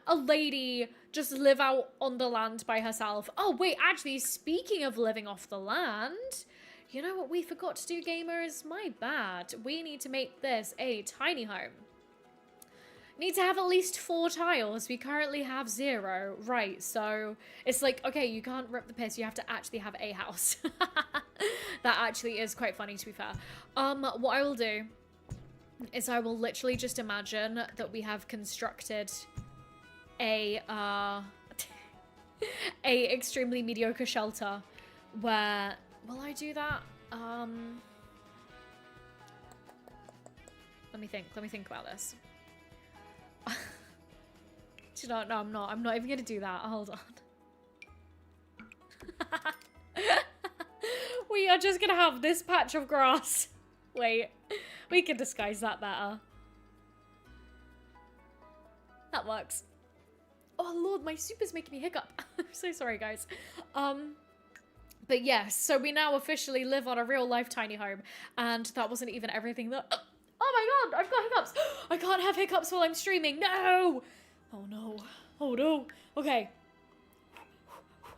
a lady just live out on the land by herself? Oh, wait, actually, speaking of living off the land, you know what we forgot to do, gamers? My bad. We need to make this a tiny home. Need to have at least 4 tiles. We currently have 0. Right, so it's like, okay, you can't rip the piss. You have to actually have a house. That actually is quite funny, to be fair. What I will do is I will literally just imagine that we have constructed a a extremely mediocre shelter where, will I do that? Let me think about this. Do you know, no, I'm not even gonna do that. Hold on. We are just gonna have this patch of grass. Wait, we can disguise that better. That works. Oh lord, my soup is making me hiccup. I'm so sorry, guys. But yes, so we now officially live on a real life tiny home, and that wasn't even everything that. Oh my god, I've got hiccups. I can't have hiccups while I'm streaming. No. Oh no. Oh no. Okay.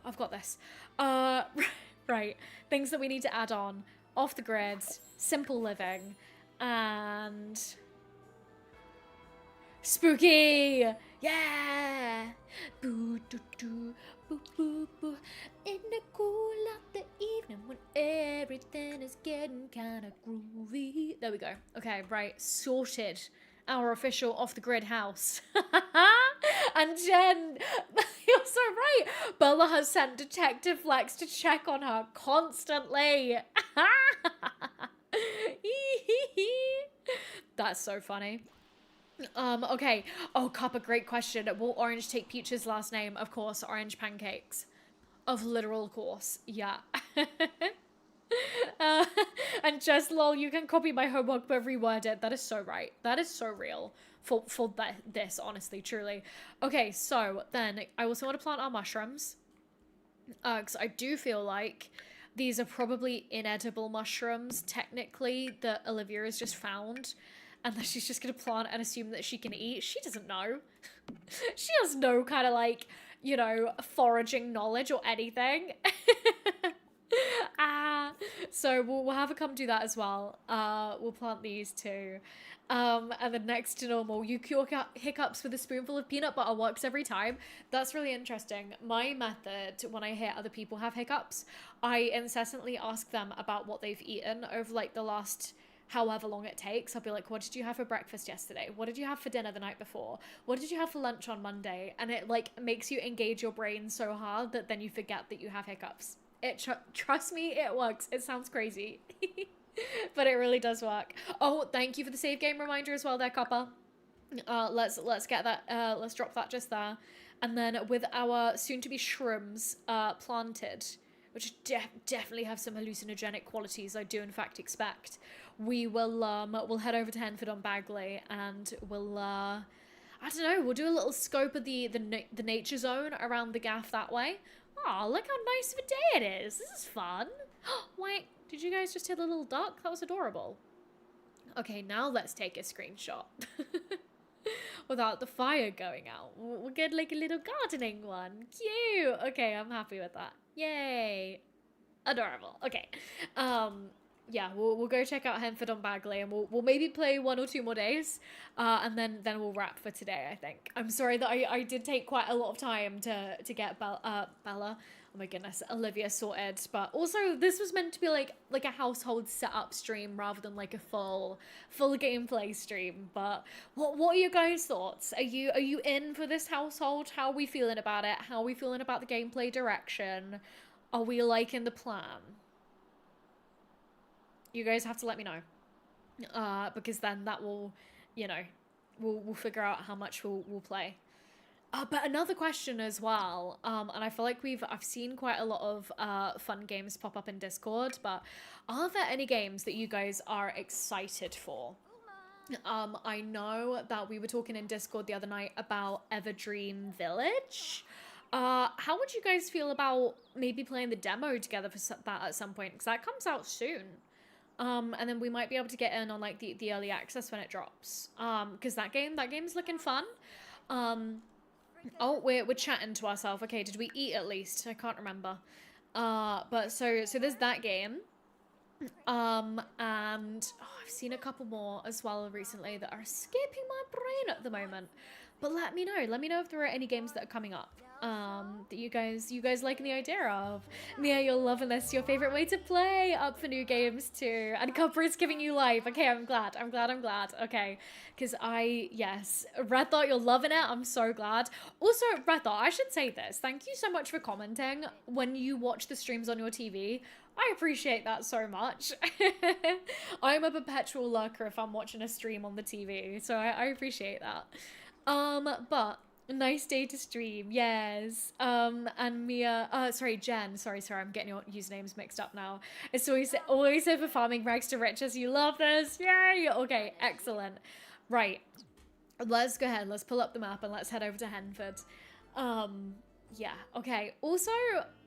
I've got this. Right. Things that we need to add on. Off the grid, simple living, and spooky. Yeah. Boo doo doo. Boo boo boo. In the cool of the evening when everything is getting kind of groovy. There we go. Okay, right. Sorted. Our official off-the-grid house. And Jen, you're so right. Bella has sent Detective Flex to check on her constantly. That's so funny. Okay. Oh, Cup, great question. Will Orange take Peach's last name? Of course, Orange Pancakes. Of literal course. Yeah. uh, and just lol, you can copy my homework but reword it. That is so right. That is so real for this, honestly, truly. Okay, so then I also want to plant our mushrooms. Because I do feel like these are probably inedible mushrooms, technically, that Olivia has just found. And that she's just going to plant and assume that she can eat. She doesn't know. She has no kind of like, you know, foraging knowledge or anything. So we'll have her come do that as well. We'll plant these too. And then next to normal, you cure hiccups with a spoonful of peanut butter. Works every time. That's really interesting. My method when I hear other people have hiccups, I incessantly ask them about what they've eaten over like the last however long it takes. I'll be like, what did you have for breakfast yesterday? What did you have for dinner the night before? What did you have for lunch on Monday? And it like makes you engage your brain so hard that then you forget that you have hiccups. Trust me, it works. It sounds crazy. But it really does work. Oh, thank you for the save game reminder as well there, Copper. Let's get that, let's drop that just there. And then with our soon-to-be shrooms planted, which definitely have some hallucinogenic qualities, I do in fact expect, we'll head over to Henford on Bagley, and I don't know, we'll do a little scope of the nature zone around the gaff that way. Oh, look how nice of a day it is. This is fun. Wait, did you guys just hear the little duck? That was adorable. Okay, now let's take a screenshot. Without the fire going out. We'll get like a little gardening one. Cute. Okay, I'm happy with that. Yay. Adorable. Okay. Yeah, we'll go check out Henford on Bagley, and we'll maybe play 1 or 2 more days, and then we'll wrap for today, I think. I'm sorry that I did take quite a lot of time to get Bella, oh my goodness, Olivia sorted, but also this was meant to be like a household setup stream rather than like a full gameplay stream. But what are your guys' thoughts? Are you in for this household? How are we feeling about it? How are we feeling about the gameplay direction? Are we liking the plan? You guys have to let me know, because then that will, you know, we'll figure out how much we'll play. But another question as well, and I feel like I've seen quite a lot of fun games pop up in Discord, but are there any games that you guys are excited for? I know that we were talking in Discord the other night about Everdream Village. How would you guys feel about maybe playing the demo together for that at some point? Because that comes out soon. And then we might be able to get in on like the early access when it drops. Because that game's looking fun. Oh, we're chatting to ourselves. Okay, did we eat at least? I can't remember. But so there's that game. And I've seen a couple more as well recently that are escaping my brain at the moment. But let me know. Let me know if there are any games that are coming up. That you guys liking the idea of. Mia, you're loving this. Your favorite way to play. Up for new games too. And Copper is giving you life. Okay, I'm glad. Okay, because yes, Red Thought, you're loving it. I'm so glad. Also, Red Thought, I should say this. Thank you so much for commenting when you watch the streams on your TV. I appreciate that so much. I'm a perpetual lurker if I'm watching a stream on the TV, so I appreciate that. But nice day to stream, yes. And Mia, Jen, sorry, I'm getting your usernames mixed up now. It's always over farming rags to riches. You love this, yay! Okay, excellent. Right, let's go ahead. Let's pull up the map and let's head over to Henford. Yeah. Okay. Also,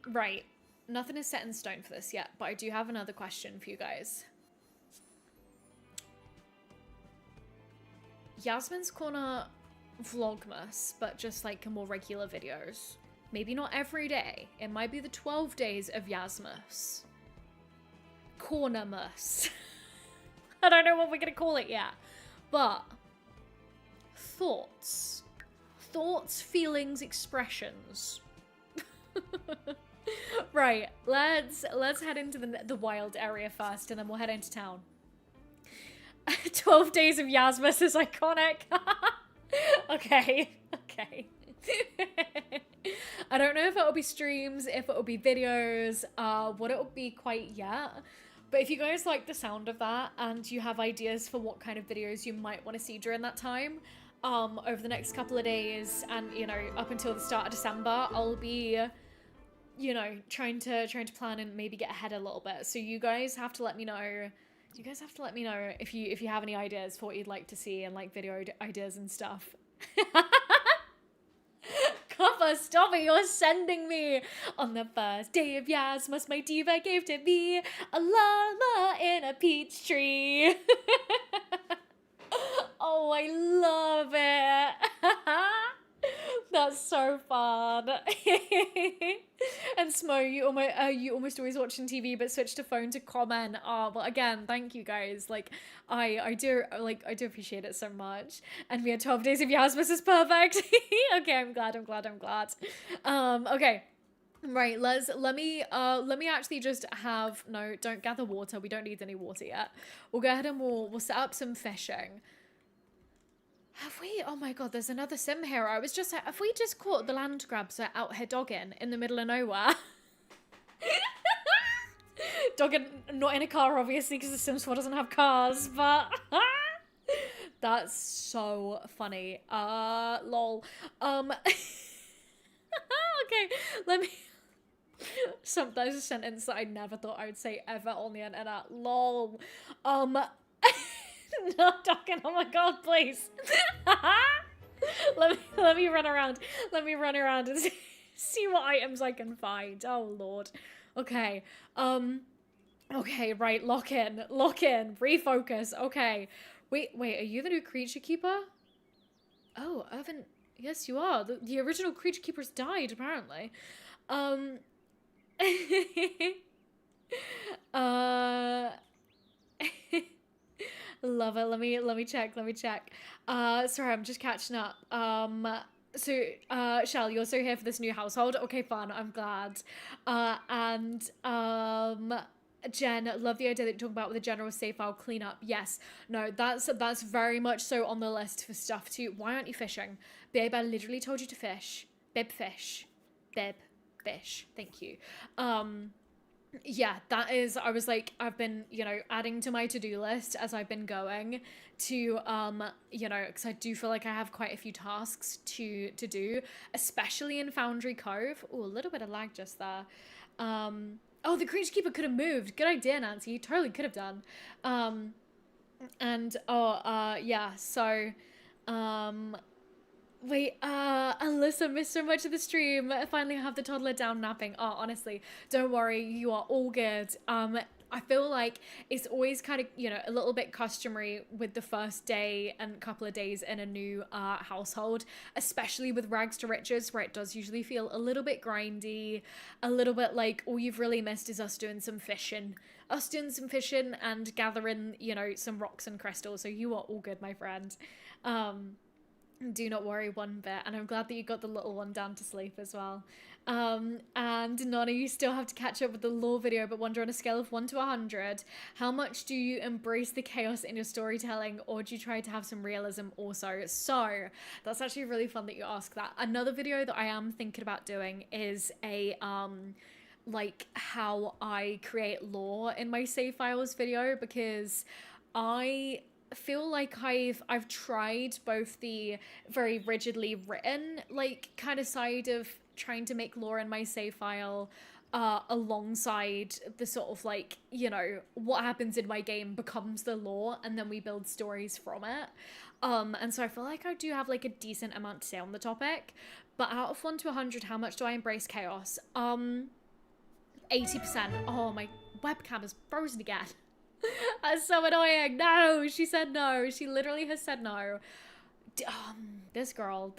right. Nothing is set in stone for this yet, but I do have another question for you guys. Yasmin's Corner Vlogmas, but just like more regular videos. Maybe not every day. It might be the 12 days of Yasmus. Cornermus. I don't know what we're gonna call it yet. But thoughts, feelings, expressions. Right, let's head into the wild area first, and then we'll head into town. 12 days of Yasmus is iconic. Okay. I don't know if it'll be streams, if it'll be videos, what it'll be quite yet. But if you guys like the sound of that and you have ideas for what kind of videos you might want to see during that time, over the next couple of days and, you know, up until the start of December, I'll be, you know, trying to plan and maybe get ahead a little bit. So you guys have to let me know. You guys have to let me know if you have any ideas for what you'd like to see and like video ideas and stuff. Copper, stop it, you're sending me. On the first day of Yasmus, my diva gave to me a llama in a peach tree. Oh, I love it. That's so fun. And Smo, you almost always watching TV but switch to phone to comment. Oh, but again, thank you guys. Like, I do appreciate it so much. And we had 12 days of Yasmus is perfect. Okay, I'm glad. Okay. Right, let me actually just have, no, don't gather water. We don't need any water yet. We'll go ahead and we'll set up some fishing. Have we? Oh my god, there's another sim here. I was just like, have we just caught the land grabs out here dogging in the middle of nowhere? Dogging, not in a car, obviously, because the Sims 4 doesn't have cars, but that's so funny. Lol. Let me. That is a sentence that I never thought I would say ever on the internet. Lol. Not talking. Oh my god, please. let me run around. Let me run around and see what items I can find. Oh lord. Okay. Okay, right, lock in, refocus. Okay. Wait, are you the new creature keeper? Oh, Irvin, yes you are. The original creature keepers died, apparently. Um uh Love it. Let me check. Sorry, I'm just catching up. Shell, you're so here for this new household. Okay, fun. I'm glad. And Jen, love the idea that you're talking about with the general safe file cleanup. Yes, no, that's very much so on the list for stuff too. Why aren't you fishing, babe? I literally told you to fish. Babe, fish. Babe, fish. Thank you. Yeah, that is, I was like, I've been, adding to my to-do list as I've been going to, because I do feel like I have quite a few tasks to do, especially in Foundry Cove. Oh, a little bit of lag just there. Oh, the creature keeper could have moved. Good idea, Nancy. You totally could have done. Yeah, so, wait, Alyssa missed so much of the stream. I finally have the toddler down napping. Oh, honestly, don't worry, you are all good. I feel like it's always kind of, a little bit customary with the first day and couple of days in a new household, especially with rags to riches, where it does usually feel a little bit grindy, a little bit like all you've really missed is us doing some fishing. And gathering, some rocks and crystals. So you are all good, my friend. Do not worry one bit, and I'm glad that you got the little one down to sleep as well. And Nonna, you still have to catch up with the lore video, but wonder on a scale of 1 to 100, how much do you embrace the chaos in your storytelling, or do you try to have some realism also? So, that's actually really fun that you ask that. Another video that I am thinking about doing is a, like, how I create lore in my save files video, because I feel like I've tried both the very rigidly written like kind of side of trying to make lore in my save file alongside the sort of like, what happens in my game becomes the lore and then we build stories from it. And so I feel like I do have like a decent amount to say on the topic, but out of 1 to 100, how much do I embrace chaos? 80%. Oh, my webcam is frozen again. That's so annoying. No, she said no. She literally has said no. This girl,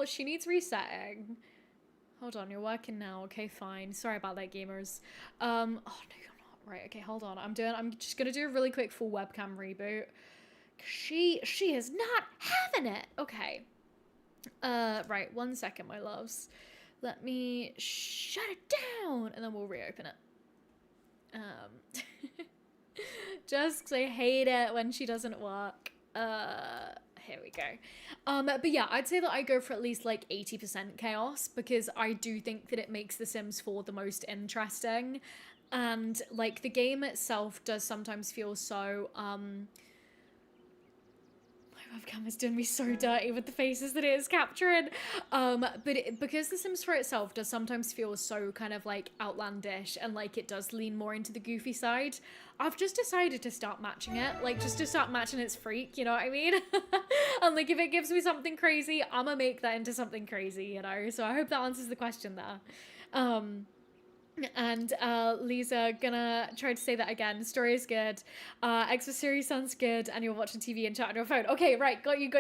she needs resetting. Hold on, you're working now. Okay, fine. Sorry about that, gamers. Oh no, you're not. Right, okay, hold on. I'm just gonna do a really quick full webcam reboot. She is not having it. Okay. Right, 1 second, my loves. Let me shut it down and then we'll reopen it. Just because I hate it when she doesn't work. Here we go. But yeah, I'd say that I go for at least like 80% chaos, because I do think that it makes The Sims 4 the most interesting. And like the game itself does sometimes feel so, webcam is doing me so dirty with the faces that it is capturing. Because The Sims 4 itself does sometimes feel so kind of like outlandish and like it does lean more into the goofy side, I've just decided to start matching it. Like just to start matching its freak, you know what I mean? And like if it gives me something crazy, I'ma make that into something crazy, So I hope that answers the question there. And Lisa, gonna try to say that again. Story is good. Extra series sounds good, and you're watching TV and chat on your phone. Okay, right, got you.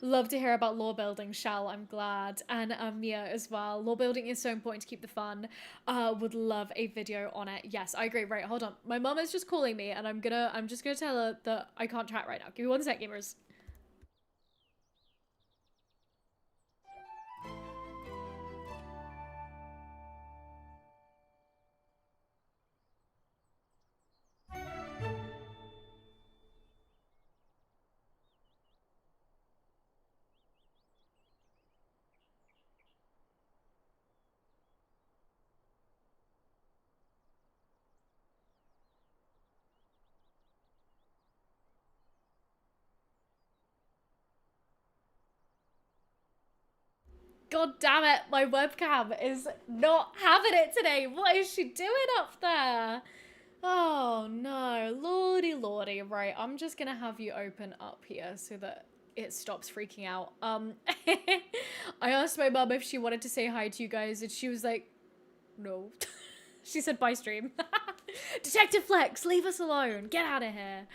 Love to hear about lore building, Shell. I'm glad, and Mia as well. Lore building is so important to keep the fun. Would love a video on it. Yes, I agree. Right, hold on. My mom is just calling me, and I'm just gonna tell her that I can't chat right now. Give me 1 sec, gamers. God damn it, my webcam is not having it today. What is she doing up there? Oh no, lordy lordy. Right, I'm just gonna have you open up here so that it stops freaking out. I asked my mum if she wanted to say hi to you guys, and she was like, no. She said bye stream. Detective Flex, leave us alone. Get out of here.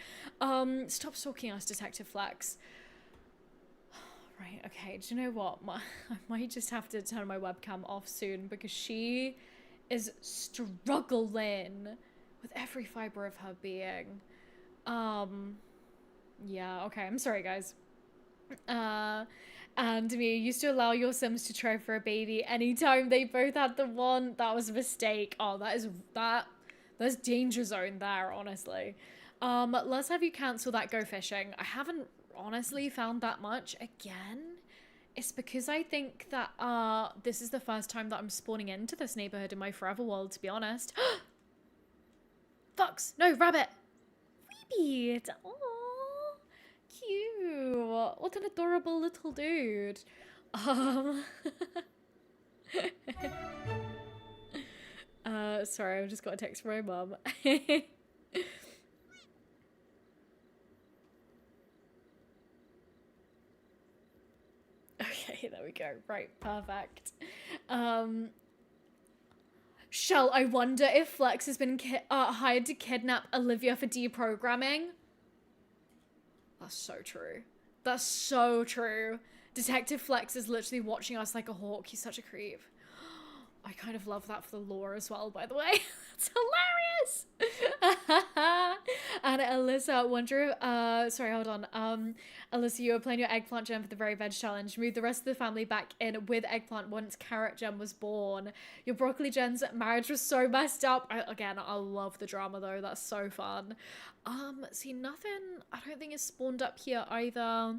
Stop stalking us, Detective Flex. Right, okay, do you know what? I might just have to turn my webcam off soon because she is struggling with every fiber of her being. Yeah, okay, I'm sorry, guys. And me used to allow your Sims to try for a baby anytime they both had the one. That was a mistake. Oh, that's danger zone there, honestly. Let's have you cancel that go fishing. I haven't honestly found that much. Again, it's because I think that this is the first time that I'm spawning into this neighborhood in my forever world, to be honest. Fox! No, rabbit! Weebied! Aww, cute! What an adorable little dude. Sorry, I just got a text from my mum. Okay, there we go. Right, perfect. Shall I wonder if Flex has been hired to kidnap Olivia for deprogramming? That's so true. That's so true. Detective Flex is literally watching us like a hawk. He's such a creep. I kind of love that for the lore as well, by the way. It's hilarious. And Alyssa, wonder sorry, hold on. Alyssa, you were playing your eggplant gem for the very veg challenge. Moved the rest of the family back in with eggplant once carrot gem was born. Your broccoli gem's marriage was so messed up. I love the drama though. That's so fun. See, nothing I don't think is spawned up here either.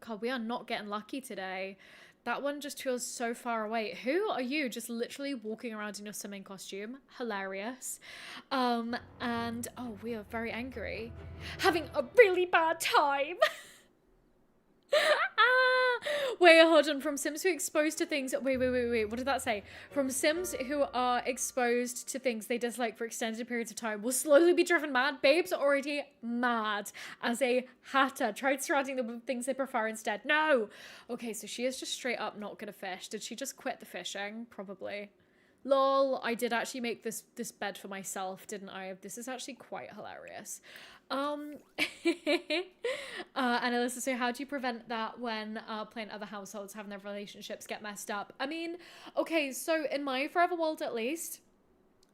God, we are not getting lucky today. That one just feels so far away. Who are you just literally walking around in your swimming costume? Hilarious. And oh, we are very angry. Having a really bad time. Wait, hold on. From Sims who are exposed to things. Wait. What did that say? From Sims who are exposed to things they dislike for extended periods of time will slowly be driven mad. Babes are already mad as a hatter. Tried surrounding them with things they prefer instead. No. Okay, so she is just straight up not gonna fish. Did she just quit the fishing? Probably. Lol, I did actually make this bed for myself, didn't I? This is actually quite hilarious. And Alyssa, so how do you prevent that when playing other households, having their relationships get messed up? I mean, okay, so in my forever world at least,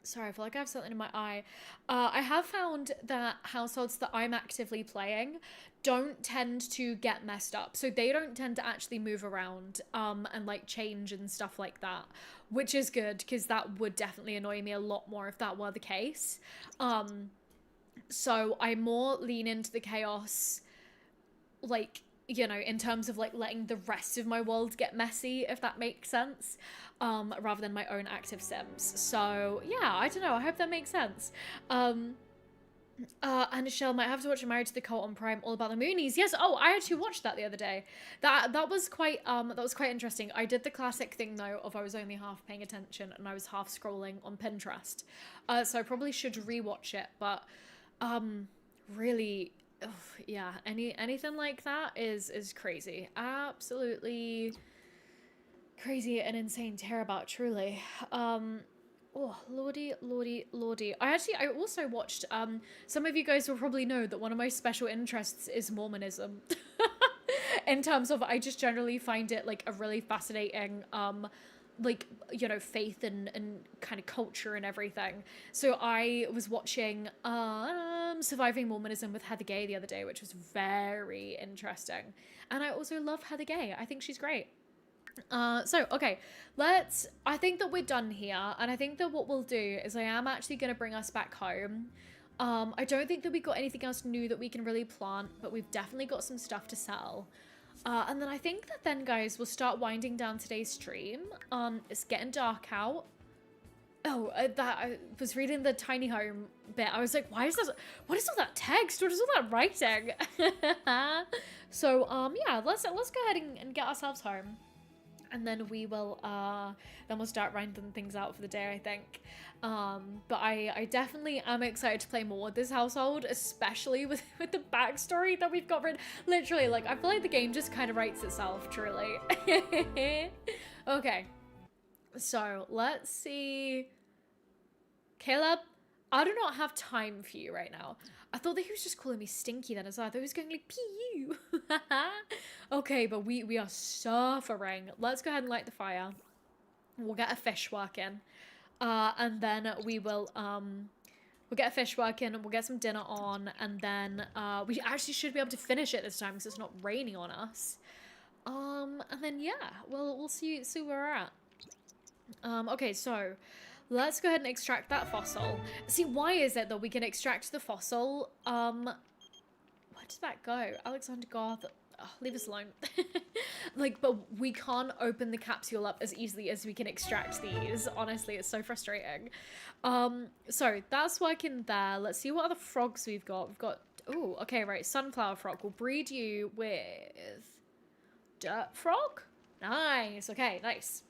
sorry, I feel like I have something in my eye. I have found that households that I'm actively playing don't tend to get messed up. So they don't tend to actually move around and like change and stuff like that, which is good because that would definitely annoy me a lot more if that were the case. So I more lean into the chaos, like, you know, in terms of like letting the rest of my world get messy, if that makes sense, rather than my own active Sims. So yeah, I don't know. I hope that makes sense. And Michelle might have to watch Married to the Cult on Prime, all about the Moonies. Yes. Oh, I actually watched that the other day. That was quite interesting. I did the classic thing though of I was only half paying attention and I was half scrolling on Pinterest. So I probably should rewatch it, but really, yeah, anything like that is crazy. Absolutely crazy and insane to hear about, truly. Oh, lordy. I also watched, some of you guys will probably know that one of my special interests is Mormonism. In terms of, I just generally find it like a really fascinating, like, you know, faith and kind of culture and everything. So I was watching Surviving Mormonism with Heather Gay the other day, which was very interesting. And I also love Heather Gay. I think she's great. So okay, I think that we're done here, and I think that what we'll do is I am actually going to bring us back home. I don't think that we got anything else new that we can really plant, but we've definitely got some stuff to sell. And then I think that then, guys, we'll start winding down today's stream. It's getting dark out. Oh, I was reading the tiny home bit. I was like, what is all that text? What is all that writing? So, yeah, let's go ahead and get ourselves home. and then we'll start rounding things out for the day, I think. But I definitely am excited to play more with this household, especially with the backstory that we've got written. Literally, like, I feel like the game just kind of writes itself, truly. Okay, so let's see. Caleb, I do not have time for you right now. I thought that he was just calling me stinky then as well. I thought he was going like, pee. Okay, but we are suffering. Let's go ahead and light the fire. We'll get a fish working. And then we'll get a fish working, we'll get some dinner on, and then we actually should be able to finish it this time because it's not raining on us. And then yeah, we'll see where we're at. Okay, so let's go ahead and extract that fossil. See, why is it that we can extract the fossil? Where did that go? Alexander Goth. Oh, leave us alone. Like, but we can't open the capsule up as easily as we can extract these. Honestly, it's so frustrating. So that's working there. Let's see what other frogs we've got. We've got, oh, okay, right. Sunflower frog. We'll breed you with dirt frog. Nice. Okay, nice.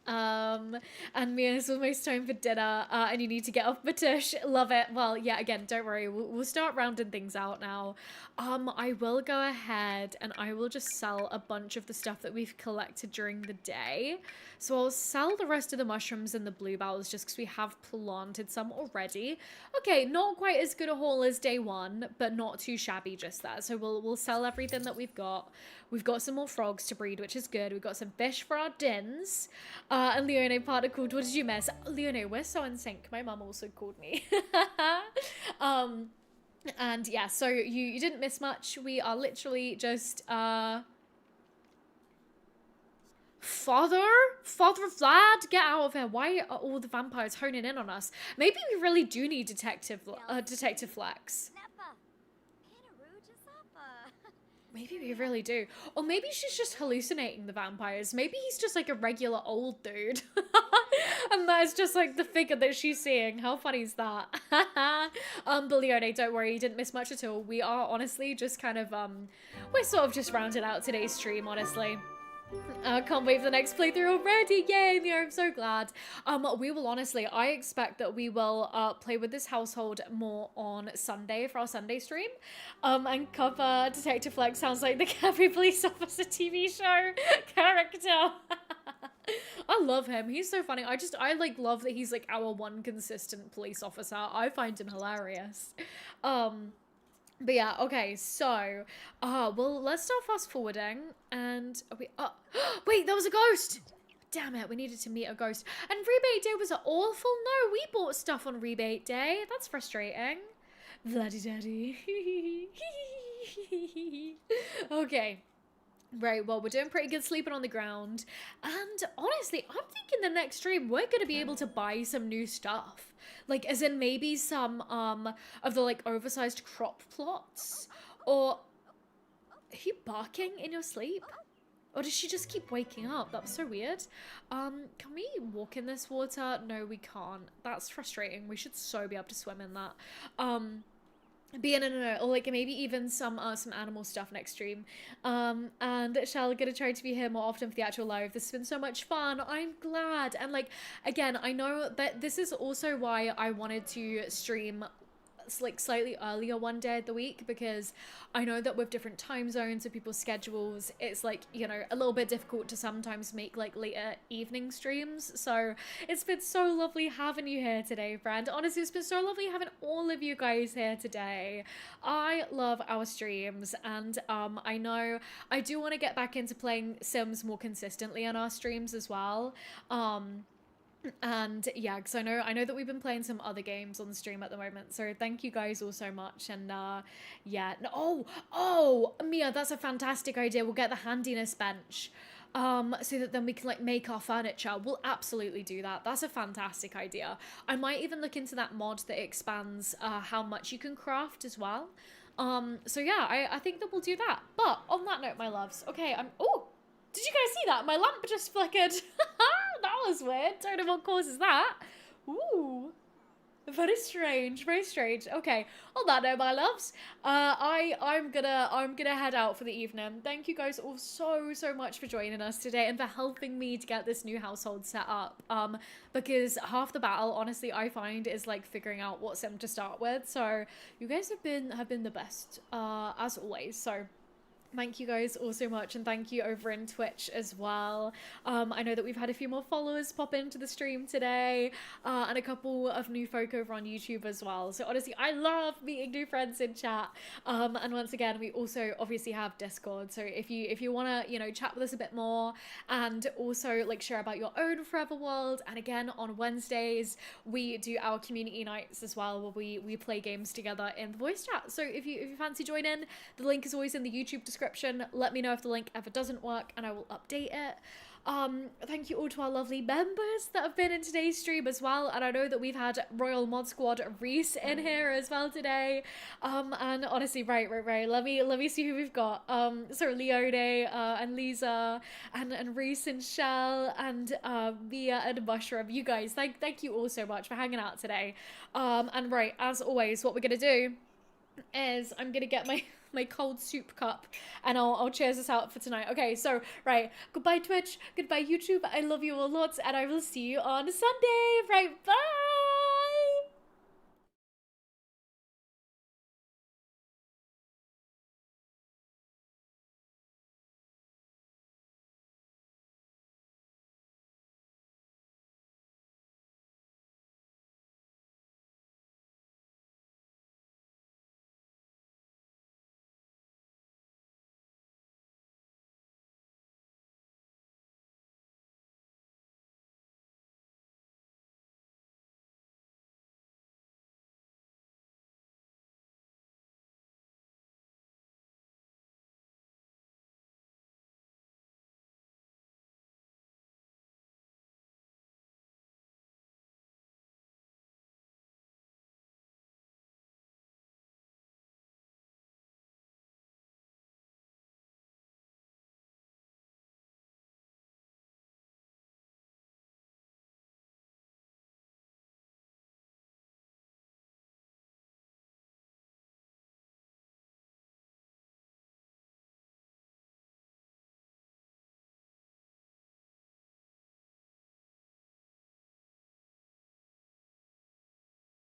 And Mia, it's almost time for dinner, and you need to get off Batush. Love it. Well, yeah, again, don't worry, we'll start rounding things out now. I will go ahead and I will just sell a bunch of the stuff that we've collected during the day. So I'll sell the rest of the mushrooms and the bluebells just because we have planted some already. Okay, not quite as good a haul as day one, but not too shabby just there. So we'll sell everything that we've got. We've got some more frogs to breed, which is good. We've got some fish for our dins. And Leone particled, what did you miss? Leone, we're so in sync. My mum also called me. And yeah, so you didn't miss much. We are literally just, Father Vlad, get out of here. Why are all the vampires honing in on us? Maybe we really do need Detective Flex. Maybe we really do. Or maybe she's just hallucinating the vampires. Maybe he's just like a regular old dude. And that is just like the figure that she's seeing. How funny is that? But Leone, don't worry, you didn't miss much at all. We are honestly just kind of, we're sort of just rounding out today's stream, honestly. Can't wait for the next playthrough already. Yay, Mia, I'm so glad. We will honestly, I expect that we will play with this household more on Sunday for our Sunday stream. And cover Detective Flex sounds like the Cafe Police Officer TV show character. I love him. He's so funny. I like love that he's like our one consistent police officer. I find him hilarious. But yeah, okay, so, well, let's start fast forwarding, and, wait, that was a ghost! Damn it, we needed to meet a ghost. And rebate day was awful. No, we bought stuff on rebate day. That's frustrating. Vladdy daddy. Okay. Right, well, we're doing pretty good sleeping on the ground. And honestly, I'm thinking the next stream, we're going to be able to buy some new stuff. Like, as in maybe some, of the, like, oversized crop plots. Or, are you barking in your sleep? Or does she just keep waking up? That was so weird. Can we walk in this water? No, we can't. That's frustrating. We should so be able to swim in that. But yeah, no, or like maybe even some animal stuff next stream. And Shell gonna try to be here more often for the actual live. This has been so much fun. I'm glad. And like, again, I know that this is also why I wanted to stream like slightly earlier one day of the week, because I know that with different time zones and people's schedules, it's like, you know, a little bit difficult to sometimes make like later evening streams. So it's been so lovely having you here today, friend. Honestly, it's been so lovely having all of you guys here today. I love our streams, and I know I do want to get back into playing Sims more consistently on our streams as well. And yeah, because I know that we've been playing some other games on the stream at the moment, so thank you guys all so much. And yeah, oh Mia, that's a fantastic idea. We'll get the handiness bench so that then we can like make our furniture. We'll absolutely do that. That's a fantastic idea. I might even look into that mod that expands how much you can craft as well. So yeah, I think that we'll do that. But on that note, my loves, okay, did you guys see that? My lamp just flickered. That was weird. Don't know what causes that. Ooh. Very strange, very strange. Okay, on that note, my loves, I'm gonna head out for the evening. Thank you guys all so much for joining us today and for helping me to get this new household set up. Because half the battle, honestly, I find is like figuring out what sim to start with. So you guys have been the best, as always. So thank you guys all so much, and thank you over in Twitch as well. I know that we've had a few more followers pop into the stream today, and a couple of new folk over on YouTube as well. So honestly, I love meeting new friends in chat. And once again, we also obviously have Discord. So if you wanna chat with us a bit more, and also like share about your own Forever World. And again, on Wednesdays we do our community nights as well, where we play games together in the voice chat. So if you fancy joining, the link is always in the YouTube description. Let me know if the link ever doesn't work and I will update it. Thank you all to our lovely members that have been in today's stream as well. And I know that we've had Royal Mod Squad Reese in here as well today. And honestly, right. Let me see who we've got. So Leone, and Lisa, and Reese and Shell, and Mia and Mushroom. You guys, thank you all so much for hanging out today. And right, as always, what we're gonna do is I'm gonna get my cold soup cup and I'll cheers us out for tonight. Okay, so right, goodbye Twitch, goodbye YouTube. I love you all lots, and I will see you on Sunday. Right, bye.